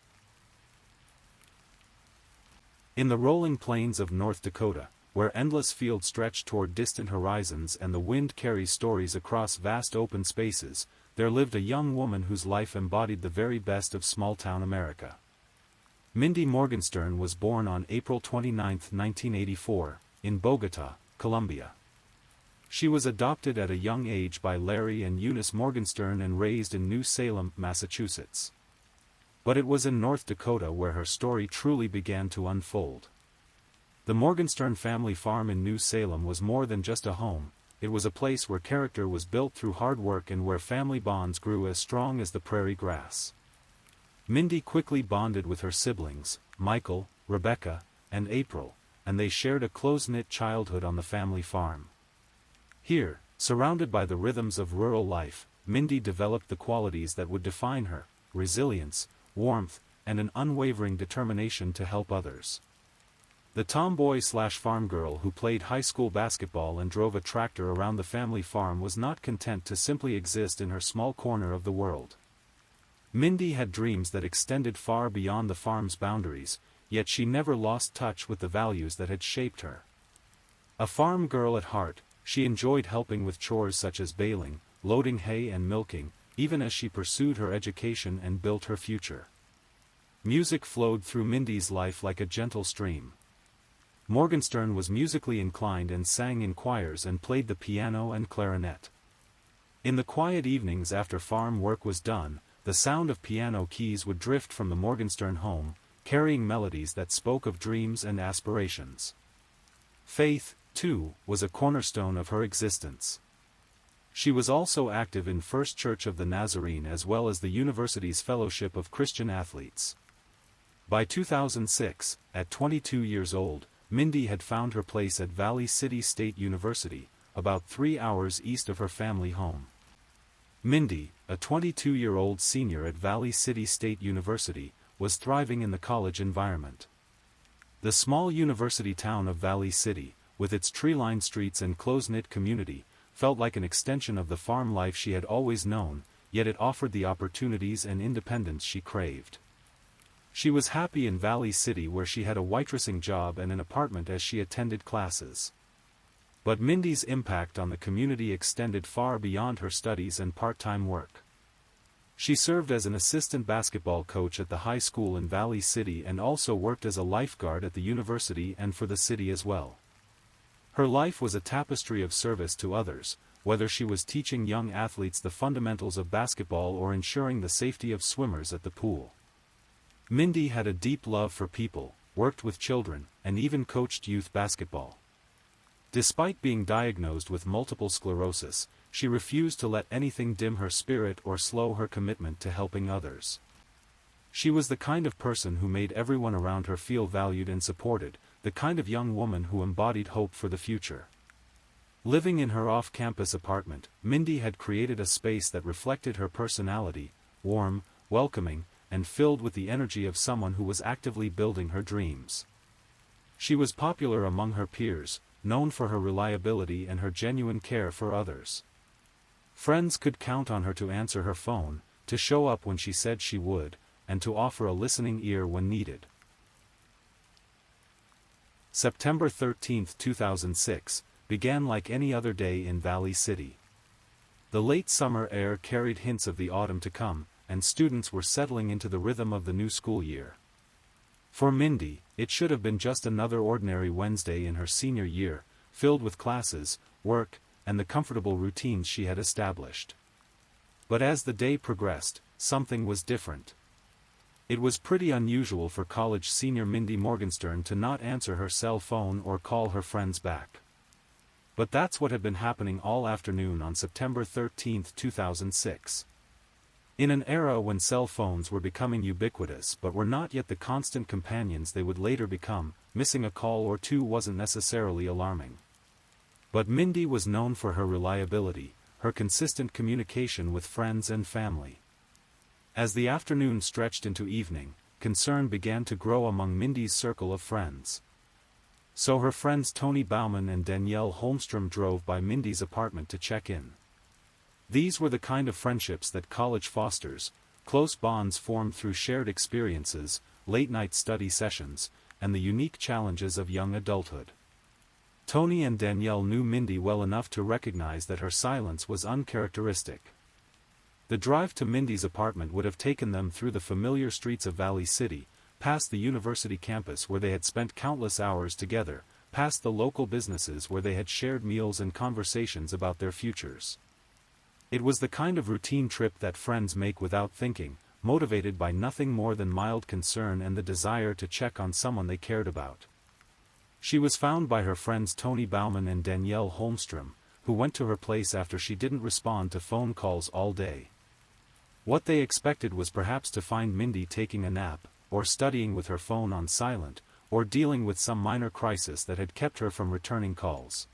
In the rolling plains of North Dakota, where endless fields stretch toward distant horizons and the wind carries stories across vast open spaces, there lived a young woman whose life embodied the very best of small-town America. Mindy Morgenstern was born on April 29, 1984, in Bogota, Colombia. She was adopted at a young age by Larry and Eunice Morgenstern and raised in New Salem, Massachusetts. But it was in North Dakota where her story truly began to unfold. The Morgenstern family farm in New Salem was more than just a home, it was a place where character was built through hard work and where family bonds grew as strong as the prairie grass. Mindy quickly bonded with her siblings, Michael, Rebecca, and April, and they shared a close-knit childhood on the family farm. Here, surrounded by the rhythms of rural life, Mindy developed the qualities that would define her: resilience, warmth, and an unwavering determination to help others. The tomboy/farm girl who played high school basketball and drove a tractor around the family farm was not content to simply exist in her small corner of the world. Mindy had dreams that extended far beyond the farm's boundaries, yet she never lost touch with the values that had shaped her. A farm girl at heart, she enjoyed helping with chores such as baling, loading hay and milking, even as she pursued her education and built her future. Music flowed through Mindy's life like a gentle stream. Morgenstern was musically inclined and sang in choirs and played the piano and clarinet. In the quiet evenings after farm work was done, the sound of piano keys would drift from the Morgenstern home, carrying melodies that spoke of dreams and aspirations. Faith, too, was a cornerstone of her existence. She was also active in First Church of the Nazarene as well as the university's Fellowship of Christian Athletes. By 2006, at 22 years old, Mindy had found her place at Valley City State University, about 3 hours east of her family home. Mindy, a 22-year-old senior at Valley City State University, was thriving in the college environment. The small university town of Valley City, with its tree-lined streets and close-knit community, felt like an extension of the farm life she had always known, yet it offered the opportunities and independence she craved. She was happy in Valley City where she had a waitressing job and an apartment as she attended classes. But Mindy's impact on the community extended far beyond her studies and part-time work. She served as an assistant basketball coach at the high school in Valley City and also worked as a lifeguard at the university and for the city as well. Her life was a tapestry of service to others, whether she was teaching young athletes the fundamentals of basketball or ensuring the safety of swimmers at the pool. Mindy had a deep love for people, worked with children, and even coached youth basketball. Despite being diagnosed with multiple sclerosis, she refused to let anything dim her spirit or slow her commitment to helping others. She was the kind of person who made everyone around her feel valued and supported, the kind of young woman who embodied hope for the future. Living in her off-campus apartment, Mindy had created a space that reflected her personality, warm, welcoming, and filled with the energy of someone who was actively building her dreams. She was popular among her peers, known for her reliability and her genuine care for others. Friends could count on her to answer her phone, to show up when she said she would, and to offer a listening ear when needed. September 13, 2006, began like any other day in Valley City. The late summer air carried hints of the autumn to come, and students were settling into the rhythm of the new school year. For Mindy, it should have been just another ordinary Wednesday in her senior year, filled with classes, work, and the comfortable routines she had established. But as the day progressed, something was different. It was pretty unusual for college senior Mindy Morgenstern to not answer her cell phone or call her friends back. But that's what had been happening all afternoon on September 13, 2006. In an era when cell phones were becoming ubiquitous but were not yet the constant companions they would later become, missing a call or two wasn't necessarily alarming. But Mindy was known for her reliability, her consistent communication with friends and family. As the afternoon stretched into evening, concern began to grow among Mindy's circle of friends. So her friends Tony Bauman and Danielle Holmstrom drove by Mindy's apartment to check in. These were the kind of friendships that college fosters, close bonds formed through shared experiences, late-night study sessions, and the unique challenges of young adulthood. Tony and Danielle knew Mindy well enough to recognize that her silence was uncharacteristic. The drive to Mindy's apartment would have taken them through the familiar streets of Valley City, past the university campus where they had spent countless hours together, past the local businesses where they had shared meals and conversations about their futures. It was the kind of routine trip that friends make without thinking, motivated by nothing more than mild concern and the desire to check on someone they cared about. She was found by her friends Tony Bauman and Danielle Holmstrom, who went to her place after she didn't respond to phone calls all day. What they expected was perhaps to find Mindy taking a nap, or studying with her phone on silent, or dealing with some minor crisis that had kept her from returning calls.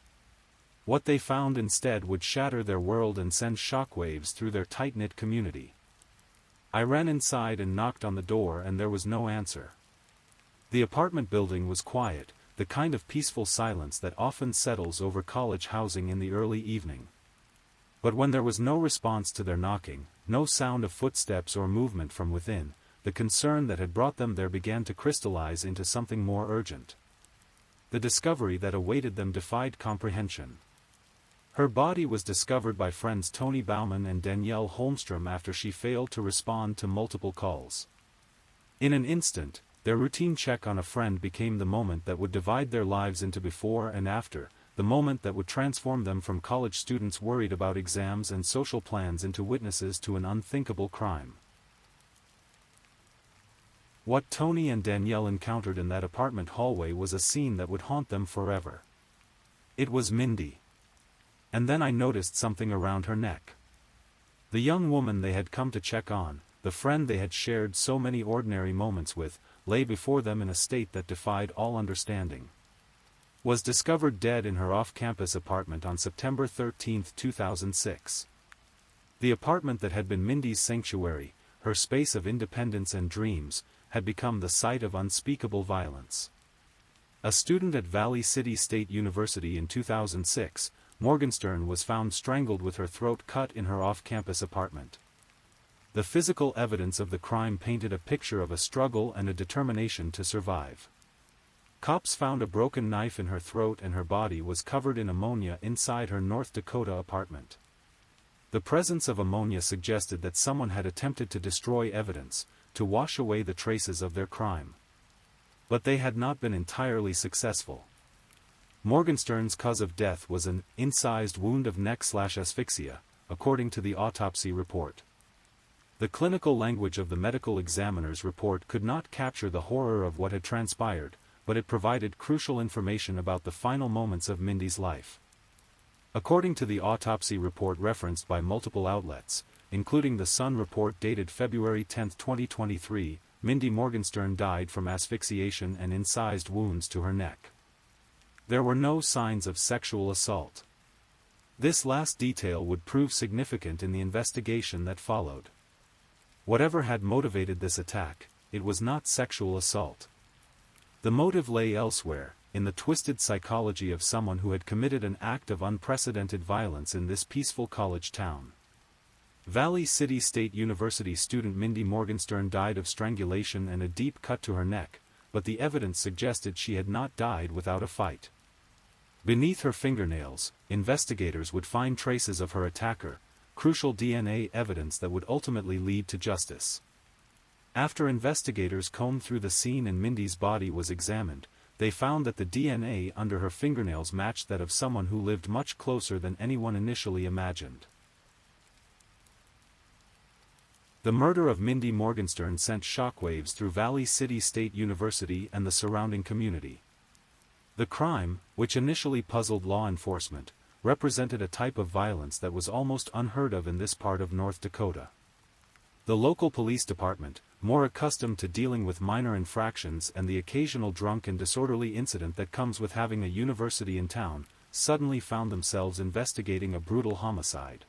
What they found instead would shatter their world and send shockwaves through their tight-knit community. I ran inside and knocked on the door, and there was no answer. The apartment building was quiet, the kind of peaceful silence that often settles over college housing in the early evening. But when there was no response to their knocking, no sound of footsteps or movement from within, the concern that had brought them there began to crystallize into something more urgent. The discovery that awaited them defied comprehension. Her body was discovered by friends Tony Bauman and Danielle Holmstrom after she failed to respond to multiple calls. In an instant, their routine check on a friend became the moment that would divide their lives into before and after, the moment that would transform them from college students worried about exams and social plans into witnesses to an unthinkable crime. What Tony and Danielle encountered in that apartment hallway was a scene that would haunt them forever. It was Mindy. And then I noticed something around her neck. The young woman they had come to check on, the friend they had shared so many ordinary moments with, lay before them in a state that defied all understanding. Was discovered dead in her off-campus apartment on September 13, 2006. The apartment that had been Mindy's sanctuary, her space of independence and dreams, had become the site of unspeakable violence. A student at Valley City State University in 2006, Morgenstern was found strangled with her throat cut in her off-campus apartment. The physical evidence of the crime painted a picture of a struggle and a determination to survive. Cops found a broken knife in her throat, and her body was covered in ammonia inside her North Dakota apartment. The presence of ammonia suggested that someone had attempted to destroy evidence, to wash away the traces of their crime. But they had not been entirely successful. Morgenstern's cause of death was an incised wound of neck/asphyxia, according to the autopsy report. The clinical language of the medical examiner's report could not capture the horror of what had transpired, but it provided crucial information about the final moments of Mindy's life. According to the autopsy report referenced by multiple outlets, including the Sun report dated February 10, 2023, Mindy Morgenstern died from asphyxiation and incised wounds to her neck. There were no signs of sexual assault. This last detail would prove significant in the investigation that followed. Whatever had motivated this attack, it was not sexual assault. The motive lay elsewhere, in the twisted psychology of someone who had committed an act of unprecedented violence in this peaceful college town. Valley City State University student Mindy Morgenstern died of strangulation and a deep cut to her neck, but the evidence suggested she had not died without a fight. Beneath her fingernails, investigators would find traces of her attacker, crucial DNA evidence that would ultimately lead to justice. After investigators combed through the scene and Mindy's body was examined, they found that the DNA under her fingernails matched that of someone who lived much closer than anyone initially imagined. The murder of Mindy Morgenstern sent shockwaves through Valley City State University and the surrounding community. The crime, which initially puzzled law enforcement, represented a type of violence that was almost unheard of in this part of North Dakota. The local police department, more accustomed to dealing with minor infractions and the occasional drunk and disorderly incident that comes with having a university in town, suddenly found themselves investigating a brutal homicide.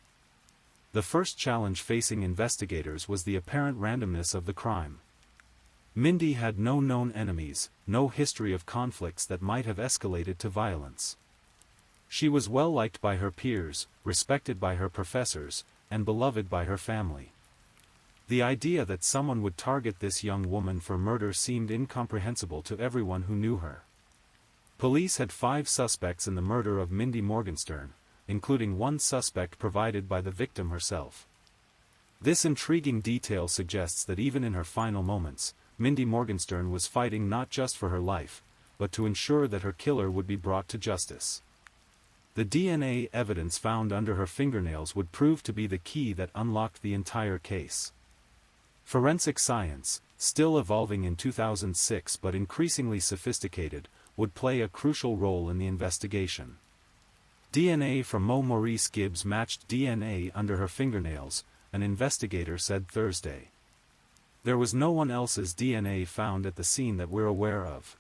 The first challenge facing investigators was the apparent randomness of the crime. Mindy had no known enemies, no history of conflicts that might have escalated to violence. She was well liked by her peers, respected by her professors, and beloved by her family. The idea that someone would target this young woman for murder seemed incomprehensible to everyone who knew her. Police had 5 suspects in the murder of Mindy Morgenstern, including one suspect provided by the victim herself. This intriguing detail suggests that even in her final moments, Mindy Morgenstern was fighting not just for her life, but to ensure that her killer would be brought to justice. The DNA evidence found under her fingernails would prove to be the key that unlocked the entire case. Forensic science, still evolving in 2006 but increasingly sophisticated, would play a crucial role in the investigation. DNA from Mo Maurice Gibbs matched DNA under her fingernails, an investigator said Thursday. There was no one else's DNA found at the scene that we're aware of.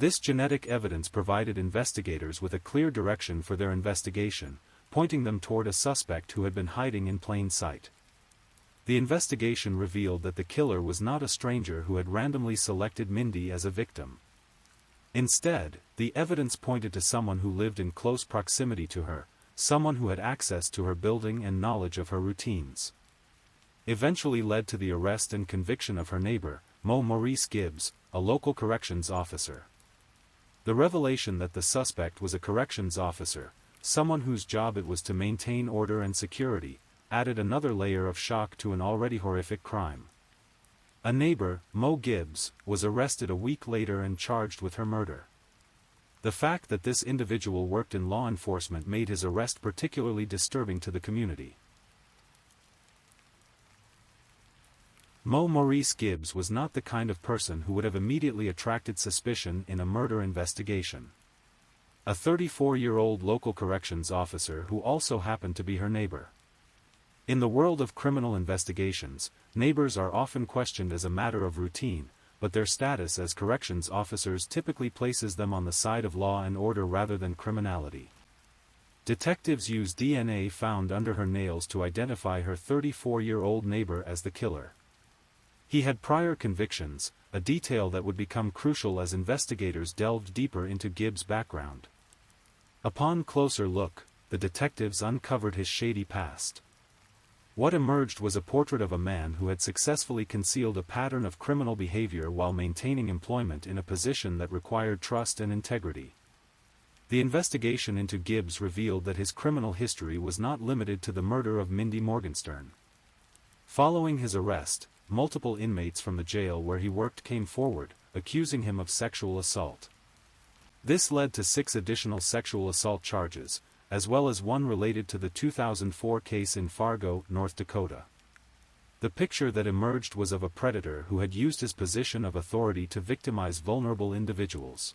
This genetic evidence provided investigators with a clear direction for their investigation, pointing them toward a suspect who had been hiding in plain sight. The investigation revealed that the killer was not a stranger who had randomly selected Mindy as a victim. Instead, the evidence pointed to someone who lived in close proximity to her, someone who had access to her building and knowledge of her routines. Eventually led to the arrest and conviction of her neighbor, Maurice Gibbs, a local corrections officer. The revelation that the suspect was a corrections officer, someone whose job it was to maintain order and security, added another layer of shock to an already horrific crime. A neighbor, Mo Gibbs, was arrested a week later and charged with her murder. The fact that this individual worked in law enforcement made his arrest particularly disturbing to the community. Maurice Gibbs was not the kind of person who would have immediately attracted suspicion in a murder investigation. A 34-year-old local corrections officer who also happened to be her neighbor. In the world of criminal investigations, neighbors are often questioned as a matter of routine, but their status as corrections officers typically places them on the side of law and order rather than criminality. Detectives used DNA found under her nails to identify her 34-year-old neighbor as the killer. He had prior convictions, a detail that would become crucial as investigators delved deeper into Gibbs' background. Upon closer look, the detectives uncovered his shady past. What emerged was a portrait of a man who had successfully concealed a pattern of criminal behavior while maintaining employment in a position that required trust and integrity. The investigation into Gibbs revealed that his criminal history was not limited to the murder of Mindy Morgenstern. Following his arrest, multiple inmates from the jail where he worked came forward, accusing him of sexual assault. This led to 6 additional sexual assault charges, as well as one related to the 2004 case in Fargo, North Dakota. The picture that emerged was of a predator who had used his position of authority to victimize vulnerable individuals.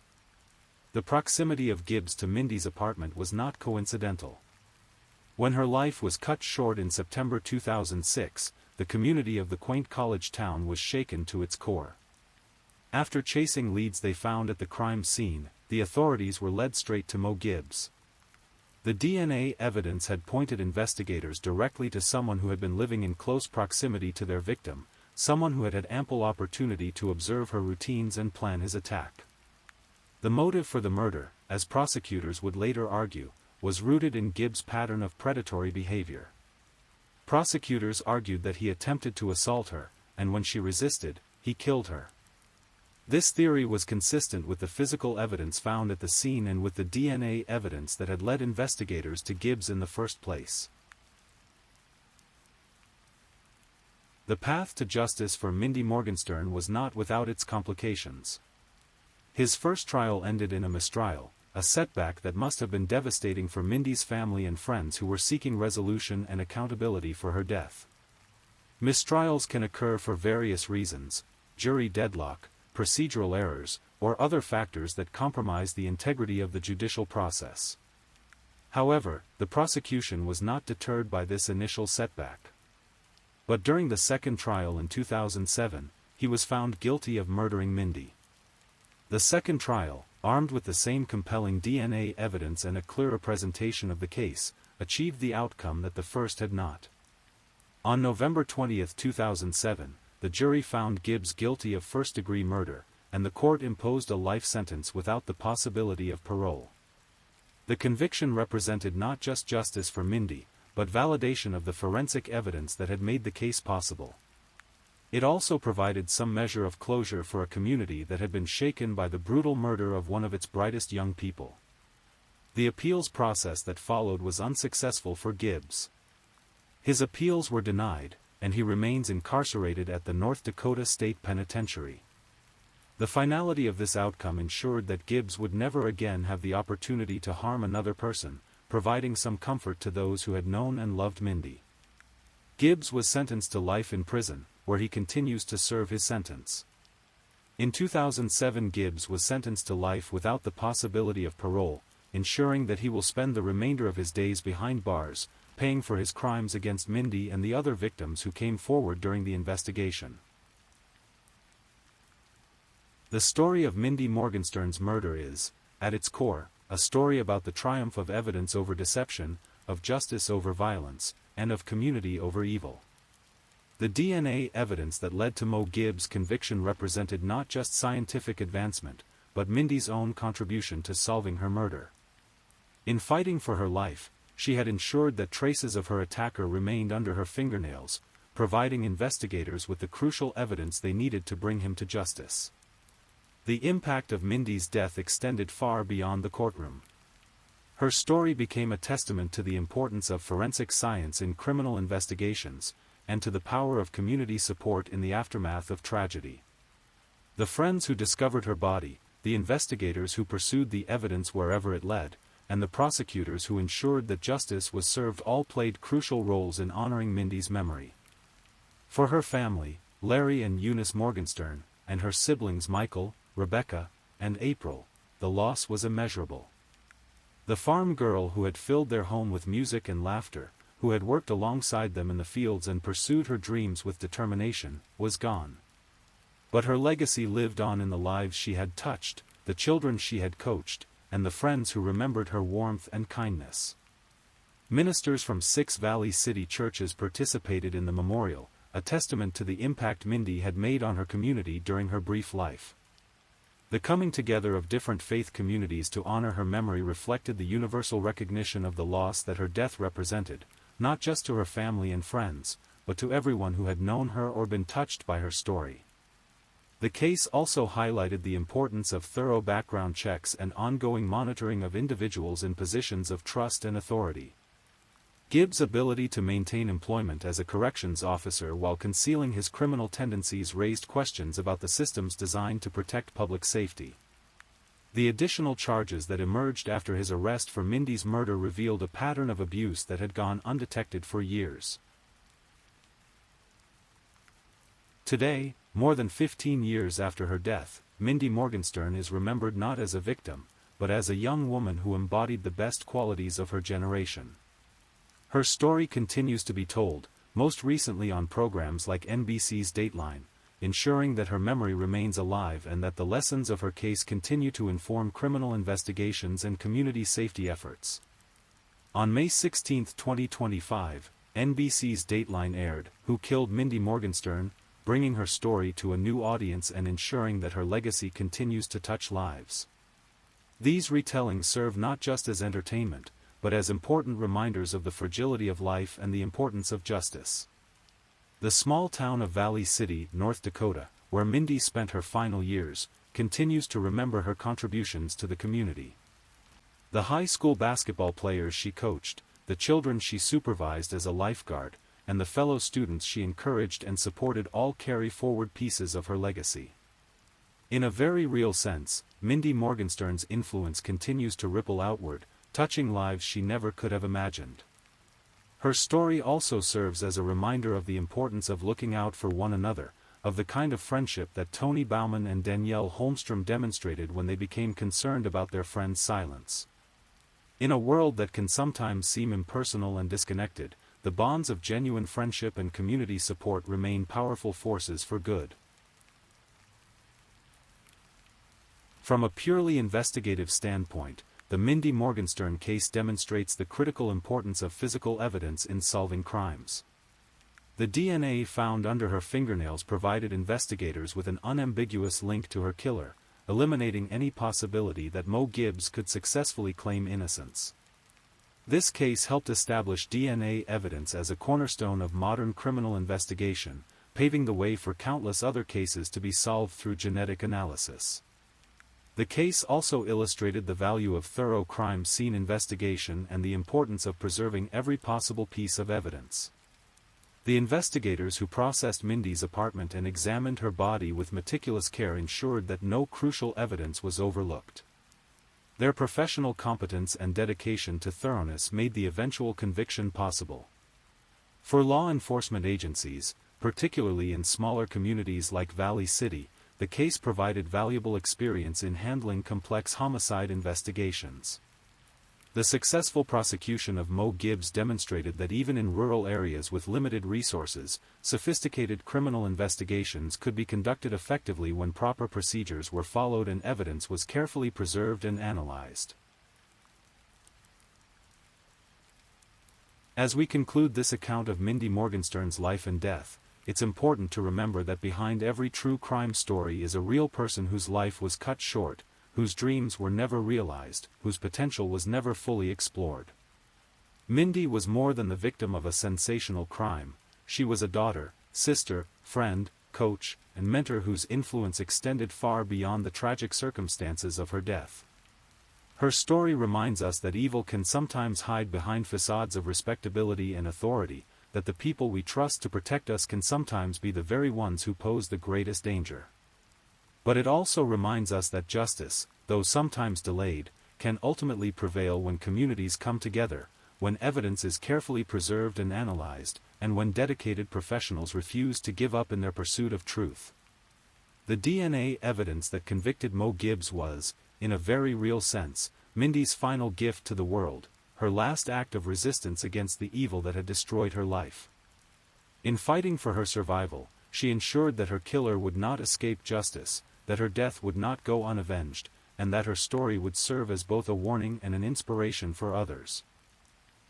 The proximity of Gibbs to Mindy's apartment was not coincidental. When her life was cut short in September 2006, the community of the quaint college town was shaken to its core. After chasing leads they found at the crime scene, the authorities were led straight to Mo Gibbs. The DNA evidence had pointed investigators directly to someone who had been living in close proximity to their victim, someone who had had ample opportunity to observe her routines and plan his attack. The motive for the murder, as prosecutors would later argue, was rooted in Gibbs' pattern of predatory behavior. Prosecutors argued that he attempted to assault her, and when she resisted, he killed her. This theory was consistent with the physical evidence found at the scene and with the DNA evidence that had led investigators to Gibbs in the first place. The path to justice for Mindy Morgenstern was not without its complications. His first trial ended in a mistrial, a setback that must have been devastating for Mindy's family and friends who were seeking resolution and accountability for her death. Mistrials can occur for various reasons: jury deadlock, procedural errors, or other factors that compromise the integrity of the judicial process. However, the prosecution was not deterred by this initial setback. But during the second trial in 2007, he was found guilty of murdering Mindy. The second trial, armed with the same compelling DNA evidence and a clearer presentation of the case, achieved the outcome that the first had not. On November 20, 2007, the jury found Gibbs guilty of first-degree murder, and the court imposed a life sentence without the possibility of parole. The conviction represented not just justice for Mindy, but validation of the forensic evidence that had made the case possible. It also provided some measure of closure for a community that had been shaken by the brutal murder of one of its brightest young people. The appeals process that followed was unsuccessful for Gibbs. His appeals were denied, and he remains incarcerated at the North Dakota State Penitentiary. The finality of this outcome ensured that Gibbs would never again have the opportunity to harm another person, providing some comfort to those who had known and loved Mindy. Gibbs was sentenced to life in prison, where he continues to serve his sentence. In 2007, Gibbs was sentenced to life without the possibility of parole, ensuring that he will spend the remainder of his days behind bars, paying for his crimes against Mindy and the other victims who came forward during the investigation. The story of Mindy Morgenstern's murder is, at its core, a story about the triumph of evidence over deception, of justice over violence, and of community over evil. The DNA evidence that led to Mo Gibbs' conviction represented not just scientific advancement, but Mindy's own contribution to solving her murder. In fighting for her life, she had ensured that traces of her attacker remained under her fingernails, providing investigators with the crucial evidence they needed to bring him to justice. The impact of Mindy's death extended far beyond the courtroom. Her story became a testament to the importance of forensic science in criminal investigations, and to the power of community support in the aftermath of tragedy. The friends who discovered her body, the investigators who pursued the evidence wherever it led, and the prosecutors who ensured that justice was served all played crucial roles in honoring Mindy's memory. For her family, Larry and Eunice Morgenstern, and her siblings Michael, Rebecca, and April, the loss was immeasurable. The farm girl who had filled their home with music and laughter, who had worked alongside them in the fields and pursued her dreams with determination, was gone. But her legacy lived on in the lives she had touched, the children she had coached, and the friends who remembered her warmth and kindness. Ministers from 6 Valley City churches participated in the memorial, a testament to the impact Mindy had made on her community during her brief life. The coming together of different faith communities to honor her memory reflected the universal recognition of the loss that her death represented, not just to her family and friends, but to everyone who had known her or been touched by her story. The case also highlighted the importance of thorough background checks and ongoing monitoring of individuals in positions of trust and authority. Gibbs' ability to maintain employment as a corrections officer while concealing his criminal tendencies raised questions about the systems designed to protect public safety. The additional charges that emerged after his arrest for Mindy's murder revealed a pattern of abuse that had gone undetected for years. Today, more than 15 years after her death, Mindy Morgenstern is remembered not as a victim, but as a young woman who embodied the best qualities of her generation. Her story continues to be told, most recently on programs like NBC's Dateline, ensuring that her memory remains alive and that the lessons of her case continue to inform criminal investigations and community safety efforts. On May 16, 2025, NBC's Dateline aired "Who Killed Mindy Morgenstern?", bringing her story to a new audience and ensuring that her legacy continues to touch lives. These retellings serve not just as entertainment, but as important reminders of the fragility of life and the importance of justice. The small town of Valley City, North Dakota, where Mindy spent her final years, continues to remember her contributions to the community. The high school basketball players she coached, the children she supervised as a lifeguard, and the fellow students she encouraged and supported all carry forward pieces of her legacy. In a very real sense, Mindy Morgenstern's influence continues to ripple outward, touching lives she never could have imagined. Her story also serves as a reminder of the importance of looking out for one another, of the kind of friendship that Tony Bauman and Danielle Holmstrom demonstrated when they became concerned about their friend's silence. In a world that can sometimes seem impersonal and disconnected, the bonds of genuine friendship and community support remain powerful forces for good. From a purely investigative standpoint, the Mindy Morgenstern case demonstrates the critical importance of physical evidence in solving crimes. The DNA found under her fingernails provided investigators with an unambiguous link to her killer, eliminating any possibility that Mo Gibbs could successfully claim innocence. This case helped establish DNA evidence as a cornerstone of modern criminal investigation, paving the way for countless other cases to be solved through genetic analysis. The case also illustrated the value of thorough crime scene investigation and the importance of preserving every possible piece of evidence. The investigators who processed Mindy's apartment and examined her body with meticulous care ensured that no crucial evidence was overlooked. Their professional competence and dedication to thoroughness made the eventual conviction possible. For law enforcement agencies, particularly in smaller communities like Valley City, the case provided valuable experience in handling complex homicide investigations. The successful prosecution of Mo Gibbs demonstrated that even in rural areas with limited resources, sophisticated criminal investigations could be conducted effectively when proper procedures were followed and evidence was carefully preserved and analyzed. As we conclude this account of Mindy Morgenstern's life and death, it's important to remember that behind every true crime story is a real person whose life was cut short, whose dreams were never realized, whose potential was never fully explored. Mindy was more than the victim of a sensational crime. She was a daughter, sister, friend, coach, and mentor whose influence extended far beyond the tragic circumstances of her death. Her story reminds us that evil can sometimes hide behind facades of respectability and authority, that the people we trust to protect us can sometimes be the very ones who pose the greatest danger. But it also reminds us that justice, though sometimes delayed, can ultimately prevail when communities come together, when evidence is carefully preserved and analyzed, and when dedicated professionals refuse to give up in their pursuit of truth. The DNA evidence that convicted Mo Gibbs was, in a very real sense, Mindy's final gift to the world, her last act of resistance against the evil that had destroyed her life. In fighting for her survival, she ensured that her killer would not escape justice, that her death would not go unavenged, and that her story would serve as both a warning and an inspiration for others.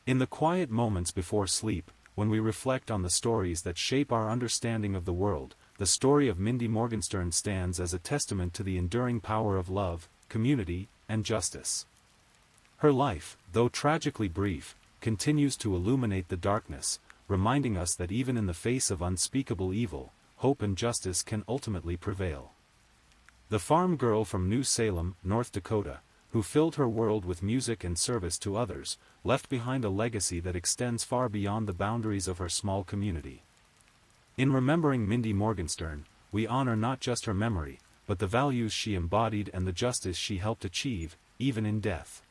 In the quiet moments before sleep, when we reflect on the stories that shape our understanding of the world, the story of Mindy Morgenstern stands as a testament to the enduring power of love, community, and justice. Her life, though tragically brief, continues to illuminate the darkness, reminding us that even in the face of unspeakable evil, hope and justice can ultimately prevail. The farm girl from New Salem, North Dakota, who filled her world with music and service to others, left behind a legacy that extends far beyond the boundaries of her small community. In remembering Mindy Morgenstern, we honor not just her memory, but the values she embodied and the justice she helped achieve, even in death.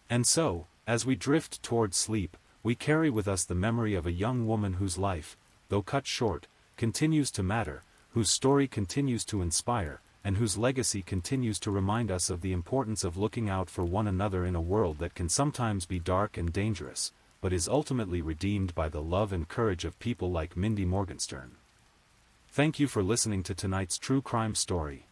And so, as we drift toward sleep, we carry with us the memory of a young woman whose life, though cut short, continues to matter, whose story continues to inspire, and whose legacy continues to remind us of the importance of looking out for one another in a world that can sometimes be dark and dangerous, but is ultimately redeemed by the love and courage of people like Mindy Morgenstern. Thank you for listening to tonight's true crime story.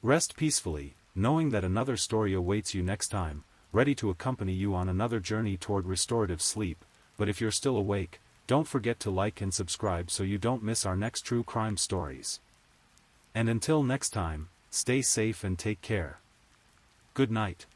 Rest peacefully, knowing that another story awaits you next time, ready to accompany you on another journey toward restorative sleep. But if you're still awake, don't forget to like and subscribe so you don't miss our next true crime stories. And until next time, stay safe and take care. Good night.